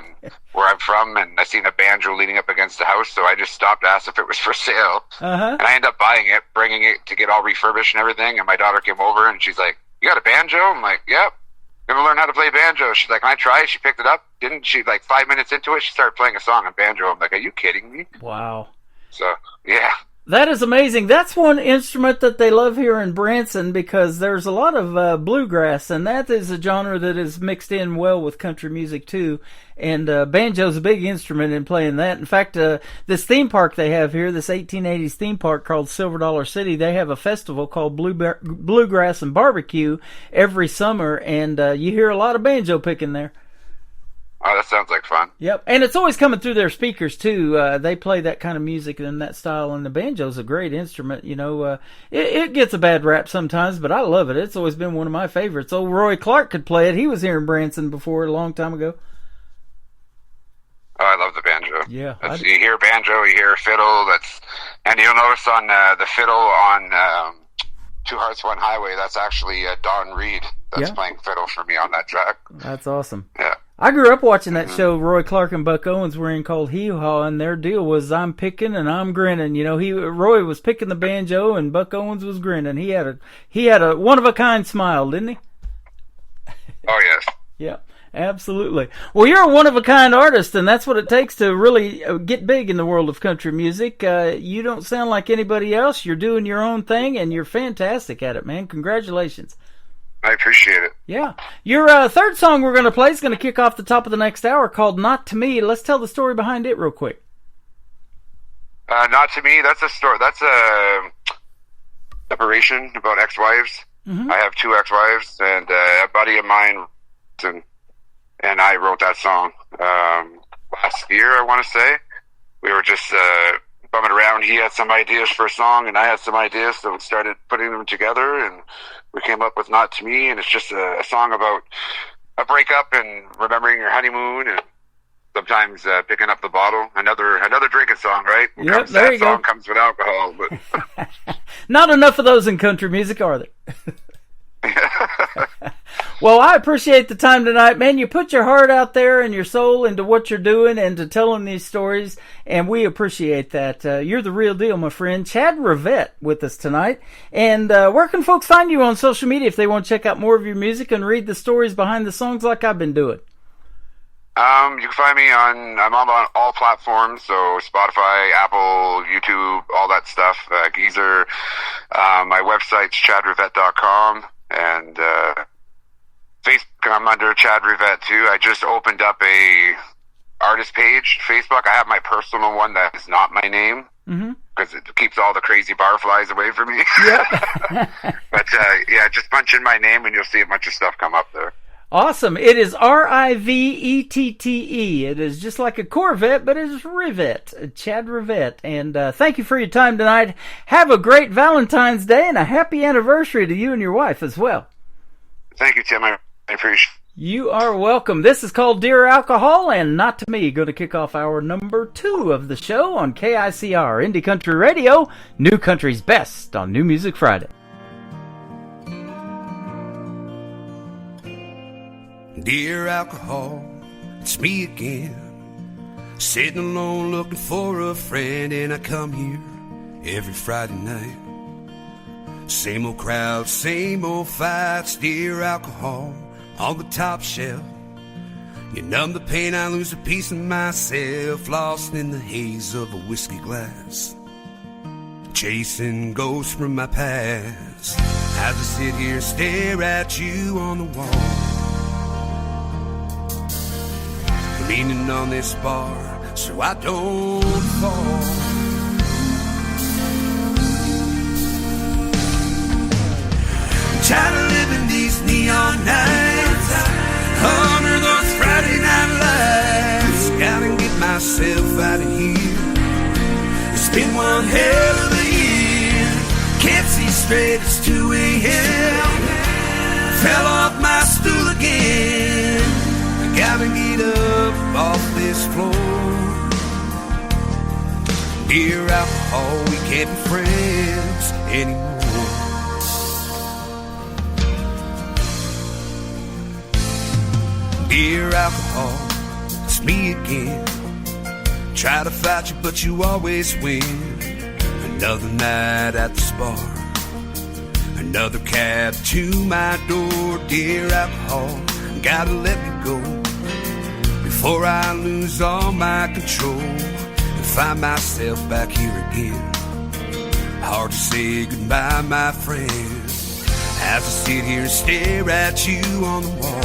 where I'm from, and I seen a banjo leaning up against the house, so I just stopped, asked if it was for sale. Uh-huh. And I ended up buying it, bringing it to get all refurbished and everything, and my daughter came over, and she's like, "You got a banjo?" I'm like, "Yep. Gonna learn how to play banjo." She's like, "Can I try?" She picked it up. Didn't she? Like 5 minutes into it, she started playing a song on banjo. I'm like, "Are you kidding me?" Wow. So, yeah. That is amazing. That's one instrument that they love here in Branson because there's a lot of bluegrass, and that is a genre that is mixed in well with country music too. And banjo's a big instrument in playing that. In fact, this theme park they have here, this 1880s theme park called Silver Dollar City, they have a festival called Bluegrass and Barbecue every summer, and you hear a lot of banjo picking there. Oh, that sounds like fun. Yep, and it's always coming through their speakers, too. They play that kind of music and that style, and the banjo's a great instrument. It gets a bad rap sometimes, but I love it. It's always been one of my favorites. Old Roy Clark could play it. He was here in Branson before a long time ago. Oh, I love the banjo. Yeah. You hear banjo, you hear fiddle, and you'll notice on the fiddle on Two Hearts, One Highway, that's actually Don Reed that's playing fiddle for me on that track. That's awesome. Yeah. I grew up watching that show Roy Clark and Buck Owens were in called Hee Haw, and their deal was I'm picking and I'm grinning. Roy was picking the banjo and Buck Owens was grinning. He had a one of a kind smile, didn't he? Oh yes. Yeah, absolutely. Well, you're a one of a kind artist, and that's what it takes to really get big in the world of country music. You don't sound like anybody else. You're doing your own thing, and you're fantastic at it, man. Congratulations. I appreciate it. Yeah. Your third song we're going to play is going to kick off the top of the next hour called Not To Me. Let's tell the story behind it real quick. Not To Me, that's a story. That's a separation about ex-wives. Mm-hmm. I have 2 ex-wives, and a buddy of mine and I wrote that song last year, I want to say. We were just bumming around. He had some ideas for a song, and I had some ideas, so we started putting them together, and we came up with Not To Me, and it's just a song about a breakup and remembering your honeymoon and sometimes picking up the bottle. Another drinking song, right? Yep, there you go. That song comes with alcohol. But not enough of those in country music, are there? Well, I appreciate the time tonight, man. You put your heart out there and your soul into what you're doing and to telling these stories, and we appreciate that. You're the real deal, my friend. Chad Rivette with us tonight. And where can folks find you on social media if they want to check out more of your music and read the stories behind the songs like I've been doing? You can find me I'm on all platforms, so Spotify, Apple, YouTube, all that stuff. Geezer. My website's chadrivette.com, and Facebook, I'm under Chad Rivette too. I just opened up a artist page, Facebook. I have my personal one that is not my name, because it keeps all the crazy barflies away from me. Yep. But yeah, just punch in my name and you'll see a bunch of stuff come up there. Awesome. It is Rivette. It is just like a Corvette, but it is Rivette, Chad Rivette. And thank you for your time tonight. Have a great Valentine's Day and a happy anniversary to you and your wife as well. Thank you, Tim. I appreciate it. You are welcome. This is called Dear Alcohol, and Not to Me. Going to kick off hour number 2 of the show on KICR Indie Country Radio, New Country's Best on New Music Friday. Dear alcohol, it's me again, sitting alone looking for a friend, and I come here every Friday night. Same old crowd, same old fights. Dear alcohol, on the top shelf, you numb the pain, I lose a piece of myself, lost in the haze of a whiskey glass, chasing ghosts from my past. As I sit here and stare at you on the wall, leaning on this bar so I don't fall. I'm tired of living these neon nights, under those Friday night lights. Gotta get myself out of here. It's been one hell of a year. Can't see straight, it's 2 a.m. Fell off my stool again. Gotta get up off this floor. Dear alcohol, we can't be friends anymore. Dear alcohol, it's me again. Try to fight you, but you always win. Another night at the bar, another cab to my door. Dear alcohol, gotta let me go before I lose all my control and find myself back here again. Hard to say goodbye, my friend, as I sit here and stare at you on the wall,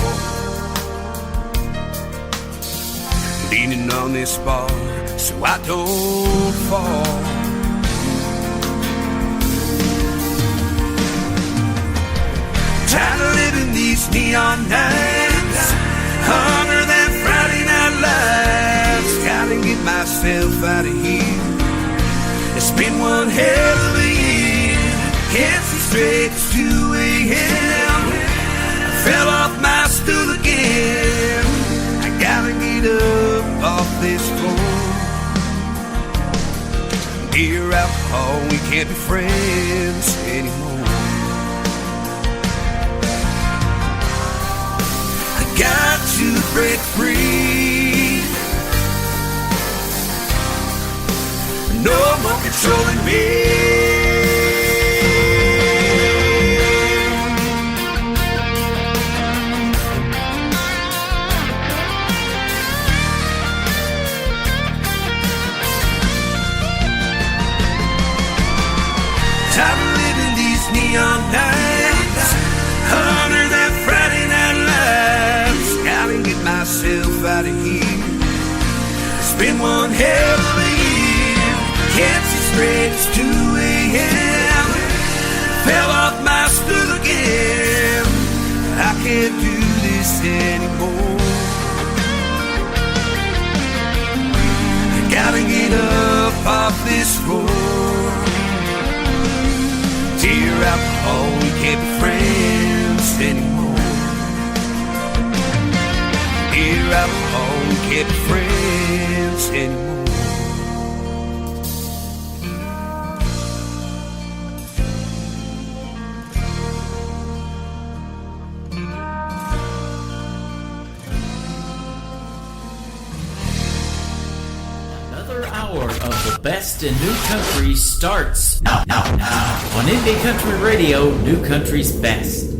leaning on this bar so I don't fall. Tired of living these neon nights, under that Friday night lights. Gotta get myself out of here. It's been one hell of a year. Can't see straight, it's 2 a.m. I fell off my stool again. I gotta get up off this floor. Dear alcohol, we can't be friends anymore. Got to break free. No more controlling me. Tired of living these neon nights, under that Friday night lights. Gotta get myself out of here. It's been one hell of a year. Can't see straight, it's 2 a.m. Fell off my stool again. I can't do this anymore. I gotta get up off this floor. Dear alcohol, we can't be friends anymore. Dear alcohol, we can't be friends anymore. best in new country starts now on Indie Country Radio, New Country's Best.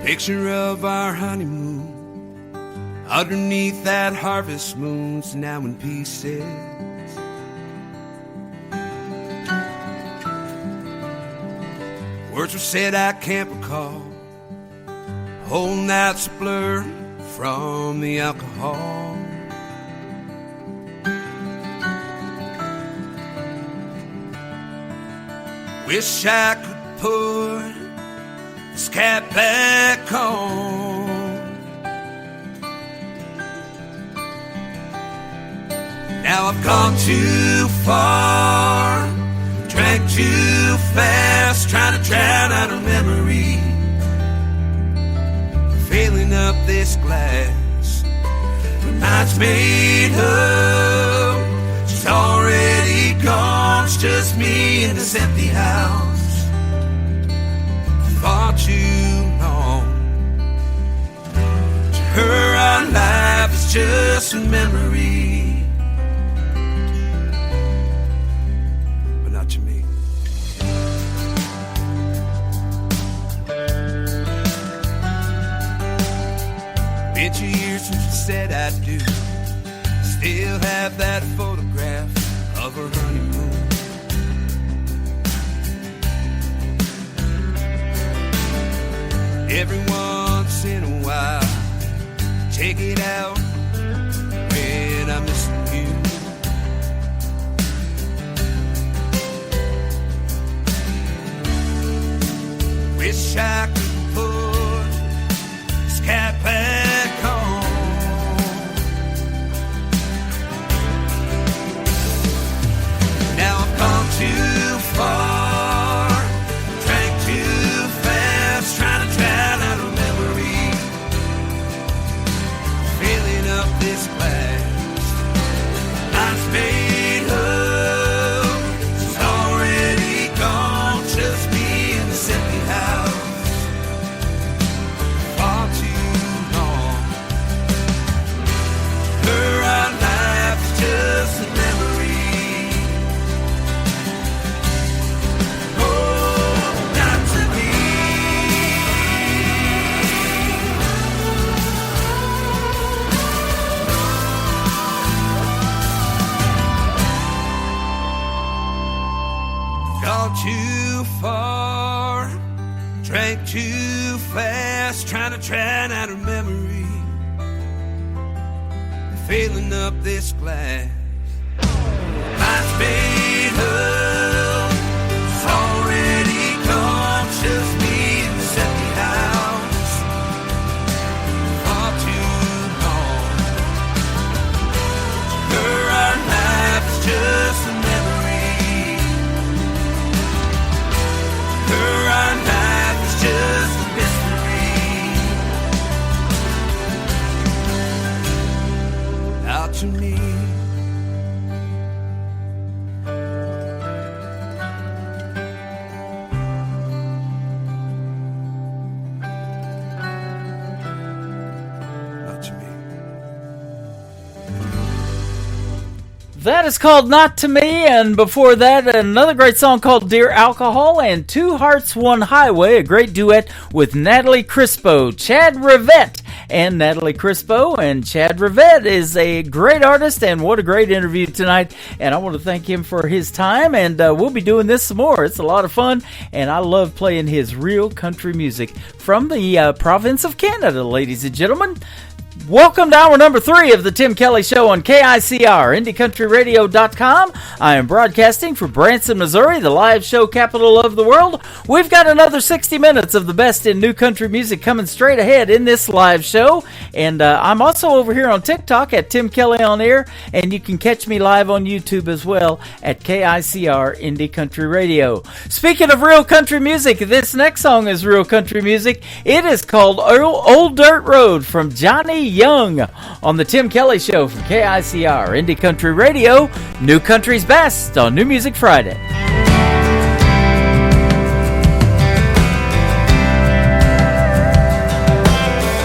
Picture of our honeymoon underneath that harvest moon's now in pieces. Words were said I can't recall. Whole night's a blur from the alcohol. Wish I could put this cat back on. Now I've gone too far, drank too fast, trying to drown out a memory. Filling up this glass, when nights made up, she's already gone. It's just me in this empty house. Far too long. To her, our life is just a memory, but not to me. Been 2 years since you said I do. Still have that photograph of her honeymoon. Every once in a while, take it out when I'm missing you. Wish I could put this cat back on. Now I've gone too far. This glass, nights made up, she's already gone. Just me in this empty house, far too long. Her our life is just a memory. Oh, not to me. Gone too far, drank too fast, trying to drown out her memory. Filling up this glass, nights made up, it's already gone. Just me in this empty house, far too long. To her, our life is just a memory. Her, our life is just a mystery. Out to me. Out to me. That is called Not To Me, and before that, another great song called Dear Alcohol, and Two Hearts, One Highway, a great duet with Natalie Crispo, Chad Rivette, and Natalie Crispo. And Chad Rivette is a great artist, and what a great interview tonight, and I want to thank him for his time, and we'll be doing this some more. It's a lot of fun, and I love playing his real country music from the province of Canada, ladies and gentlemen. Welcome to hour number 3 of the Tim Kelly Show on KICR, IndieCountryRadio.com. I am broadcasting from Branson, Missouri, the live show capital of the world. We've got another 60 minutes of the best in new country music coming straight ahead in this live show. And I'm also over here on TikTok at Tim Kelly on Air, and you can catch me live on YouTube as well at KICR, Indie Country Radio. Speaking of real country music, this next song is real country music. It is called Old Dirt Road from Johnny Young on the Tim Kelly Show from KICR, Indie Country Radio, New Country's Best on New Music Friday.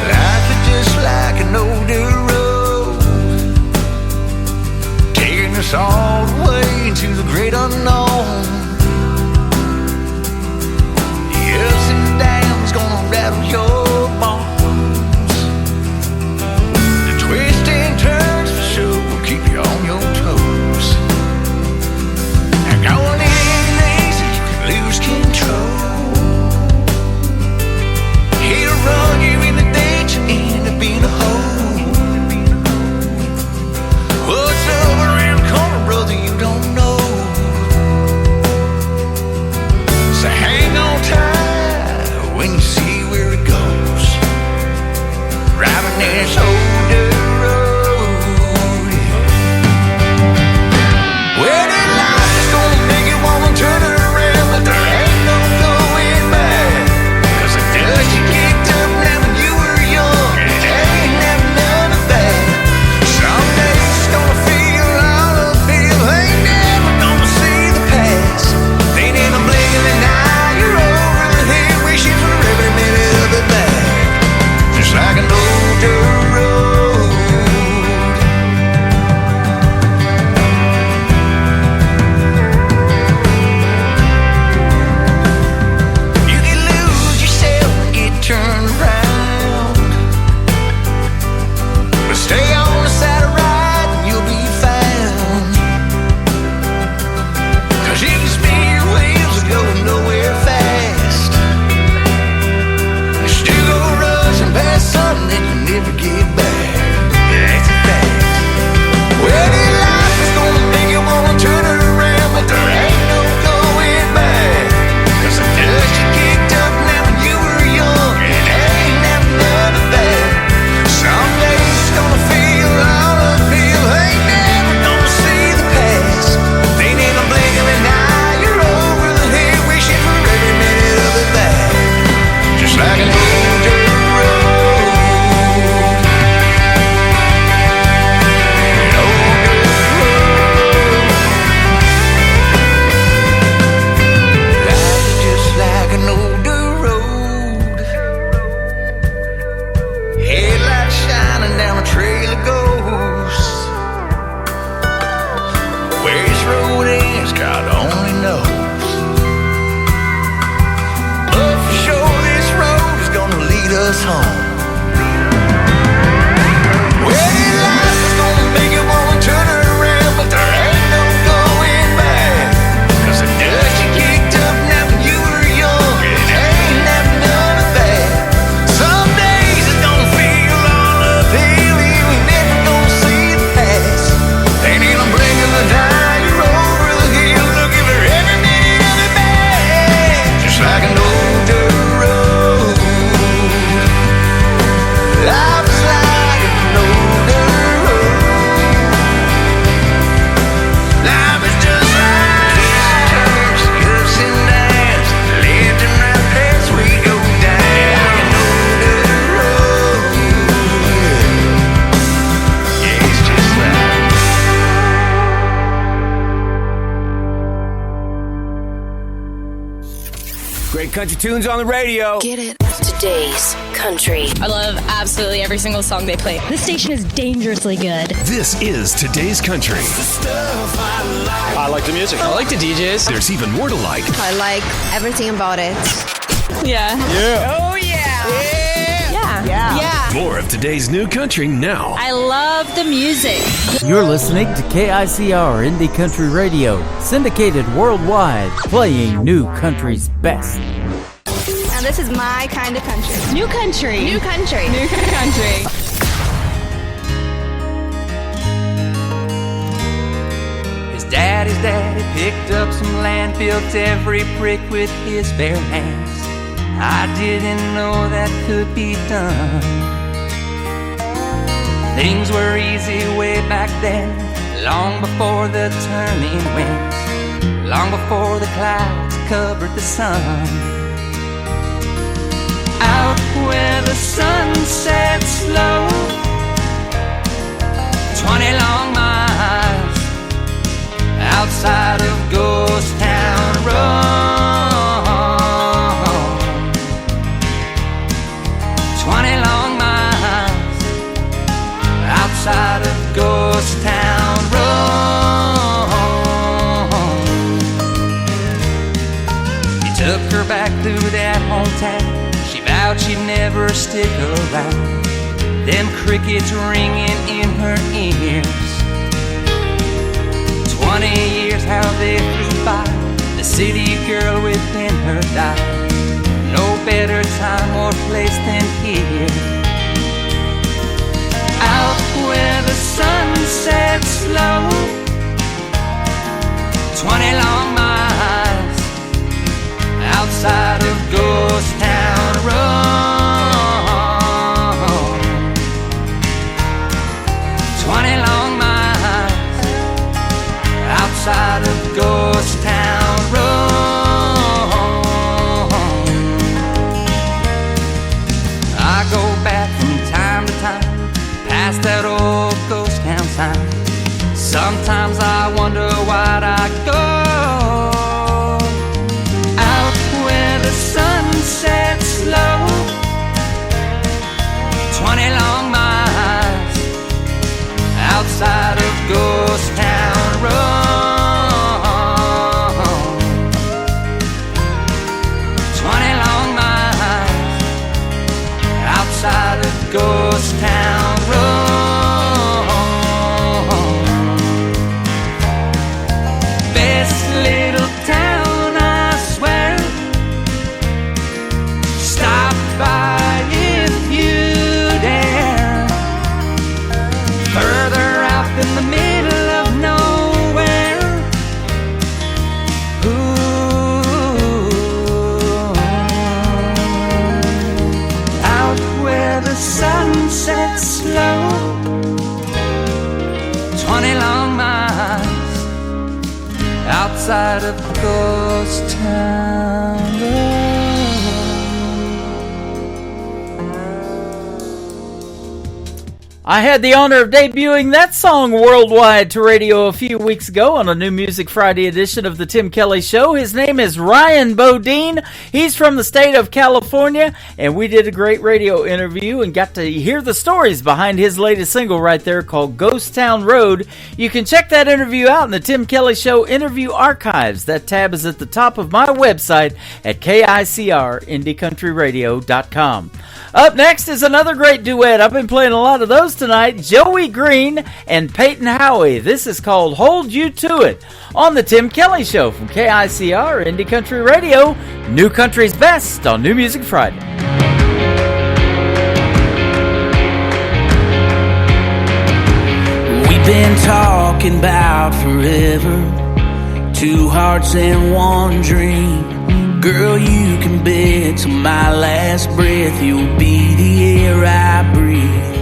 Life is just like an old dirt road, taking us all the way into the great unknown. The ups and downs gonna rattle your bones. Twists and turns for sure will keep you on your toes. And going in easy, you can lose control. He'll run you in the ditch and end up in a hole. What's over around the corner, brother, you don't know. So hang on tight when you see where it goes. Driving this old dirt road. Well, that life is gonna make you wanna turn around, but there ain't no going back. 'Cause the dust you kicked up now when you were young, it ain't never none of that. Some days it's gonna feel all uphill, ain't never gonna see the past. Then in a blink of an eye, you're over the hill, wishing for every minute of it back. Just like an old dirt road. You can lose yourself and get turned around, but stay on the side of right and you'll be found. 'Cause if you spin your wheels, you'll go nowhere fast. You still go rushing past something that you never get back. That's a fact. Well, this life is gonna make you wanna turn around, but there ain't no going back. 'Cause the dust you kicked up now when you were young, it ain't never none of that. Some days it's gonna feel all uphill, ain't never gonna see the past. Then in a blink of an eye, you're over the hill, wishing for every minute of it back. Just like an old dirt road. An old dirt road. Life is just like an old dirt road. Headlights shining down a trail of ghosts. Where this road ends, God only knows. But for sure, this road is gonna lead us home. Well, this life is gonna make you wanna turn around, but there ain't no going back. 'Cause the dust you kicked up now when you were young, it ain't never none of that. Some days it's gonna feel all uphill, you ain't never gonna see the past. Then in a blink of an eye, you're over the hill, looking for every minute of it back. Just like an old dirt road. Life is like an old dirt road. Life is just like twists and turns, ups and downs, left and right paths we go down. Like an old dirt road. Yeah, it's just like. Great country tunes on the radio. Get it? Today's country. I love absolutely every single song they play. This station is dangerously good. This is today's country. I like the music. I like the DJs. There's even more to like. I like everything about it. Yeah. Yeah. Oh, yeah. Yeah. More of today's new country now. I love the music. You're listening to KICR Indie Country Radio, syndicated worldwide, playing new country's best. Now this is my kind of country. New country. New country. New country. his daddy picked up some land, built every brick with his bare hands. I didn't know that could be done. Things were easy way back then, long before the turning winds, long before the clouds covered the sun. Out where the sun sets low, 20 long miles outside of Ghost Town Road. 20 long miles outside of Ghost Town Road. He took her back through that hometown. She vowed she'd never stick around. Them crickets ringing in her ears. 20 years how they flew by. The city girl within her died. No better time or place than here. Out where the sun sets low, 20 long miles outside of Ghost Town Road. 20 long miles outside of Ghost Town Road. I go back from time to time, past that old ghost town sign. Sometimes I wonder why'd I go out where the sun sets low. 20 long miles outside of Ghost Town Road. 20 long miles outside of Ghost Town Road. Best little town, I swear. Stop by if you dare. Further out in the middle of nowhere. Ooh. Out where the sun sets slow. 20 long miles outside of Ghost Town Road. I had the honor of debuting that song worldwide to radio a few weeks ago on a New Music Friday edition of the Tim Kelly Show. His name is Ryan Bodine. He's from the state of California, and we did a great radio interview and got to hear the stories behind his latest single right there called Ghost Town Road. You can check that interview out in the Tim Kelly Show interview archives. That tab is at the top of my website at KICRIndieCountryRadio.com. Up next is another great duet. I've been playing a lot of those tonight. Joey Green and Peyton Howie. This is called Hold You To It on the Tim Kelly Show from KICR Indie Country Radio. New Country's best on New Music Friday. We've been talking about forever, two hearts and one dream. Girl, you can bet to my last breath you'll be the air I breathe.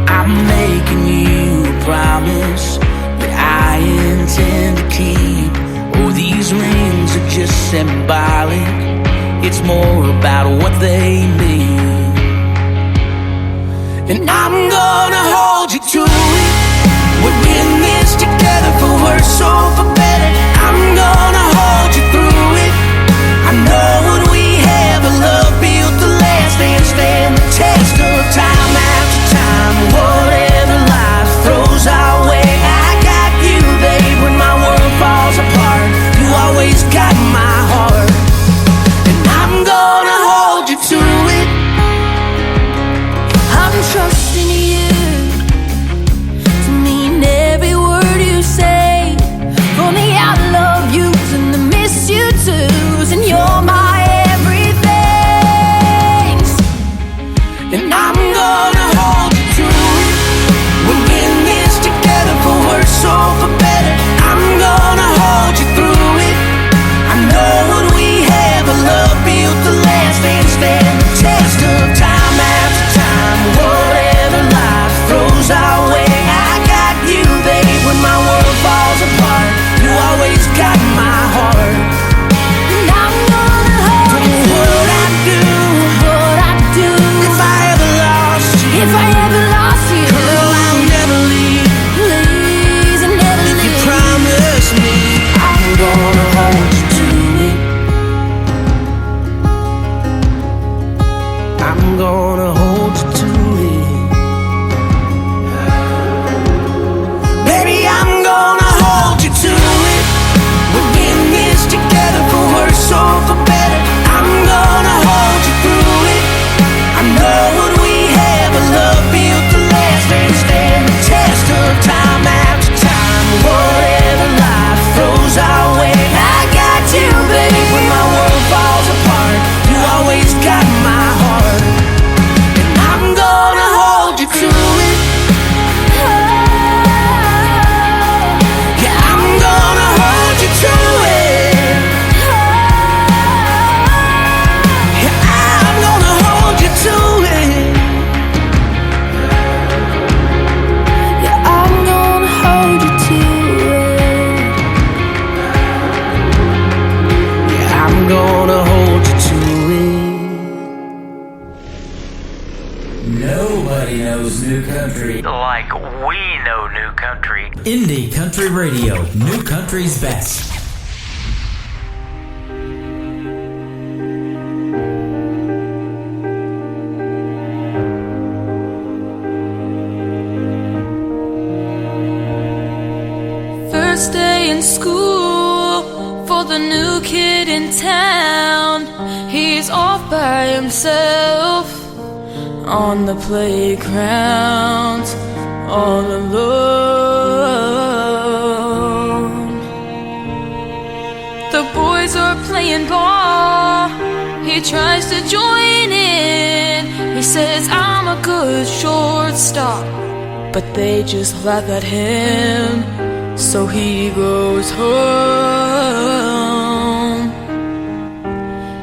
I'm making you a promise that I intend to keep. Oh, these rings are just symbolic. It's more about what they mean. And I'm gonna hold you to it. We're in this together for worse or for better. I'm gonna hold you through it. I know what we have, a love built to last and stand the test of time after time. Whatever life throws our way, I got you, babe. When my world falls apart, you always got my heart. And I'm gonna hold you to it. I'm trusting you. new country. Like we know new country. Indie Country Radio, new country's best. First day in school for the new kid in town. He's off by himself on the playground, all alone. The boys are playing ball. He tries to join in. He says, I'm a good shortstop, but they just laugh at him. So he goes home.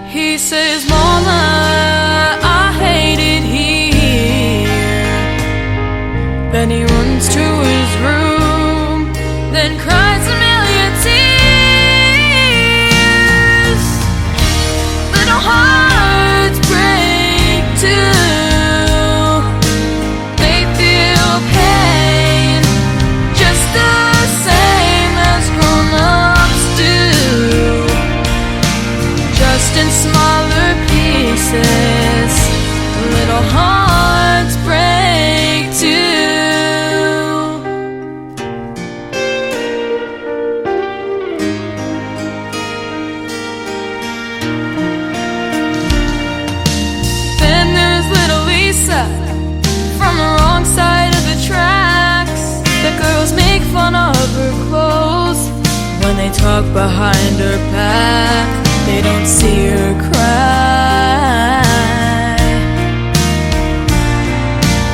He says, Mama, I hate it here. Then he runs to his room, then cries a million tears. Little hearts break too. They feel pain just the same as grown-ups do, just in smaller pieces. Little hearts break too. Then there's little Lisa from the wrong side of the tracks. The girls make fun of her clothes when they talk behind her back. They don't see her cry.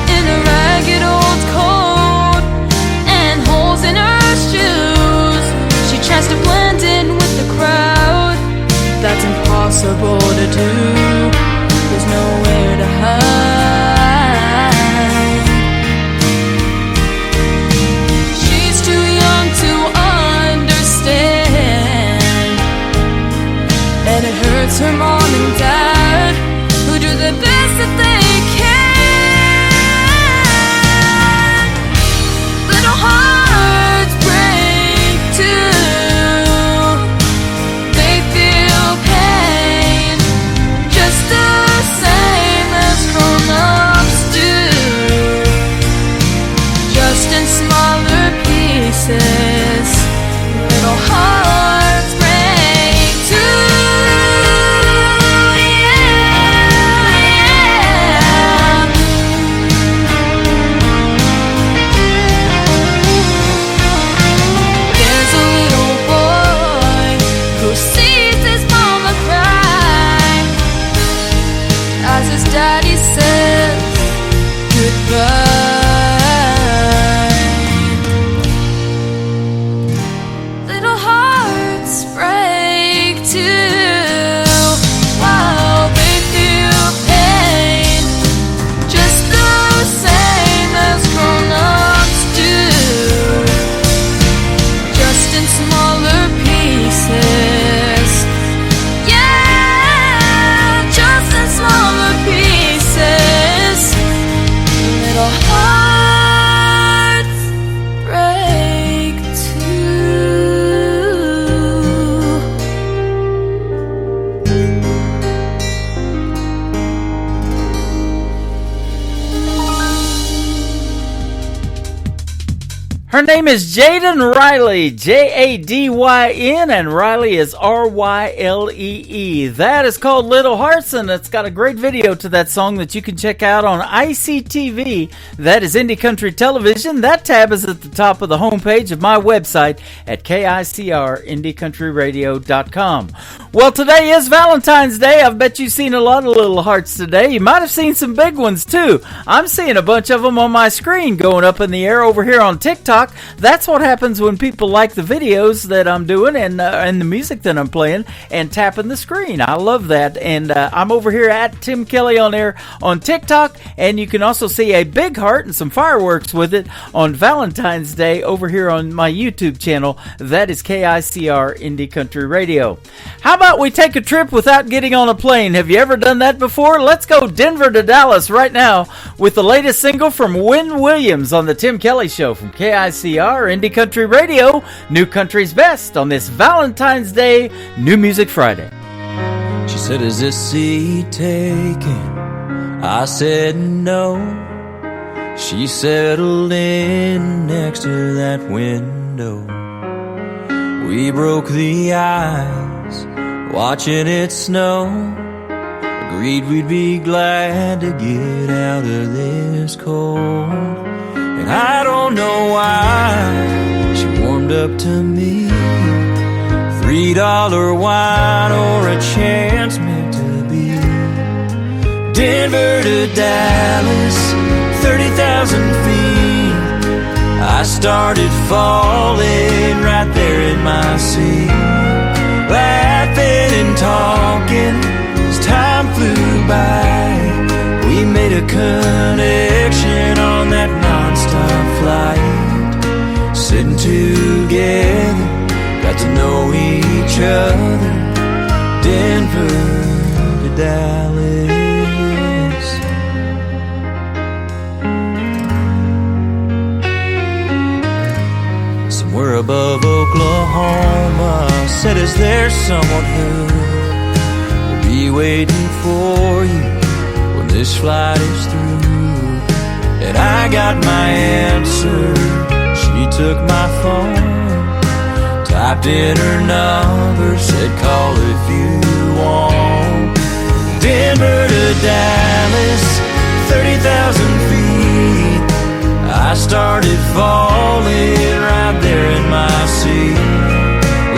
In a ragged old coat and holes in her shoes, she tries to blend in with the crowd. That's impossible to do. There's nowhere to hide. She's too young to understand, and it hurts her mom and dad, who do the best that they can. Little hearts break too. They feel pain just the same as grown-ups do, just in smaller pieces. Little hearts break too. There's a little boy who sees his mama cry as his daddy says goodbye. Little hearts break too. Wow, they feel pain just the same as grown-ups do, just in smaller pieces. Yeah, just in smaller pieces. Little hearts break too. Her name is Jaden Riley, Jadyn, and Riley is Ryle. That is called Little Hearts, and it's got a great video to that song that you can check out on ICTV. That is Indie Country Television. That tab is at the top of the homepage of my website at KICRIndieCountryRadio.com. Well, today is Valentine's Day. I bet you've seen a lot of little hearts today. You might have seen some big ones, too. I'm seeing a bunch of them on my screen going up in the air over here on TikTok. TikTok. That's what happens when people like the videos that I'm doing and the music that I'm playing and tapping the screen. I love that. And I'm over here at Tim Kelly on air on TikTok, and you can also see a big heart and some fireworks with it on Valentine's Day over here on my YouTube channel. That is KICR Indie Country Radio. How about we take a trip without getting on a plane? Have you ever done that before? Let's go Denver to Dallas right now with the latest single from Wynn Williams on the Tim Kelly Show from KICR Indie Country Radio, New Country's Best on this Valentine's Day New Music Friday. She said, "Is this seat taken?" I said no. She settled in next to that window. We broke the ice, watching it snow. Agreed we'd be glad to get out of this cold. And I don't know why she warmed up to me. $3 wine or a chance meant to be. Denver to Dallas, 30,000 feet. I started falling right there in my seat. Laughing and talking as time flew by. We made a connection on that non-stop flight. Sitting together, got to know each other. Denver to Dallas. Somewhere above Oklahoma, said, "Is there someone who will be waiting for you when this flight is through?" And I got my answer. She took my phone, typed in her number, said, "Call if you want." Denver to Dallas, 30,000 feet. I started falling right there in my seat.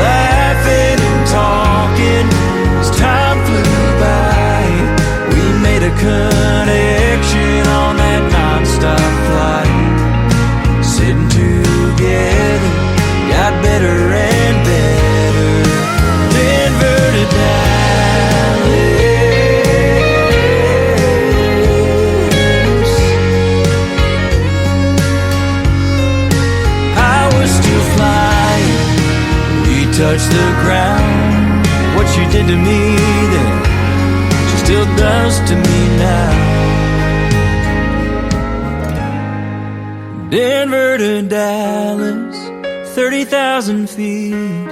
Laughing and talking as time flew by. We made a connection on that non-stop flight. Sitting together, got better and better. Denver to Dallas. I was still flying, we touched the ground. What she did to me then, she still does to me now. Denver to Dallas, 30,000 feet.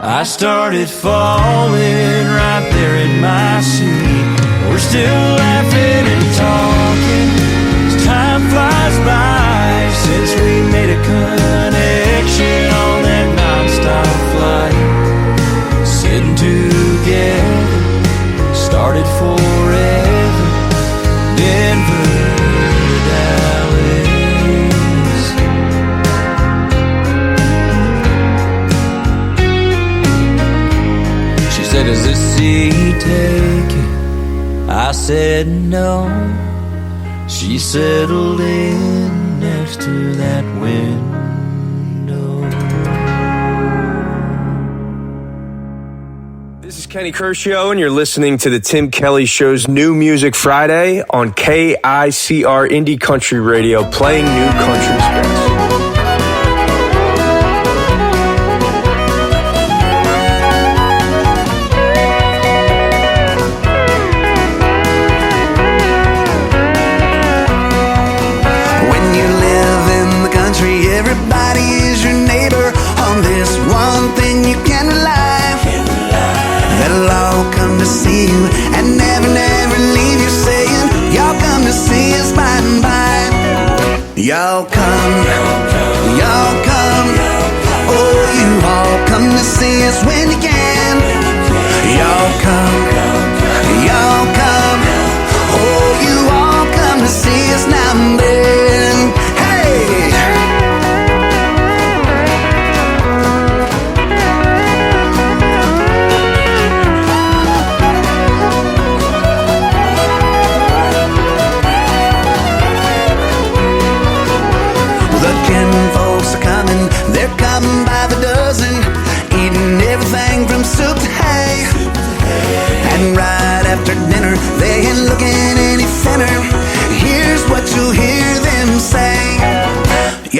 I started falling right there in my seat. We're still laughing and talking as time flies by. Since we made a connection on that non-stop flight. Sitting together, started forever. Denver to Dallas. Said, "Is this seat taken?" I said no. She settled in next to that window. This is Kenny Kershaw, and you're listening to the Tim Kelly Show's New Music Friday on KICR Indie Country Radio, playing New Country's best. Everybody is your neighbor. On this one thing you can rely. They'll all come to see you and never, never leave you, saying, "Y'all come to see us by and by. Y'all come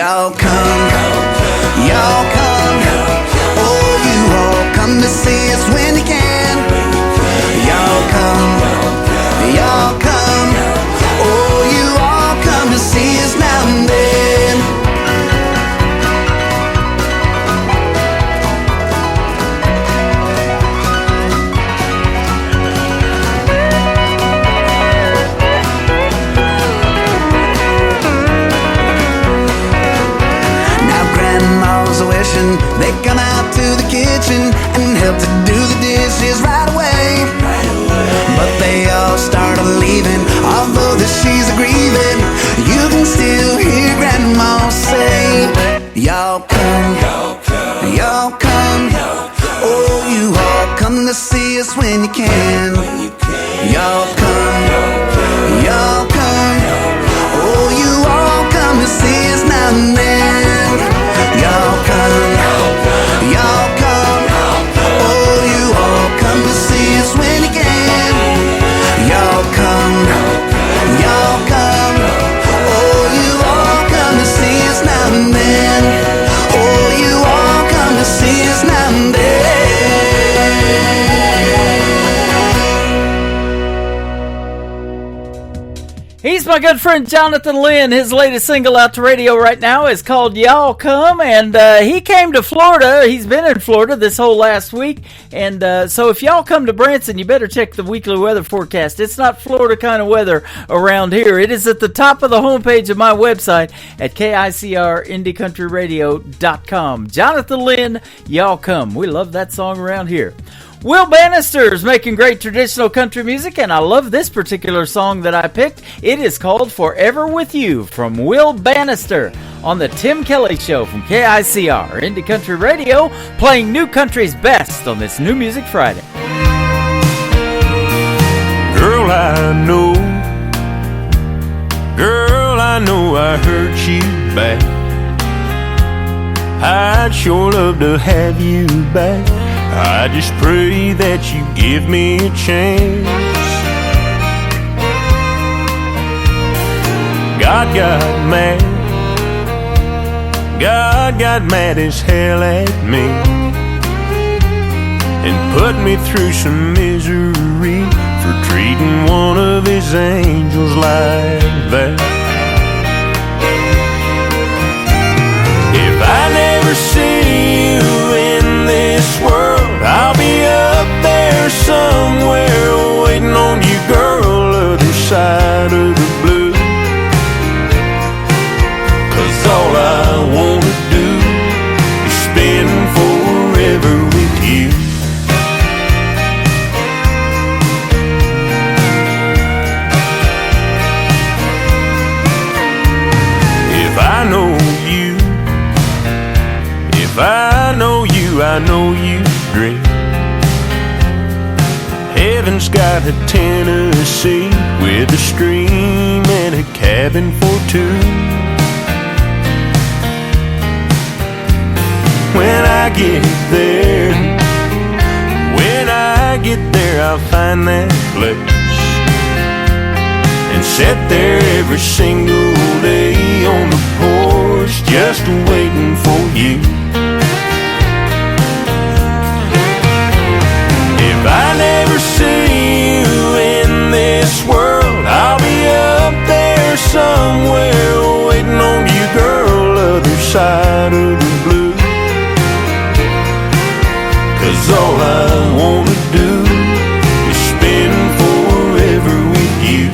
Y'all come, y'all come. Oh, you all come to see us when you can. Y'all come, y'all come. Oh, you all come to see us now and then. They come out to the kitchen and help to do the dishes right away. But they all start leaving, although that she's grieving. You can still hear Grandma say, y'all come, y'all come. Oh, you all come to see us when you can. Y'all come, y'all come. Oh, you all come to see us now and then. Y'all come, y'all come. Oh, you all come to see us when you can. Y'all come, y'all come. Oh, you all come to see us now and then. Oh, you all come to see us now and then. He's my good friend Jonathan Lynn. His latest single out to radio right now is called Y'all Come, and he came to Florida. He's been in Florida this whole last week, and so if y'all come to Branson, you better check the weekly weather forecast. It's not Florida kind of weather around here. It is at the top of the homepage of my website at KICRIndieCountryRadio.com. Jonathan Lynn, Y'all Come. We love that song around here. Will Bannister's making great traditional country music, and I love this particular song that I picked. It is called Forever With You from Will Bannister on the Tim Kelly Show from KICR Indie Country Radio, playing new country's best on this New Music Friday. Girl, I know I hurt you bad. I'd sure love to have you back. I just pray that you give me a chance. God got mad as hell at me and put me through some misery for treating one of his angels like that. If I never see you in this world, I'll be up there somewhere waiting on you, girl, other side of the blue. 'Cause all I wanna do is spend forever with you. If I know you, if I know you, I know you dream. Heaven's got a Tennessee with a stream and a cabin for two. When I get there, I'll find that place and sit there every single day on the porch just waiting for you. If I never see you in this world, I'll be up there somewhere waiting on you, girl, other side of the blue. 'Cause all I wanna do is spend forever with you.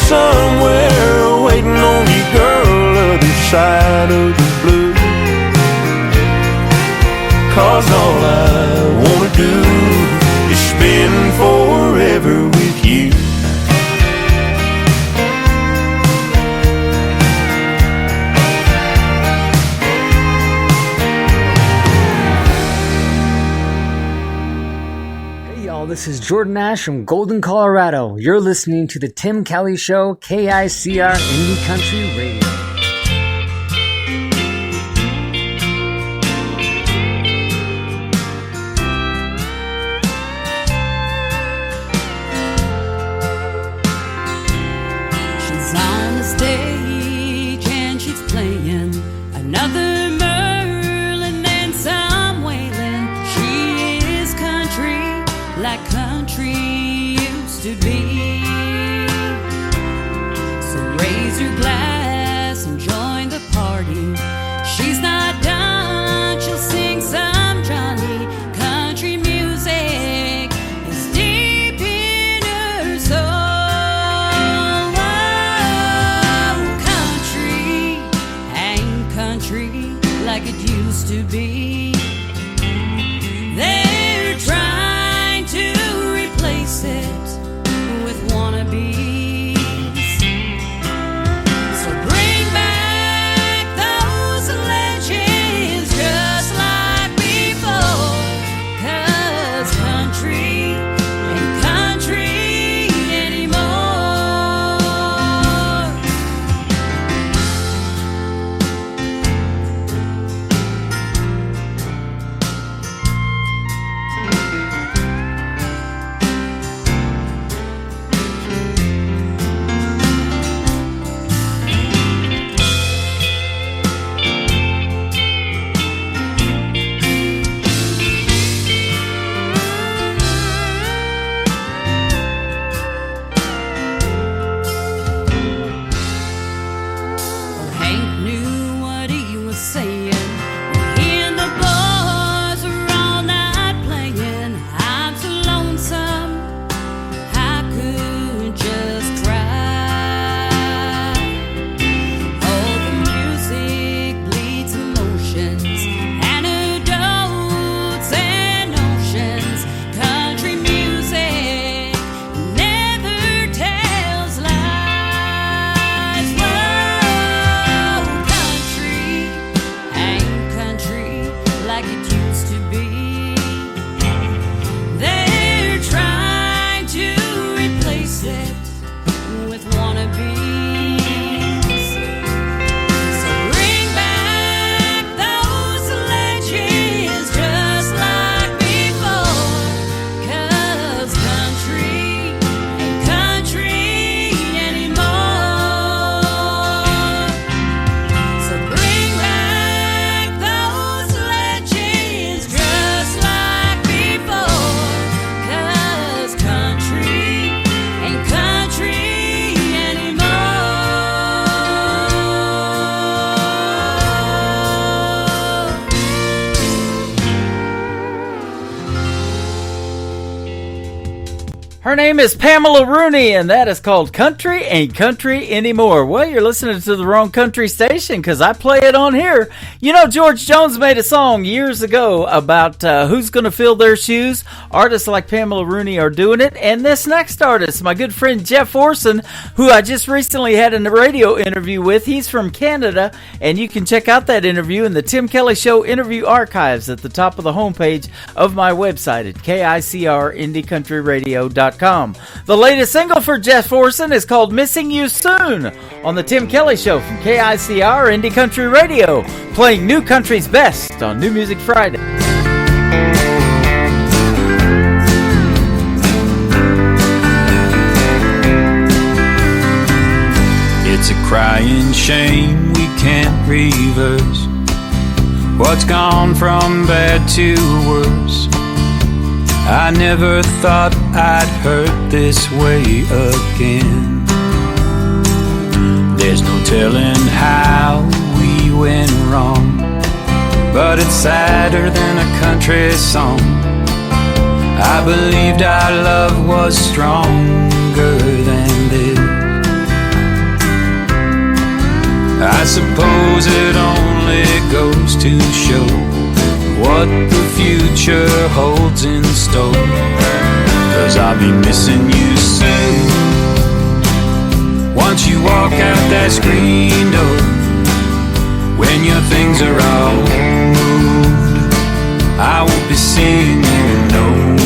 Somewhere waiting on you, girl, other side of the blue. 'Cause all I wanna do is spend forever with you. This is Jordan Ash from Golden, Colorado. You're listening to The Tim Kelly Show, KICR Indie Country Radio. She's on the stage and she's playing another Merlin and some Waylon. She is country like country used to be. So raise your glass and join the party. She's not done, she'll sing some Johnny. Country music is deep in her soul. Oh, country ain't country like it used to be. They're trying to replace it with wannabes. So bring back those legends just like before. 'Cause country ain't country anymore. Well, Hank knew what he was saying. He and the boys were all night playing. I'm so lonesome, I could just cry. Oh, the music bleeds emotions, anecdotes and notions. Country music never tells lies. Whoa, country ain't country like it used to be. They're trying to replace it with wannabes. So bring back those legends just like before. 'Cause country ain't country anymore. So bring back those legends just like before. 'Cause country ain't country anymore. Her name is Pamela Rooney, and that is called Country Ain't Country Anymore. Well, you're listening to the wrong country station because I play it on here. You know, George Jones made a song years ago about who's going to fill their shoes. Artists like Pamela Rooney are doing it. And this next artist, my good friend Jeff Orson, who I just recently had a radio interview with, he's from Canada, and you can check out that interview in the Tim Kelly Show interview archives at the top of the homepage of my website at KICRIndieCountryRadio.com. The latest single for Jeff Orson is called Missing You Soon on the Tim Kelly Show from KICR Indie Country Radio, playing new country's best on New Music Friday. It's a crying shame we can't reverse what's gone from bad to worse. I never thought I'd hurt this way again. There's no telling how we went wrong, but it's sadder than a country song. I believed our love was stronger than this. I suppose it only goes to show what the future holds in store. 'Cause I'll be missing you soon. Once you walk out that screen door, when your things are all moved, I won't be seeing you no more.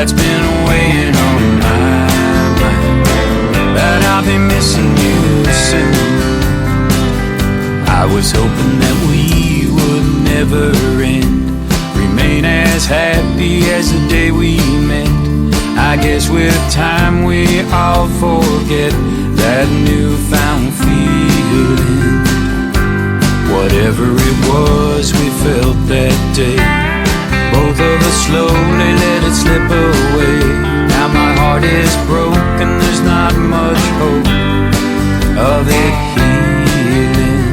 that's been weighing on my mind. But I'll be missing you soon. I was hoping that we would never end, remain as happy as the day we met. I guess with time we all forget that newfound feeling. Whatever it was we felt that day, both of us slowly let it slip away. Now my heart is broken, there's not much hope of it healing.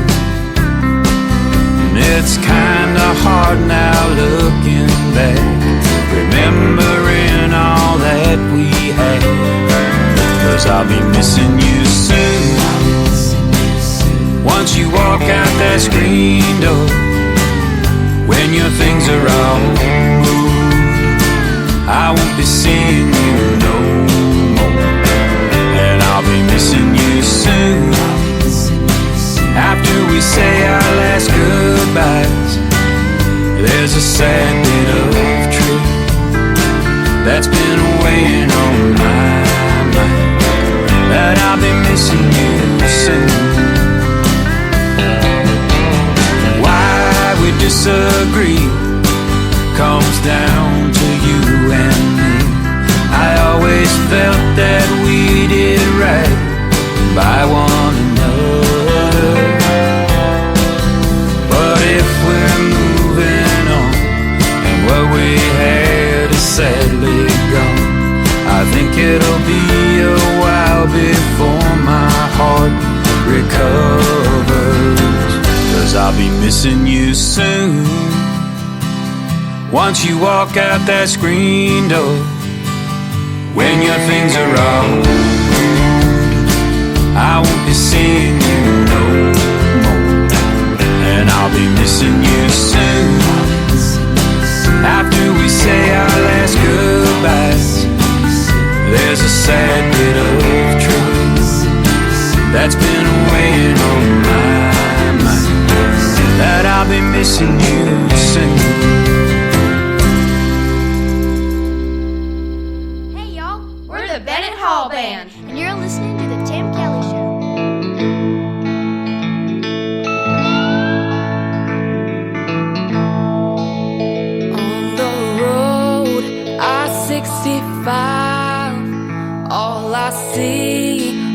And it's kinda hard now looking back, remembering all that we had. 'Cause I'll be missing you soon. Once you walk out that screen door, when your things are all moved, I won't be seeing you no more. And I'll be missing you soon. After we say our last goodbyes, there's a sad bit of truth that's been weighing on my mind, that I'll be missing you soon. Why we disagree comes down to you and me. I always felt that we did right by one another. But if we're moving on and what we had is sadly gone, I think it'll be a while before my heart recovers. 'Cause I'll be missing you soon. Once you walk out that screen door, when your things are all moved, I won't be seeing you no more. And I'll be missing you soon. After we say our last goodbyes, there's a sad bit of truth that's been weighing on my mind, that I'll be missing you soon. Hey y'all, we're the Bennett Hall Band, and you're listening to the Tim Kelly Show. On the road, I-65, all I see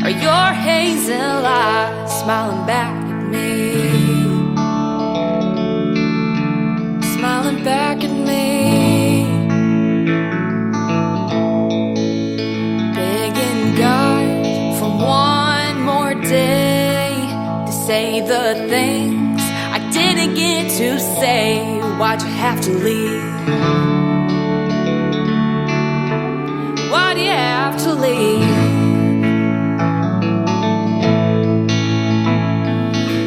are your hazel eyes smiling back at me, smiling back at me, begging God for one more day to say the things I didn't get to say. Why'd you have to leave? Why do you have to leave?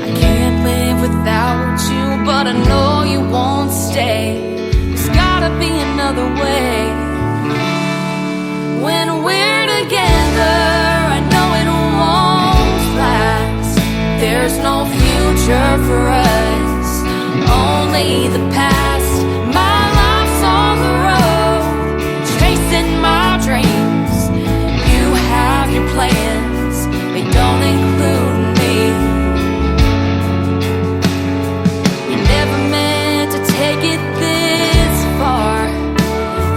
I can't live without you, but I know you won't stay. There's gotta be another way. When we're together, I know it won't last. There's no future for us, only the past. My life's on the road, chasing my dreams. You have your plans, they don't include me. We never meant to take it this far.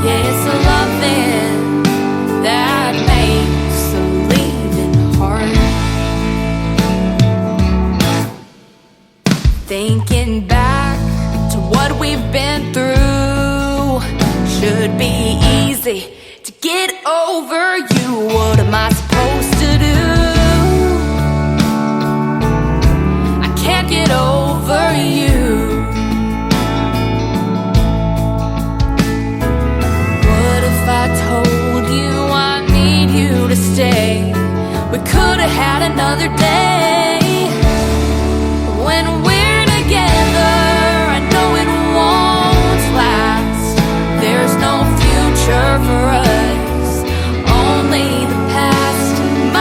Yeah, it's a loving that makes the leaving hard. Thinking back to what we've been through, should be easy to get over you. What am I supposed to do? I can't get over you. What if I told you I need you to stay? We could have had another day. When we're together, I know it won't last. There's no future for us, only the past. My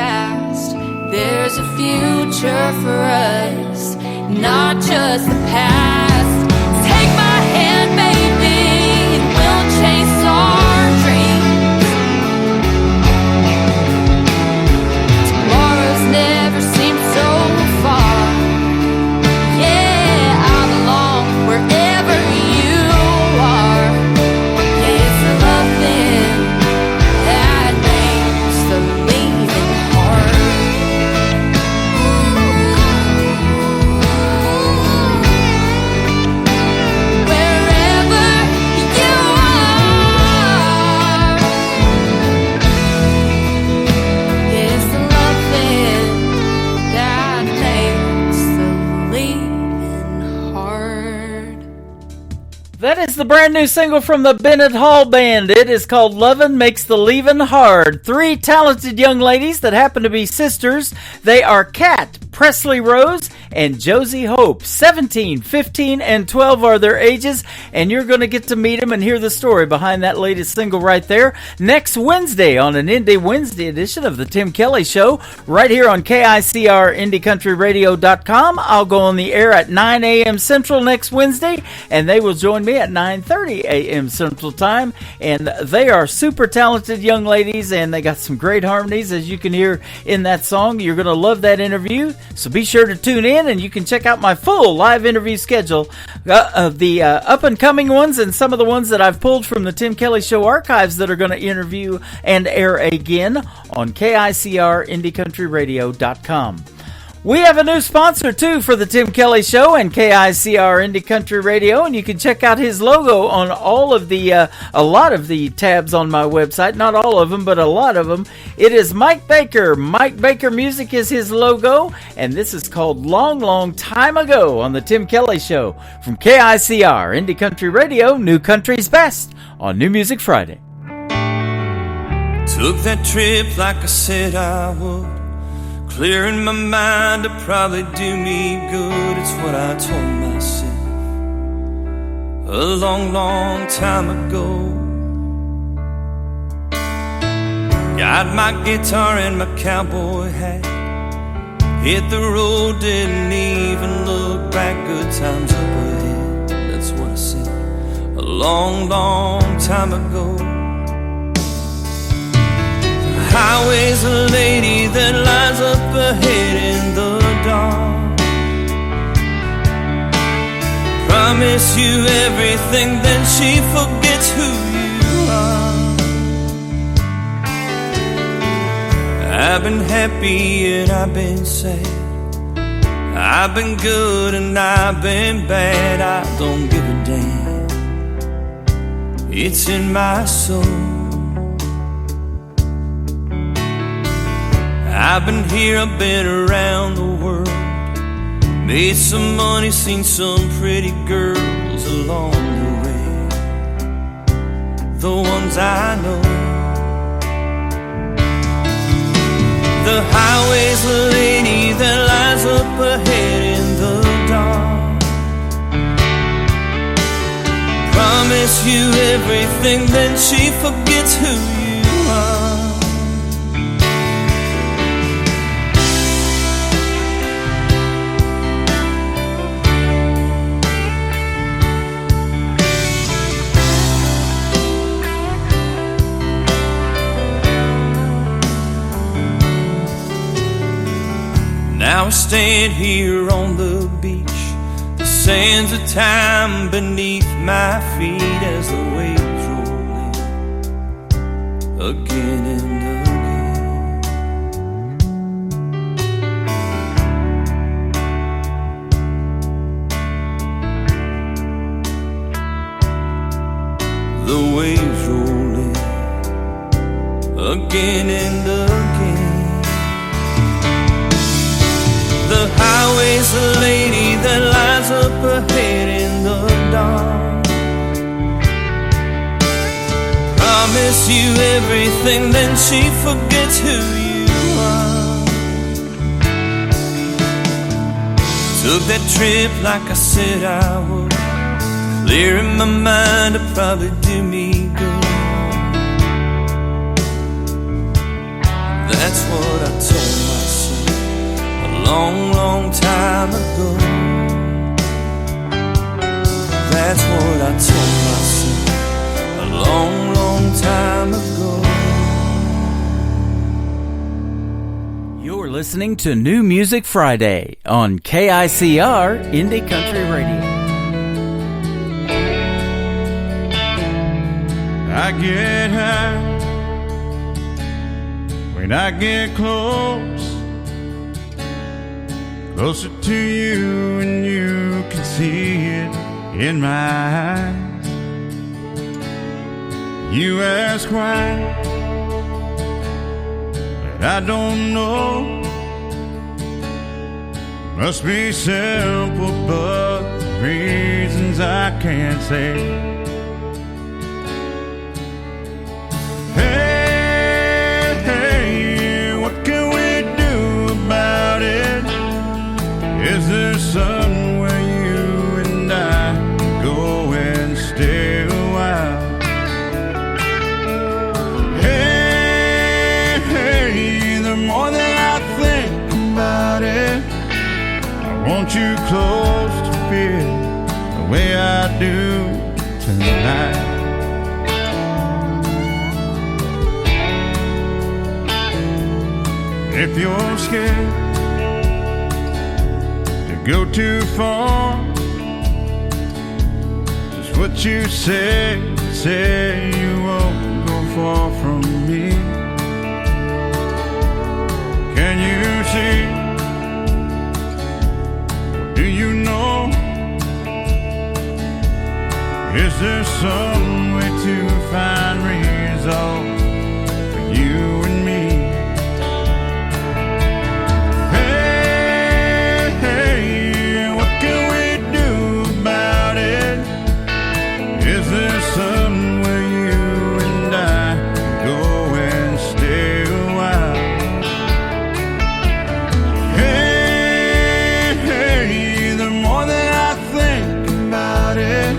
fast. There's a future for us, not just the past. Take my hand, baby, and we'll chase our dreams. Tomorrow's never seemed so far. Yeah, I belong wherever you are. Yeah, it's the loving that makes the leaving hard. Wherever you are, it's the loving that makes the leaving hard. That is the brand new single from the Bennett Hall Band. It is called Lovin' Makes the Leavin' Hard. Three talented young ladies that happen to be sisters. They are Kat, Presley Rose, and Josie Hope. 17, 15, and 12 are their ages, and you're going to get to meet them and hear the story behind that latest single right there next Wednesday on an Indie Wednesday edition of the Tim Kelly Show right here on KICR IndieCountryRadio.com. I'll go on the air at 9 a.m. Central next Wednesday, and they will join me at 9:30 a.m. Central Time, and they are super talented young ladies, and they got some great harmonies, as you can hear in that song. You're going to love that interview, so be sure to tune in, and you can check out my full live interview schedule of the up-and-coming ones and some of the ones that I've pulled from the Tim Kelly Show archives that are going to interview and air again on KICR IndieCountryRadio.com. We have a new sponsor, too, for the Tim Kelly Show and KICR Indie Country Radio, and you can check out his logo on all of the, a lot of the tabs on my website. Not all of them, but a lot of them. It is Mike Baker. Mike Baker Music is his logo, and this is called Long, Long Time Ago on the Tim Kelly Show from KICR Indie Country Radio, New Country's Best on New Music Friday. Took that trip like I said I would. Clearing my mind to probably do me good. It's what I told myself a long, long time ago. Got my guitar and my cowboy hat. Hit the road, didn't even look back. Good times up ahead. That's what I said a long, long time ago. Highway's a lady that lies up ahead in the dark. Promise you everything, then she forgets who you are. I've been happy and I've been sad. I've been good and I've been bad. I don't give a damn. It's in my soul. I've been here, I've been around the world. Made some money, seen some pretty girls along the way. The ones I know. The highway's a lady that lies up ahead in the dark. Promise you everything, then she forgets who you are. Now I stand here on the beach, the sands of time beneath my feet as the waves roll in again and again. The waves roll in again and again. The highway's a lady that lies up ahead in the dark. Promise you everything, then she forgets who you are. Took that trip like I said I would. Clearing my mind to probably do me good. That's what I told myself a long, long time ago. That's what I told myself a long, long time ago. You're listening to New Music Friday on KICR Indie Country Radio. I get high when I get closer to you, and you can see it in my eyes. You ask why, but I don't know. Must be simple, but reasons I can't say. Hey, what can we do about it? Is there somewhere you and I go and stay a while? Hey, the more that I think about it, I want you close to feel the way I do tonight. If you're scared to go too far, just what you say you won't go far from me. Can you see? Do you know? Is there some way to find resolve for you and me? Hey, what can we do about it? Is there somewhere you and I go and stay a while? Hey, the more that I think about it,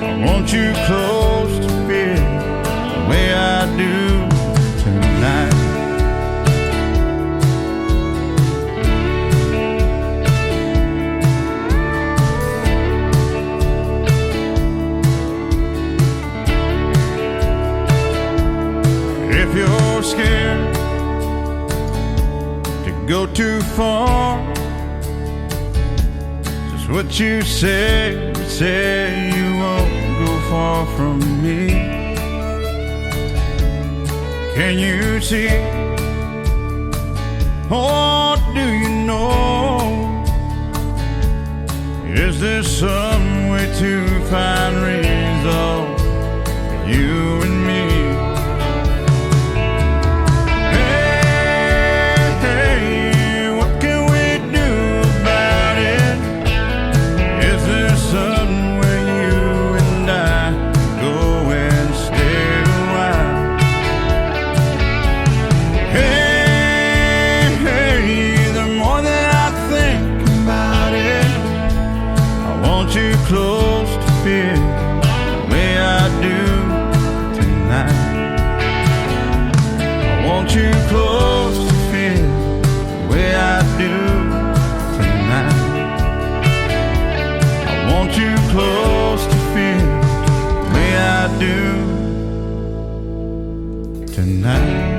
I want you close to feel the way I do tonight. If you're scared to go too far, just what you say you won't go far from me. Can you see? Or do you know? Is there some way to find resolve for you and me? Close to feel the way I do tonight. I want you close to feel the way I do tonight. I want you close to feel the way I do tonight.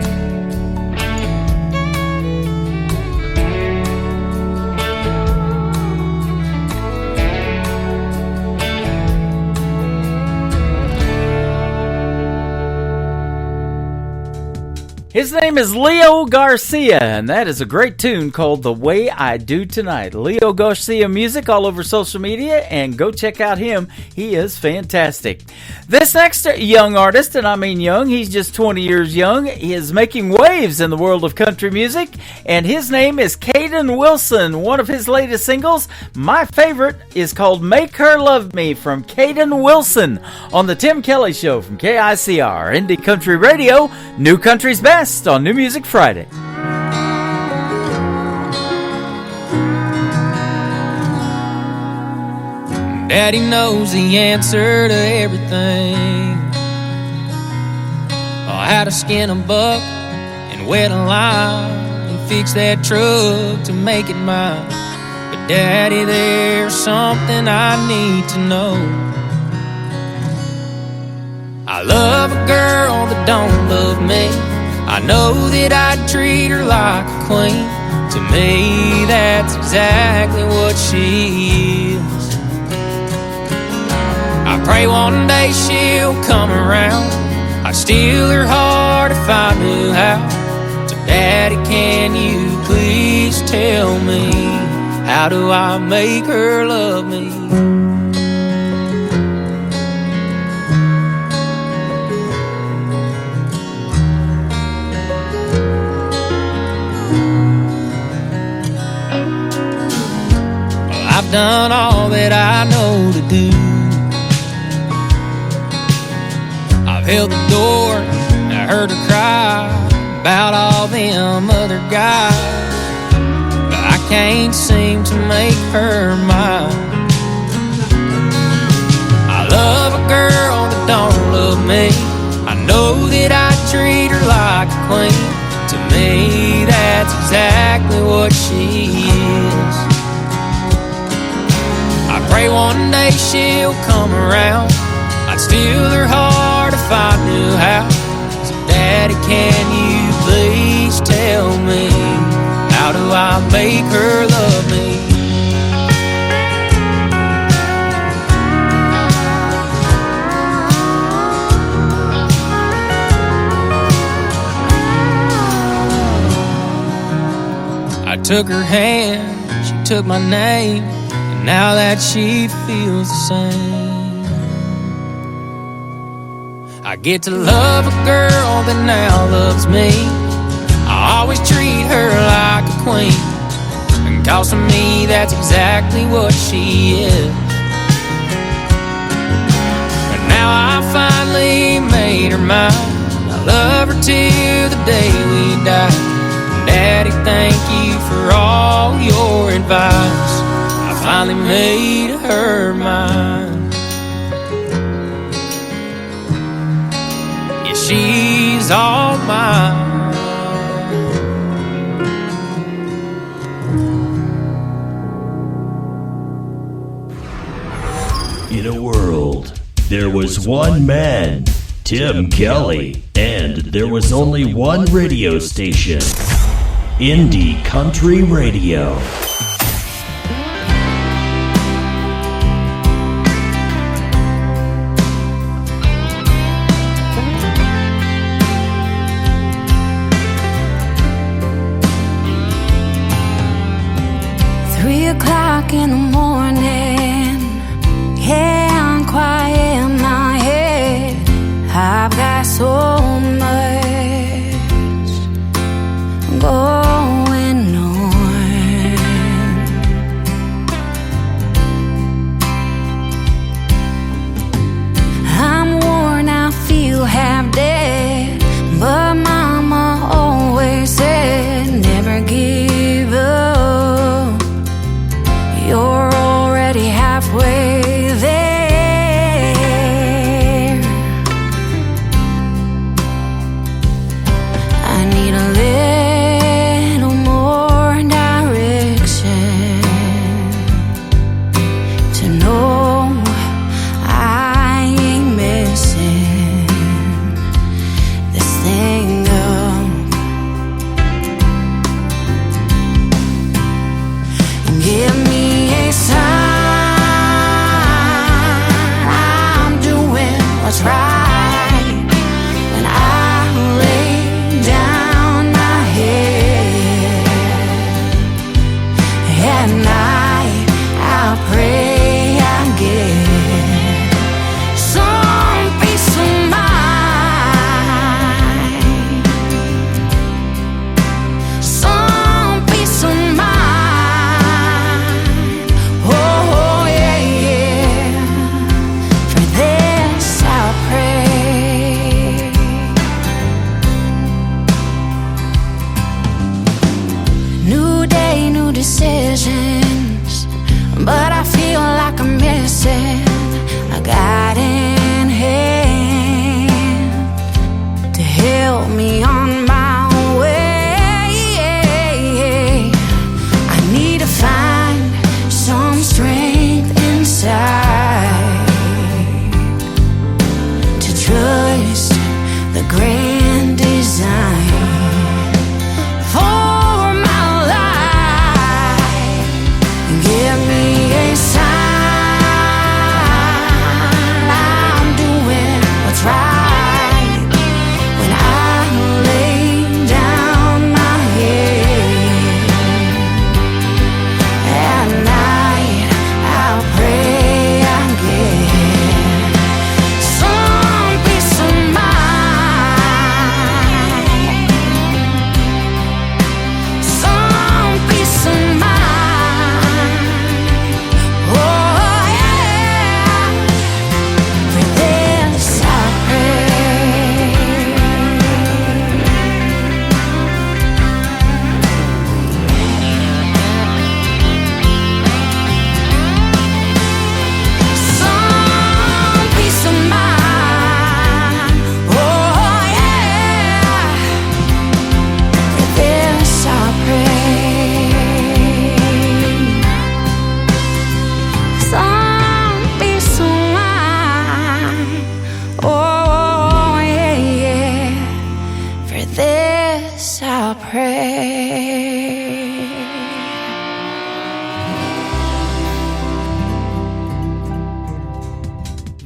His name is Leo Garcia, and that is a great tune called The Way I Do Tonight. Leo Garcia music all over social media, and go check out him. He is fantastic. This next young artist, and I mean young, he's just 20 years young, he is making waves in the world of country music, and his name is Caden Wilson. One of his latest singles, my favorite, is called Make Her Love Me from Caden Wilson on The Tim Kelly Show from KICR, Indie Country Radio, New Country's Best on New Music Friday. Daddy knows the answer to everything. Oh, how to skin a buck and and wet a line and fix that truck to make it mine. But Daddy, there's something I need to know. I love a girl that don't love me. I know that I'd treat her like a queen. To me, that's exactly what she is. I pray one day she'll come around. I'd steal her heart if I knew how. So Daddy, can you please tell me, how do I make her love me? I've done all that I know to do. I've held the door, I heard her cry about all them other guys, but I can't seem to make her mine. I love a girl that don't love me. I know that I treat her like a queen. To me, that's exactly what she is. I pray one day she'll come around. I'd steal her heart if I knew how. So Daddy, can you please tell me, how do I make her love me? I took her hand, she took my name, and now that she feels the same. I get to love a girl that now loves me. I always treat her like a queen, and cause to me that's exactly what she is. But now I finally made her mine. I love her till the day we die. Daddy, thank you for all your advice. I finally made her mine. Yeah, she's all mine. In a world, there was one man, Tim Kelly, and there was only one radio station, Indie Country Radio. In the morning, yeah, I'm quiet in my head. I've got so much going on. I'm worn, I feel half dead, but Mama always said, never give up. You're already halfway there. I need a little more direction to know I ain't messing this thing up. Give me right when I lay down my head at night. I'll pray I get some peace of mind, some peace of mind. Oh yeah, yeah. For this I'll pray. New day, new decisions, but I feel like I'm missing a guiding hand to help me on my way.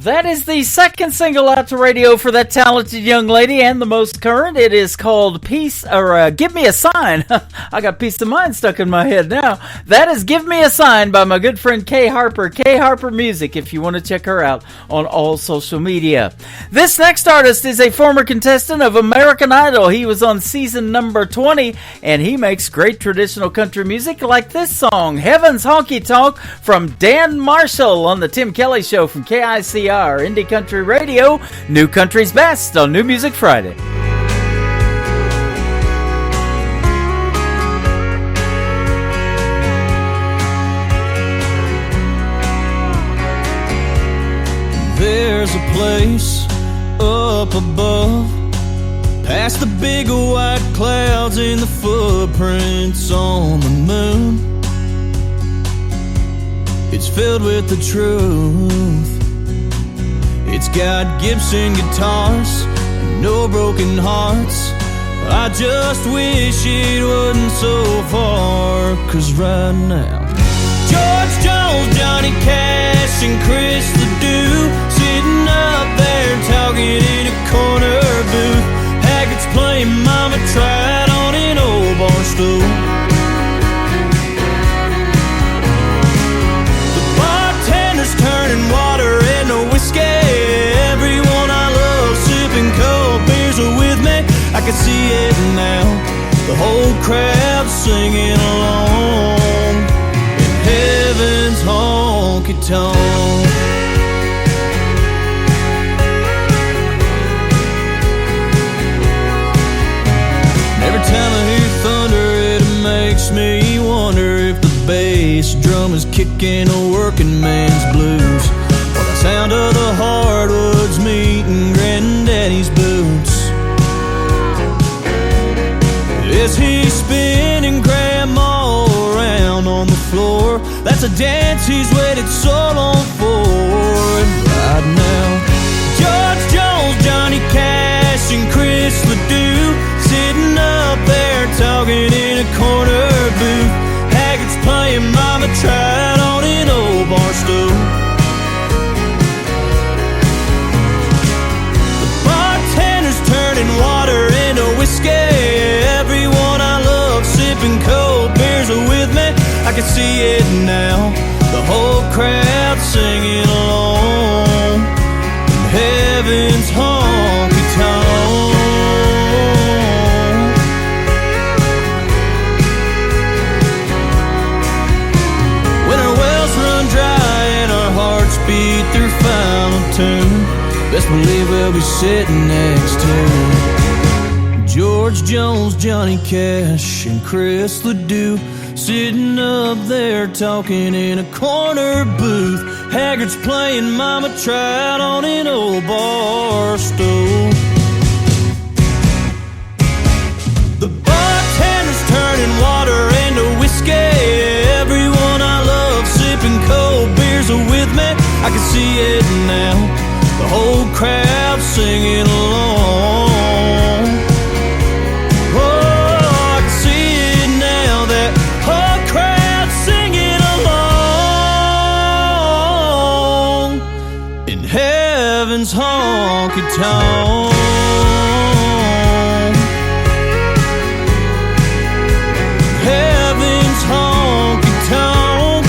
That is the second single out to radio for that talented young lady and the most current. It is called Give Me a Sign. I got Peace of Mind stuck in my head now. That is Give Me a Sign by my good friend Kay Harper. Kay Harper Music, if you want to check her out on all social media. This next artist is a former contestant of American Idol. He was on season number 20, and he makes great traditional country music like this song, Heaven's Honky Tonk, from Dan Marshall on the Tim Kelly Show from KICR. Indie Country Radio, New Country's Best on New Music Friday. There's a place up above, past the big white clouds and the footprints on the moon. It's filled with the truth. It's got Gibson guitars and no broken hearts. I just wish it wasn't so far, 'cause right now George Jones, Johnny Cash, and Chris Ledoux sitting up there talking in a corner booth. Haggart's playing Mama Tried on an old bar stool. The bartender's turning water into whiskey. Everyone I love sipping cold beers are with me. I can see it now, the whole crowd singing along in Heaven's Honky Tonk. Every time I hear thunder, it makes me wonder if the bass drum is kicking a working man's blues, or the sound of the hardwoods meeting Granddaddy's boots. Is he spinning Grandma around on the floor? That's a dance he's waited so long for. And right now, George Jones, Johnny Cash, and Chris Ledoux sitting up there talking in a corner booth. Haggart's playing Mama Tried on an old bar stool. The bartender's turning water into whiskey. Everyone I love sipping cold beers are with me. I can see it now, the whole crowd singing along in Heaven's Honky Tonk. When our wells run dry and our hearts beat their final tune, best believe we'll be sitting next to George Jones, Johnny Cash, and Chris Ledoux sitting up there talking in a corner booth. Haggart's playing Mama Tried on an old bar stool. The bartender's turning water into whiskey. Everyone I love sipping cold beers are with me. I can see it now, the whole crowd singing along. Heaven's Honky Tonk. Heaven's Honky Tonk.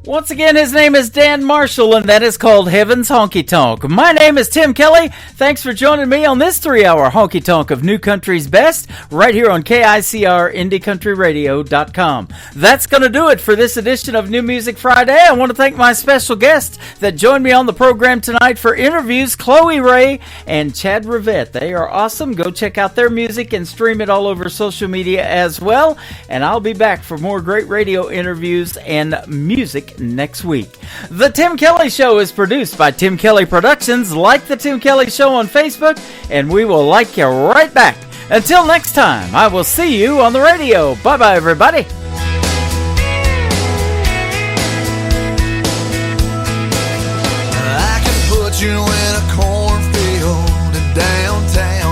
Once again, his name is Dan Marshall, and that is called Heaven's Honky Tonk. My name is Tim Kelly. Thanks for joining me on this 3-hour honky tonk of New Country's Best, right here on KICR IndieCountryRadio.com. That's going to do it for this edition of New Music Friday. I want to thank my special guests that joined me on the program tonight for interviews, Chloe Ray and Chad Rivette. They are awesome. Go check out their music and stream it all over social media as well. And I'll be back for more great radio interviews and music next week. The Tim Kelly Show is produced by Tim Kelly Productions. Like the Tim Kelly Show on Facebook, and we will like you right back. Until next time, I will see you on the radio. Bye-bye, everybody. I can put you in a cornfield in downtown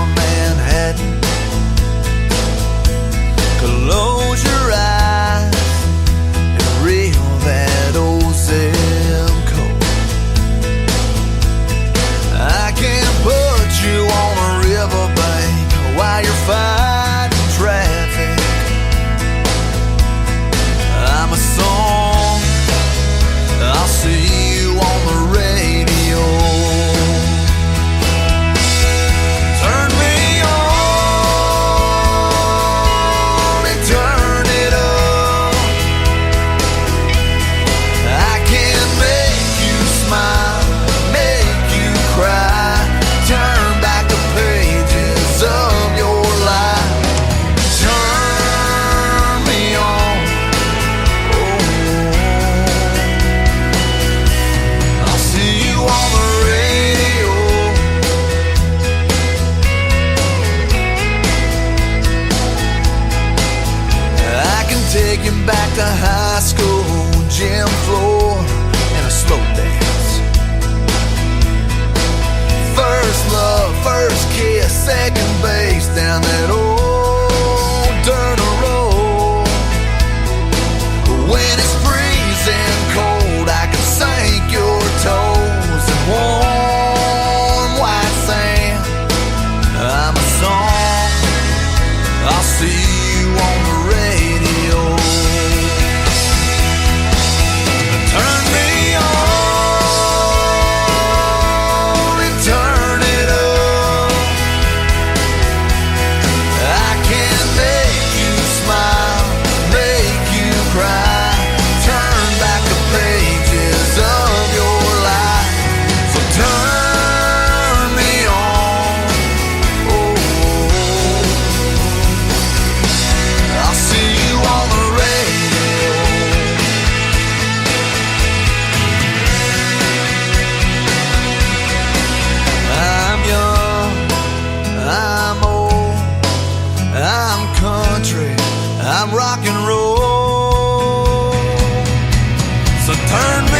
Turn